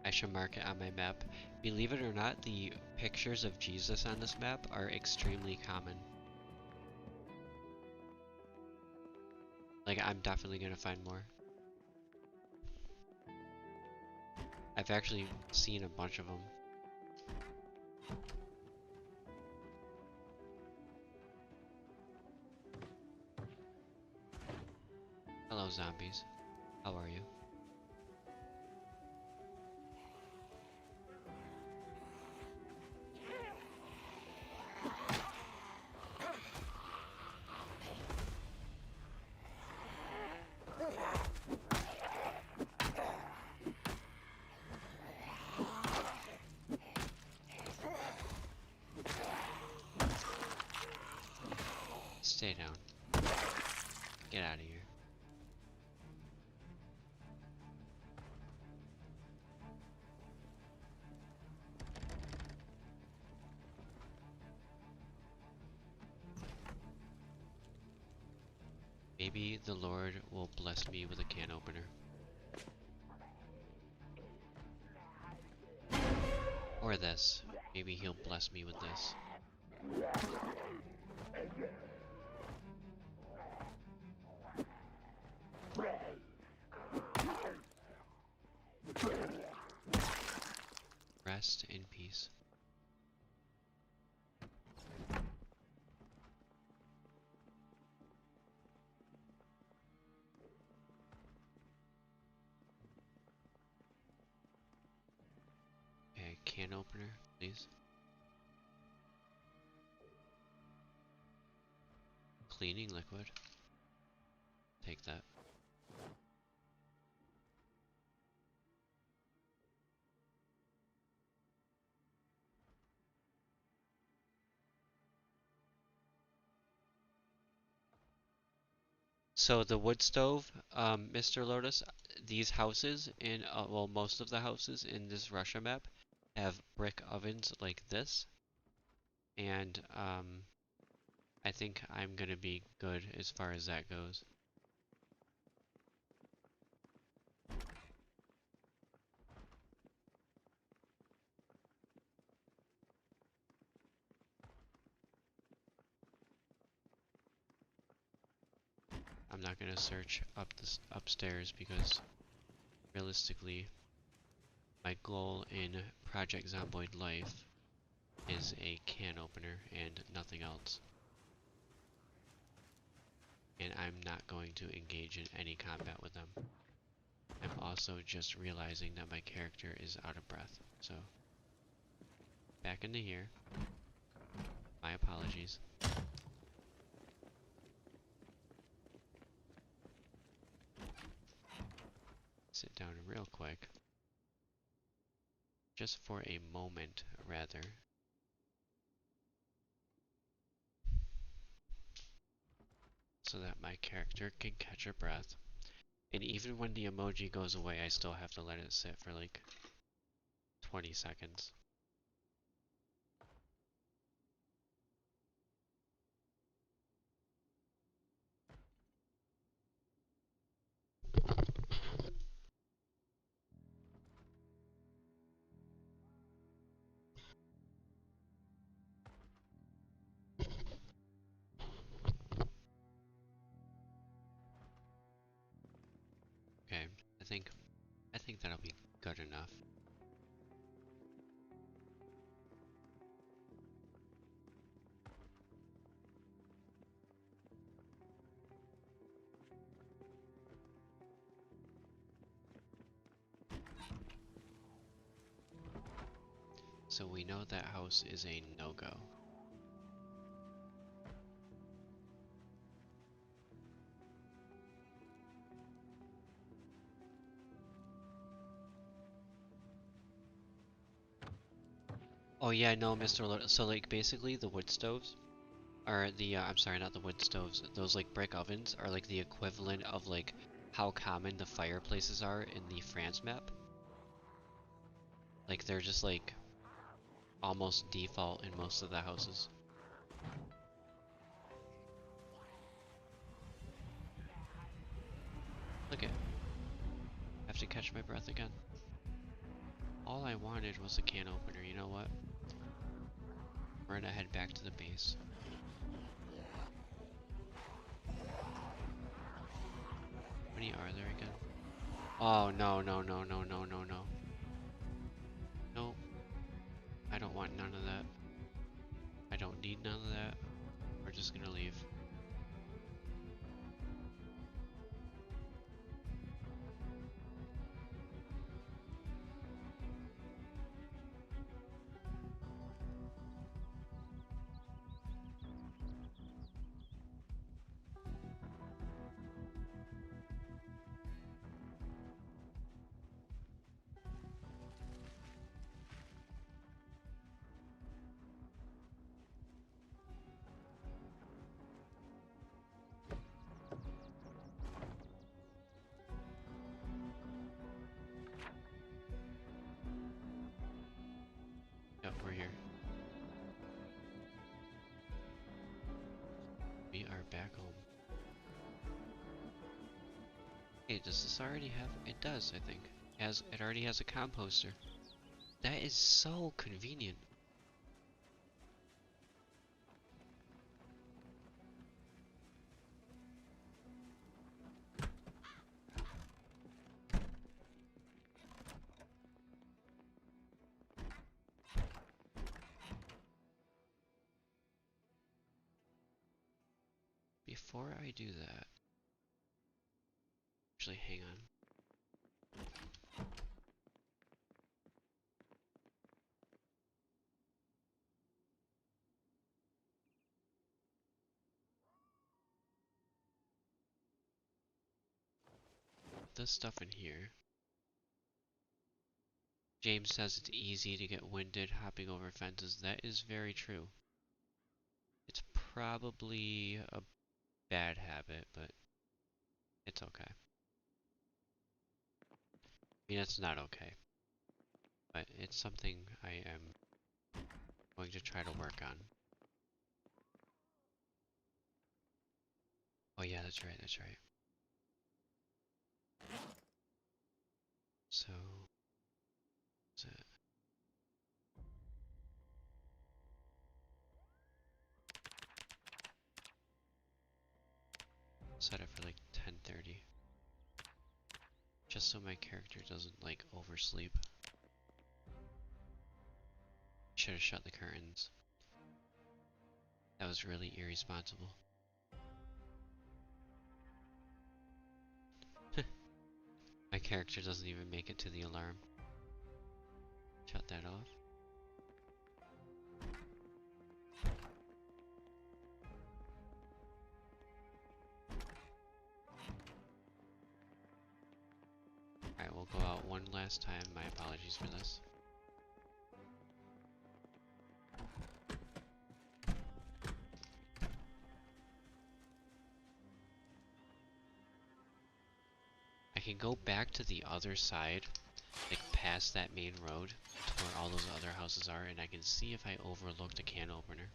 Speaker 1: I should mark it on my map. Believe it or not, the pictures of Jesus on this map are extremely common. Like, I'm definitely gonna find more. I've actually seen a bunch of them. Hello, zombies. How are you? Stay down. Get out of here. Maybe the Lord will bless me with a can opener. Or this. Maybe he'll bless me with this. Rest in peace. Okay, can opener, please. Cleaning liquid. Take that. So the wood stove, Mr. Lotus, these houses in, well, most of the houses in this Russia map have brick ovens like this, and I think I'm gonna be good as far as that goes. I'm not gonna search upstairs because realistically, my goal in Project Zomboid Life is a can opener and nothing else. And I'm not going to engage in any combat with them. I'm also just realizing that my character is out of breath, so back into here. My apologies. Sit down real quick. Just for a moment, rather. So that my character can catch a breath. And even when the emoji goes away, I still have to let it sit for like 20 seconds. Okay, I think that'll be good enough. So we know that house is a no-go. Oh yeah, no, Mr. So like basically the wood stoves, Or the, I'm sorry, not the wood stoves. Those like brick ovens are like the equivalent of like how common the fireplaces are in the France map. Like they're just like almost default in most of the houses. Look at, I have to catch my breath again. All I wanted was a can opener, you know what? We're gonna head back to the base. How many are there again? Oh, no, no, no, no, no, no, no. No, I don't want none of that. I don't need none of that. We're just gonna leave. Yep, we're here. We are back home. Hey, does this already have? It does, I think. It already has a composter. That is so convenient. Before I do that, actually, hang on. This stuff in here. James says it's easy to get winded hopping over fences. That is very true. It's probably a bad habit, but it's okay. I mean, it's not okay, but it's something I am going to try to work on. Oh yeah, that's right, that's right. So, is it? Set it for like 10:30. Just so my character doesn't like oversleep. Should have shut the curtains. That was really irresponsible. My character doesn't even make it to the alarm. Shut that off. Alright, we'll go out one last time. My apologies for this. I can go back to the other side, like past that main road, to where all those other houses are, and I can see if I overlooked a can opener.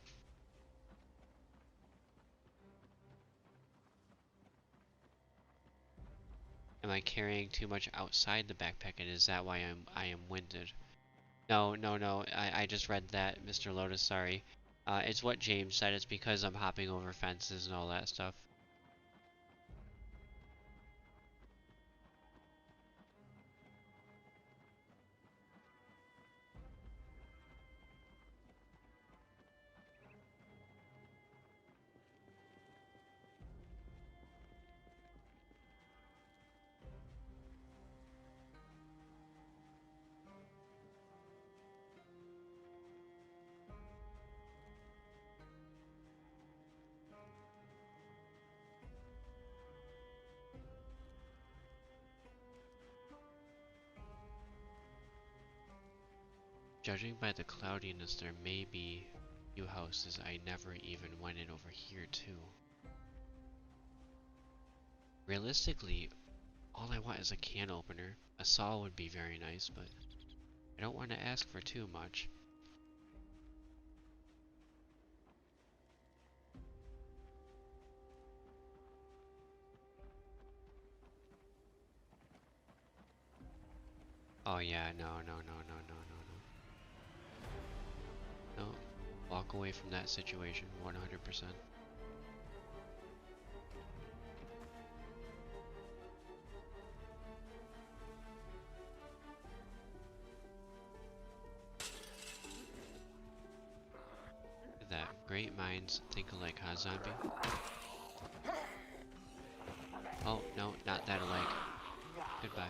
Speaker 1: Am I carrying too much outside the backpack, and is that why I am winded? No, no, no. I just read that, Mr. Lotus. Sorry. It's what James said. It's because I'm hopping over fences and all that stuff. Judging by the cloudiness, there may be few houses I never even went in over here too. Realistically, all I want is a can opener. A saw would be very nice, but I don't want to ask for too much. Oh yeah, no, no, no, no, no, no, no. No, walk away from that situation, 100%. That great minds think alike, huh, zombie? Oh, no, not that alike. Goodbye.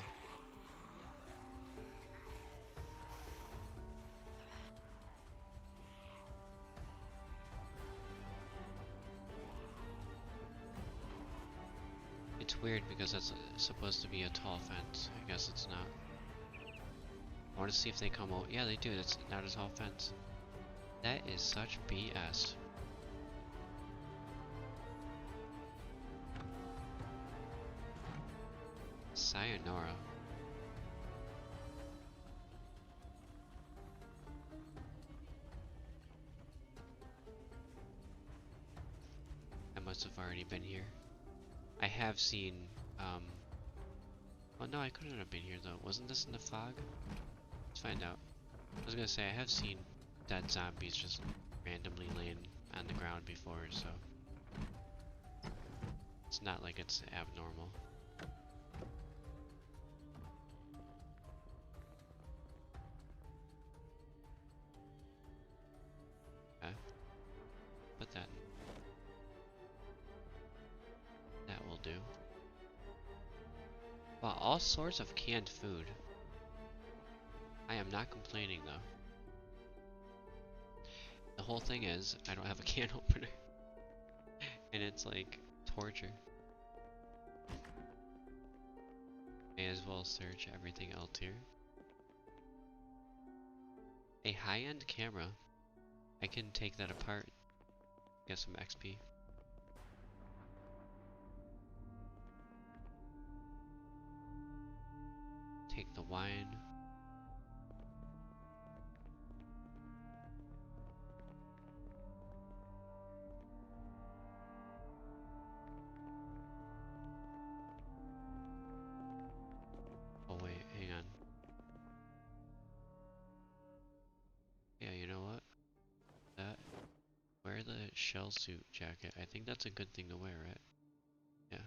Speaker 1: It's weird because that's supposed to be a tall fence. I guess it's not. I want to see if they come out. Yeah, they do. It's not a tall fence. That is such BS. Sayonara. I must have already been here. I have seen, well, no, I couldn't have been here though. Wasn't this in the fog? Let's find out. I was gonna say, I have seen dead zombies just randomly laying on the ground before, so it's not like it's abnormal. Okay. Put that. That will do. Wow, all sorts of canned food. I am not complaining though. The whole thing is, I don't have a can opener. And it's like torture. May as well search everything else here. A high-end camera. I can take that apart. Get some XP. Take the wine. Oh wait, hang on. Yeah, you know what? That. Wear the shell suit jacket. I think that's a good thing to wear, right? Yeah.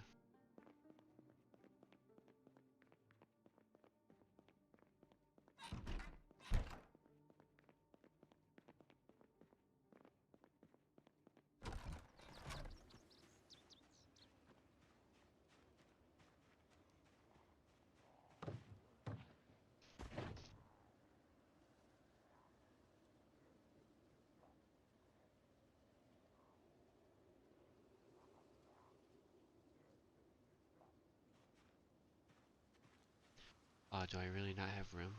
Speaker 1: Oh, do I really not have room?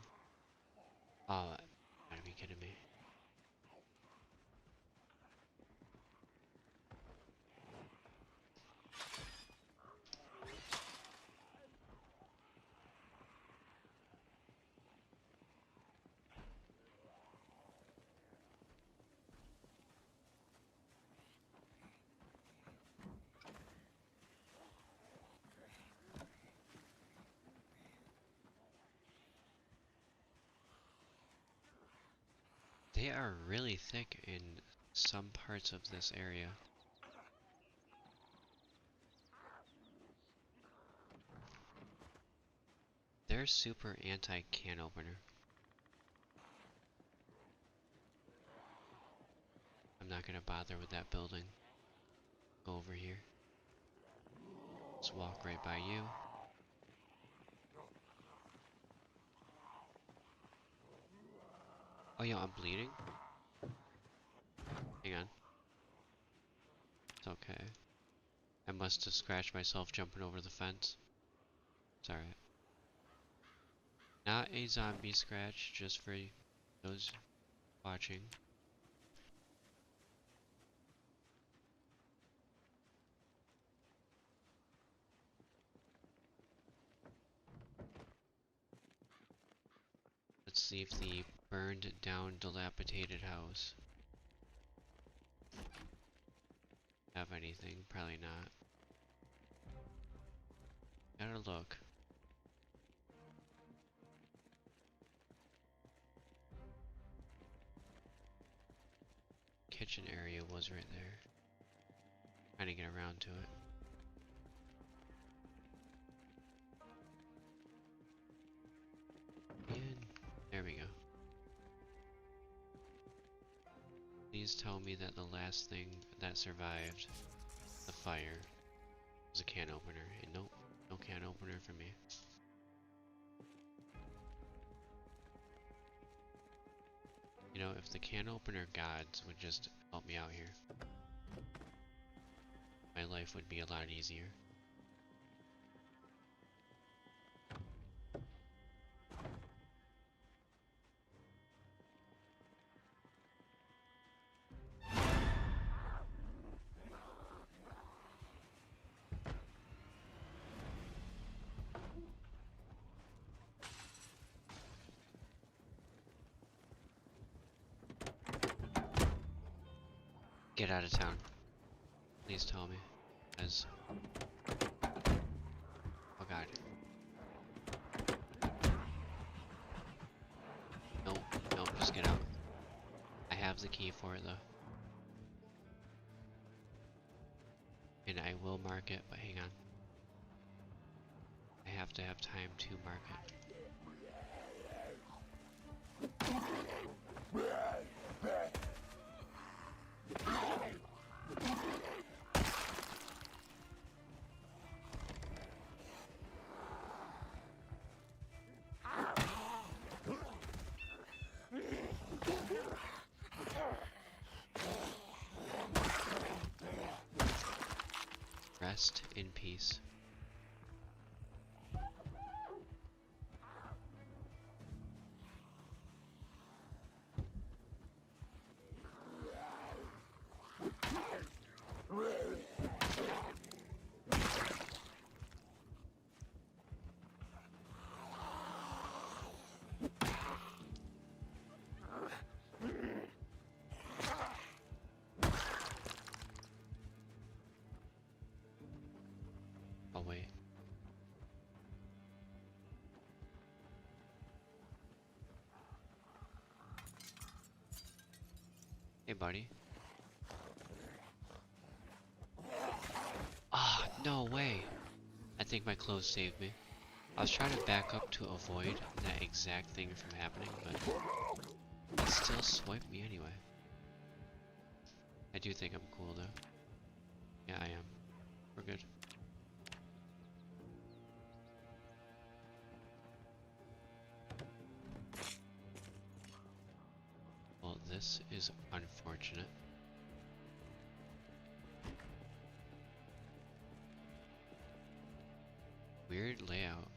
Speaker 1: Oh, gotta be kidding me. They are really thick in some parts of this area. They're super anti-can opener. I'm not gonna bother with that building. Go over here. Let's walk right by you. Oh yeah, I'm bleeding? Hang on. It's okay. I must have scratched myself jumping over the fence. It's alright. Not a zombie scratch, just for those watching. Let's leave the burned down, dilapidated house. Have anything? Probably not. Gotta look. Kitchen area was right there. Trying to get around to it. And there we go. Please tell me that the last thing that survived the fire was a can opener. And nope, no can opener for me. You know, if the can opener gods would just help me out here, my life would be a lot easier. Get out of town. Please tell me. As oh god. Nope, nope, just get out. I have the key for it though. And I will mark it, but hang on. I have to have time to mark it. Rest in peace. Oh wait. Hey buddy. Ah, no way. I think my clothes saved me. I was trying to back up to avoid that exact thing from happening, but it still swiped me anyway. I do think I'm cool though. Yeah, I am. We're good. Well, this is unfortunate. Weird layout.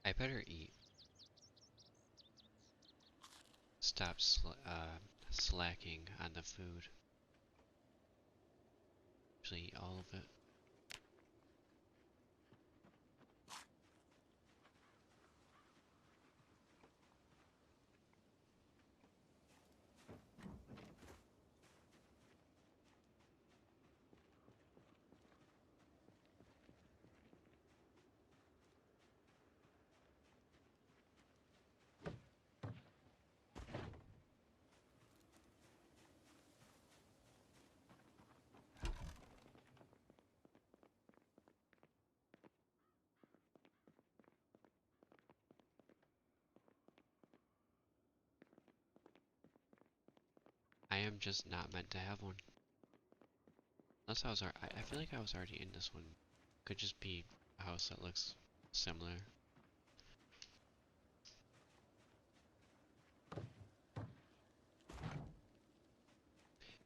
Speaker 1: I better eat. Stop slacking on the food. Actually eat all of it. I am just not meant to have one. Unless I feel like I was already in this one. Could just be a house that looks similar.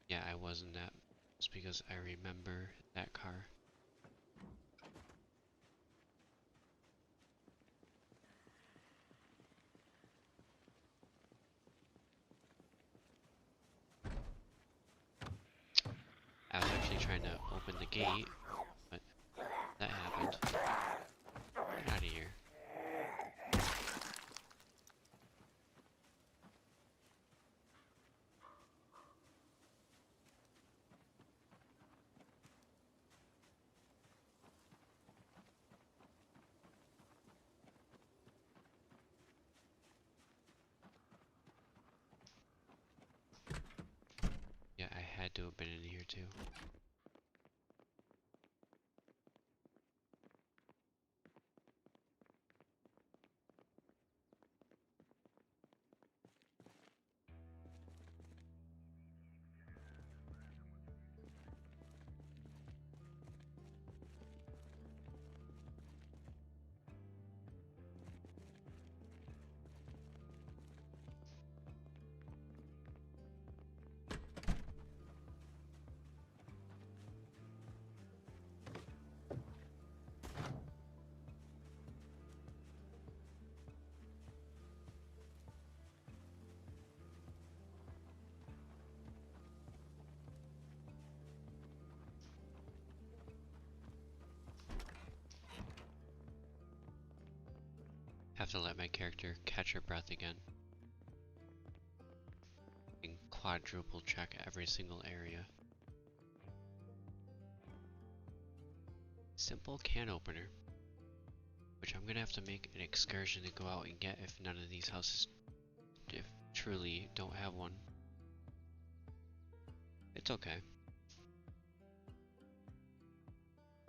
Speaker 1: Yeah, I was in that. It's because I remember that car. I was actually trying to open the gate, but that happened. Get out of here. Yeah, I had to have been in here too. Have to let my character catch her breath again. And quadruple check every single area. Simple can opener. Which I'm gonna have to make an excursion to go out and get if none of these houses if truly don't have one. It's okay.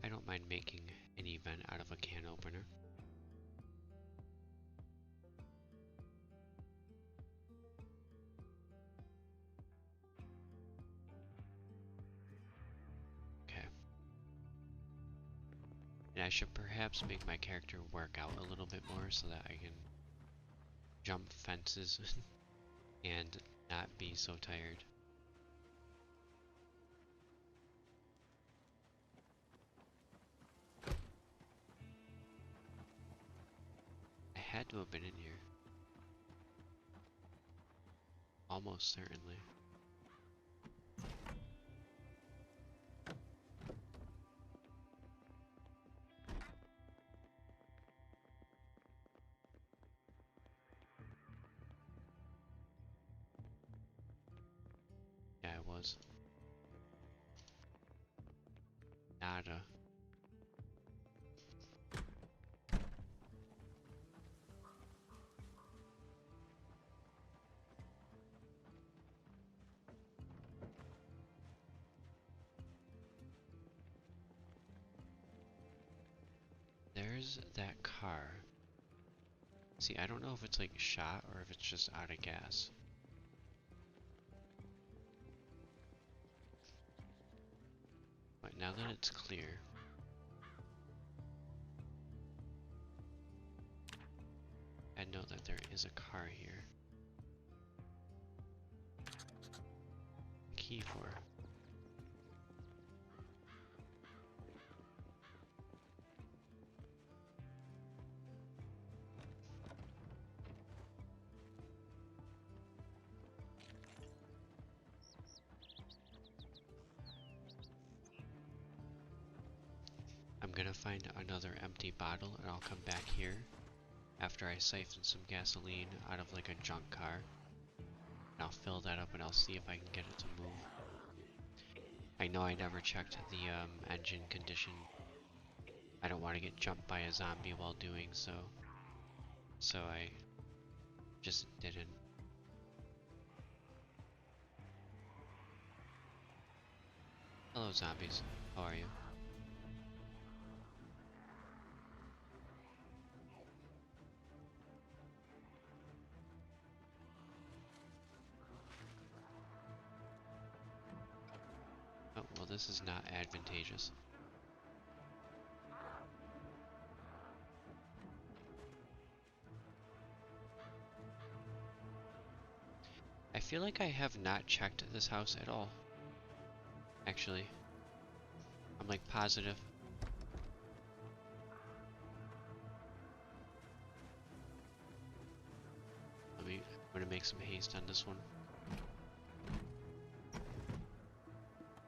Speaker 1: I don't mind making an event out of a can opener. Okay. And I should perhaps make my character work out a little bit more so that I can jump fences and not be so tired. I had to have been in here. Almost certainly. Yeah, I was. Nada. There's that car. See, I don't know if it's like shot or if it's just out of gas. But now that it's clear, I know that there is a car here. Key for. I'm gonna find another empty bottle and I'll come back here after I siphon some gasoline out of like a junk car. And I'll fill that up and I'll see if I can get it to move. I know I never checked the engine condition. I don't want to get jumped by a zombie while doing so. So I just didn't. Hello zombies, how are you? is not advantageous. I feel like I have not checked this house at all. Actually, I'm like positive. I'm gonna make some haste on this one.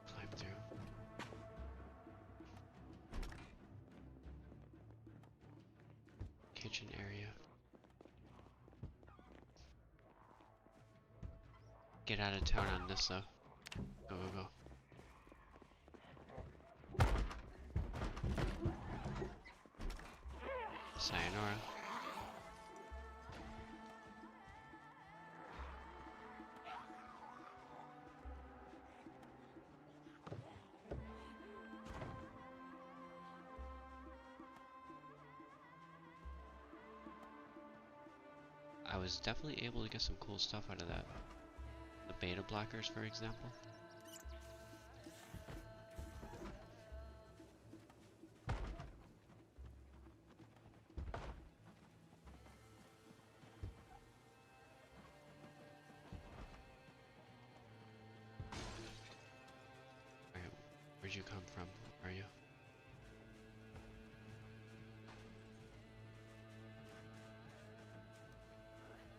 Speaker 1: Climb through. Kitchen area. Get out of town on this though. Go, go, go. Sayonara. I was definitely able to get some cool stuff out of that. The beta blockers, for example. Alright, where'd you come from? Where are you?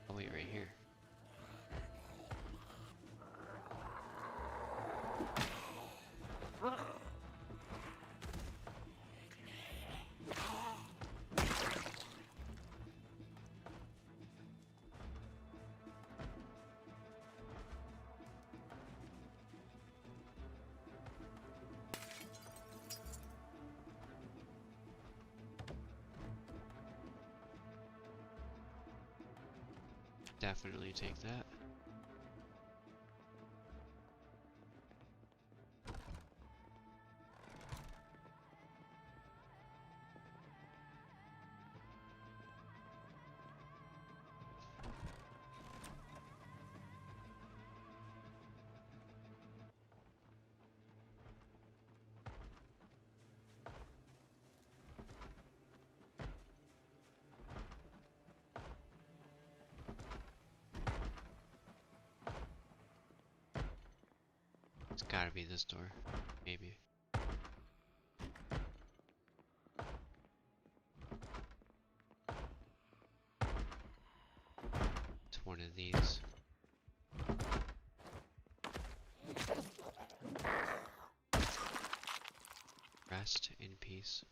Speaker 1: Oh wait, right here. Definitely take that. It's gotta be this door. Maybe. It's one of these. Rest in peace.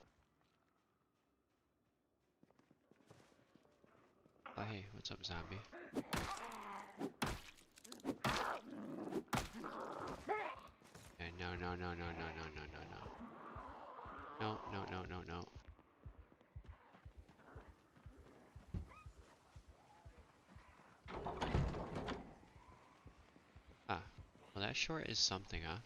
Speaker 1: Oh hey, what's up, zombie? Yeah, no, no, no, no, no, no, no, no, no. No, no, no, no, no. Ah, well that sure is something, huh?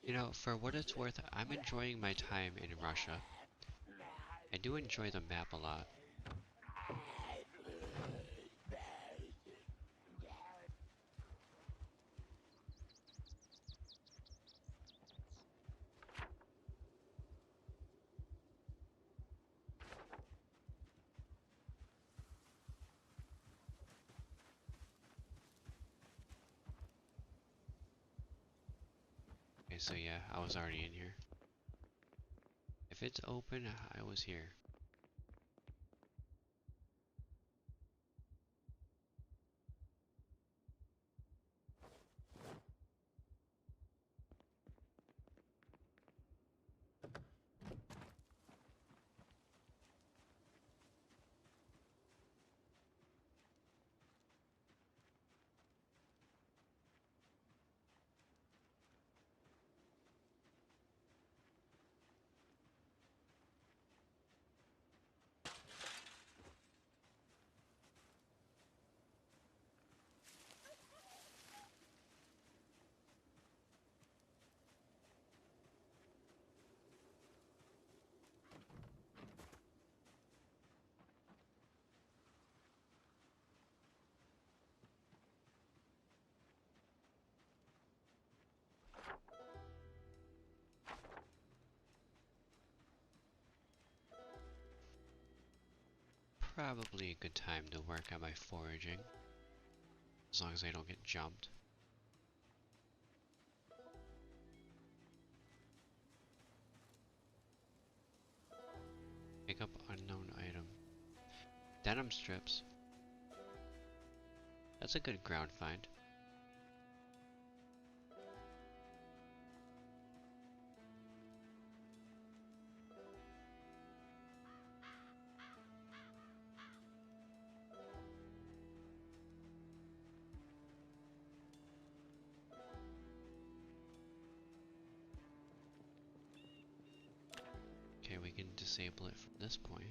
Speaker 1: You know, for what it's worth, I'm enjoying my time in Russia. I do enjoy the map a lot. Okay, so yeah, I was already in here. If it's open, I was here. probably a good time to work on my foraging, as long as I don't get jumped. Pick up unknown item. Denim strips. That's a good ground find. Okay, we can disable it from this point.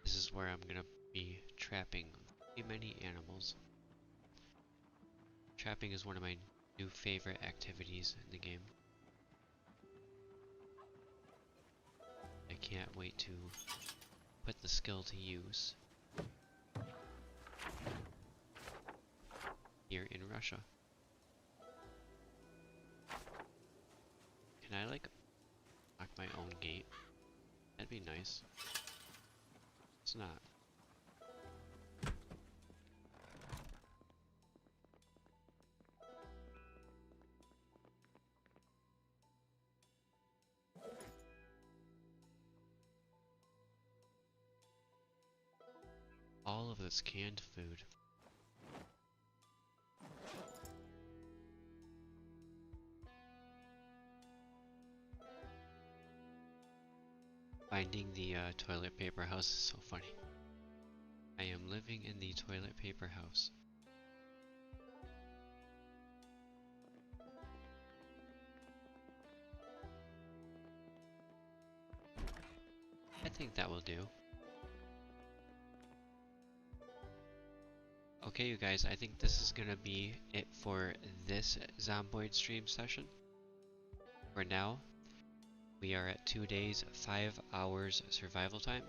Speaker 1: This is where I'm gonna be trapping many animals. Trapping is one of my new favorite activities in the game. I can't wait to put the skill to use here in Russia. Can I like lock my own gate? That'd be nice. It's not. All of this canned food. Finding the toilet paper house is so funny. I am living in the toilet paper house. I think that will do. Okay, you guys, I think this is gonna be it for this Zomboid stream session. For now, we are at 2 days, 5 hours survival time,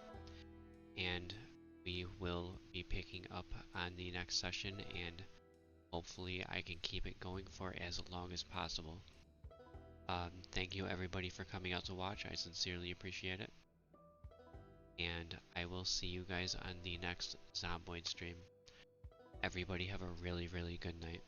Speaker 1: and we will be picking up on the next session, and hopefully I can keep it going for as long as possible. Thank you everybody for coming out to watch, I sincerely appreciate it. And I will see you guys on the next Zomboid stream. Everybody have a really, really good night.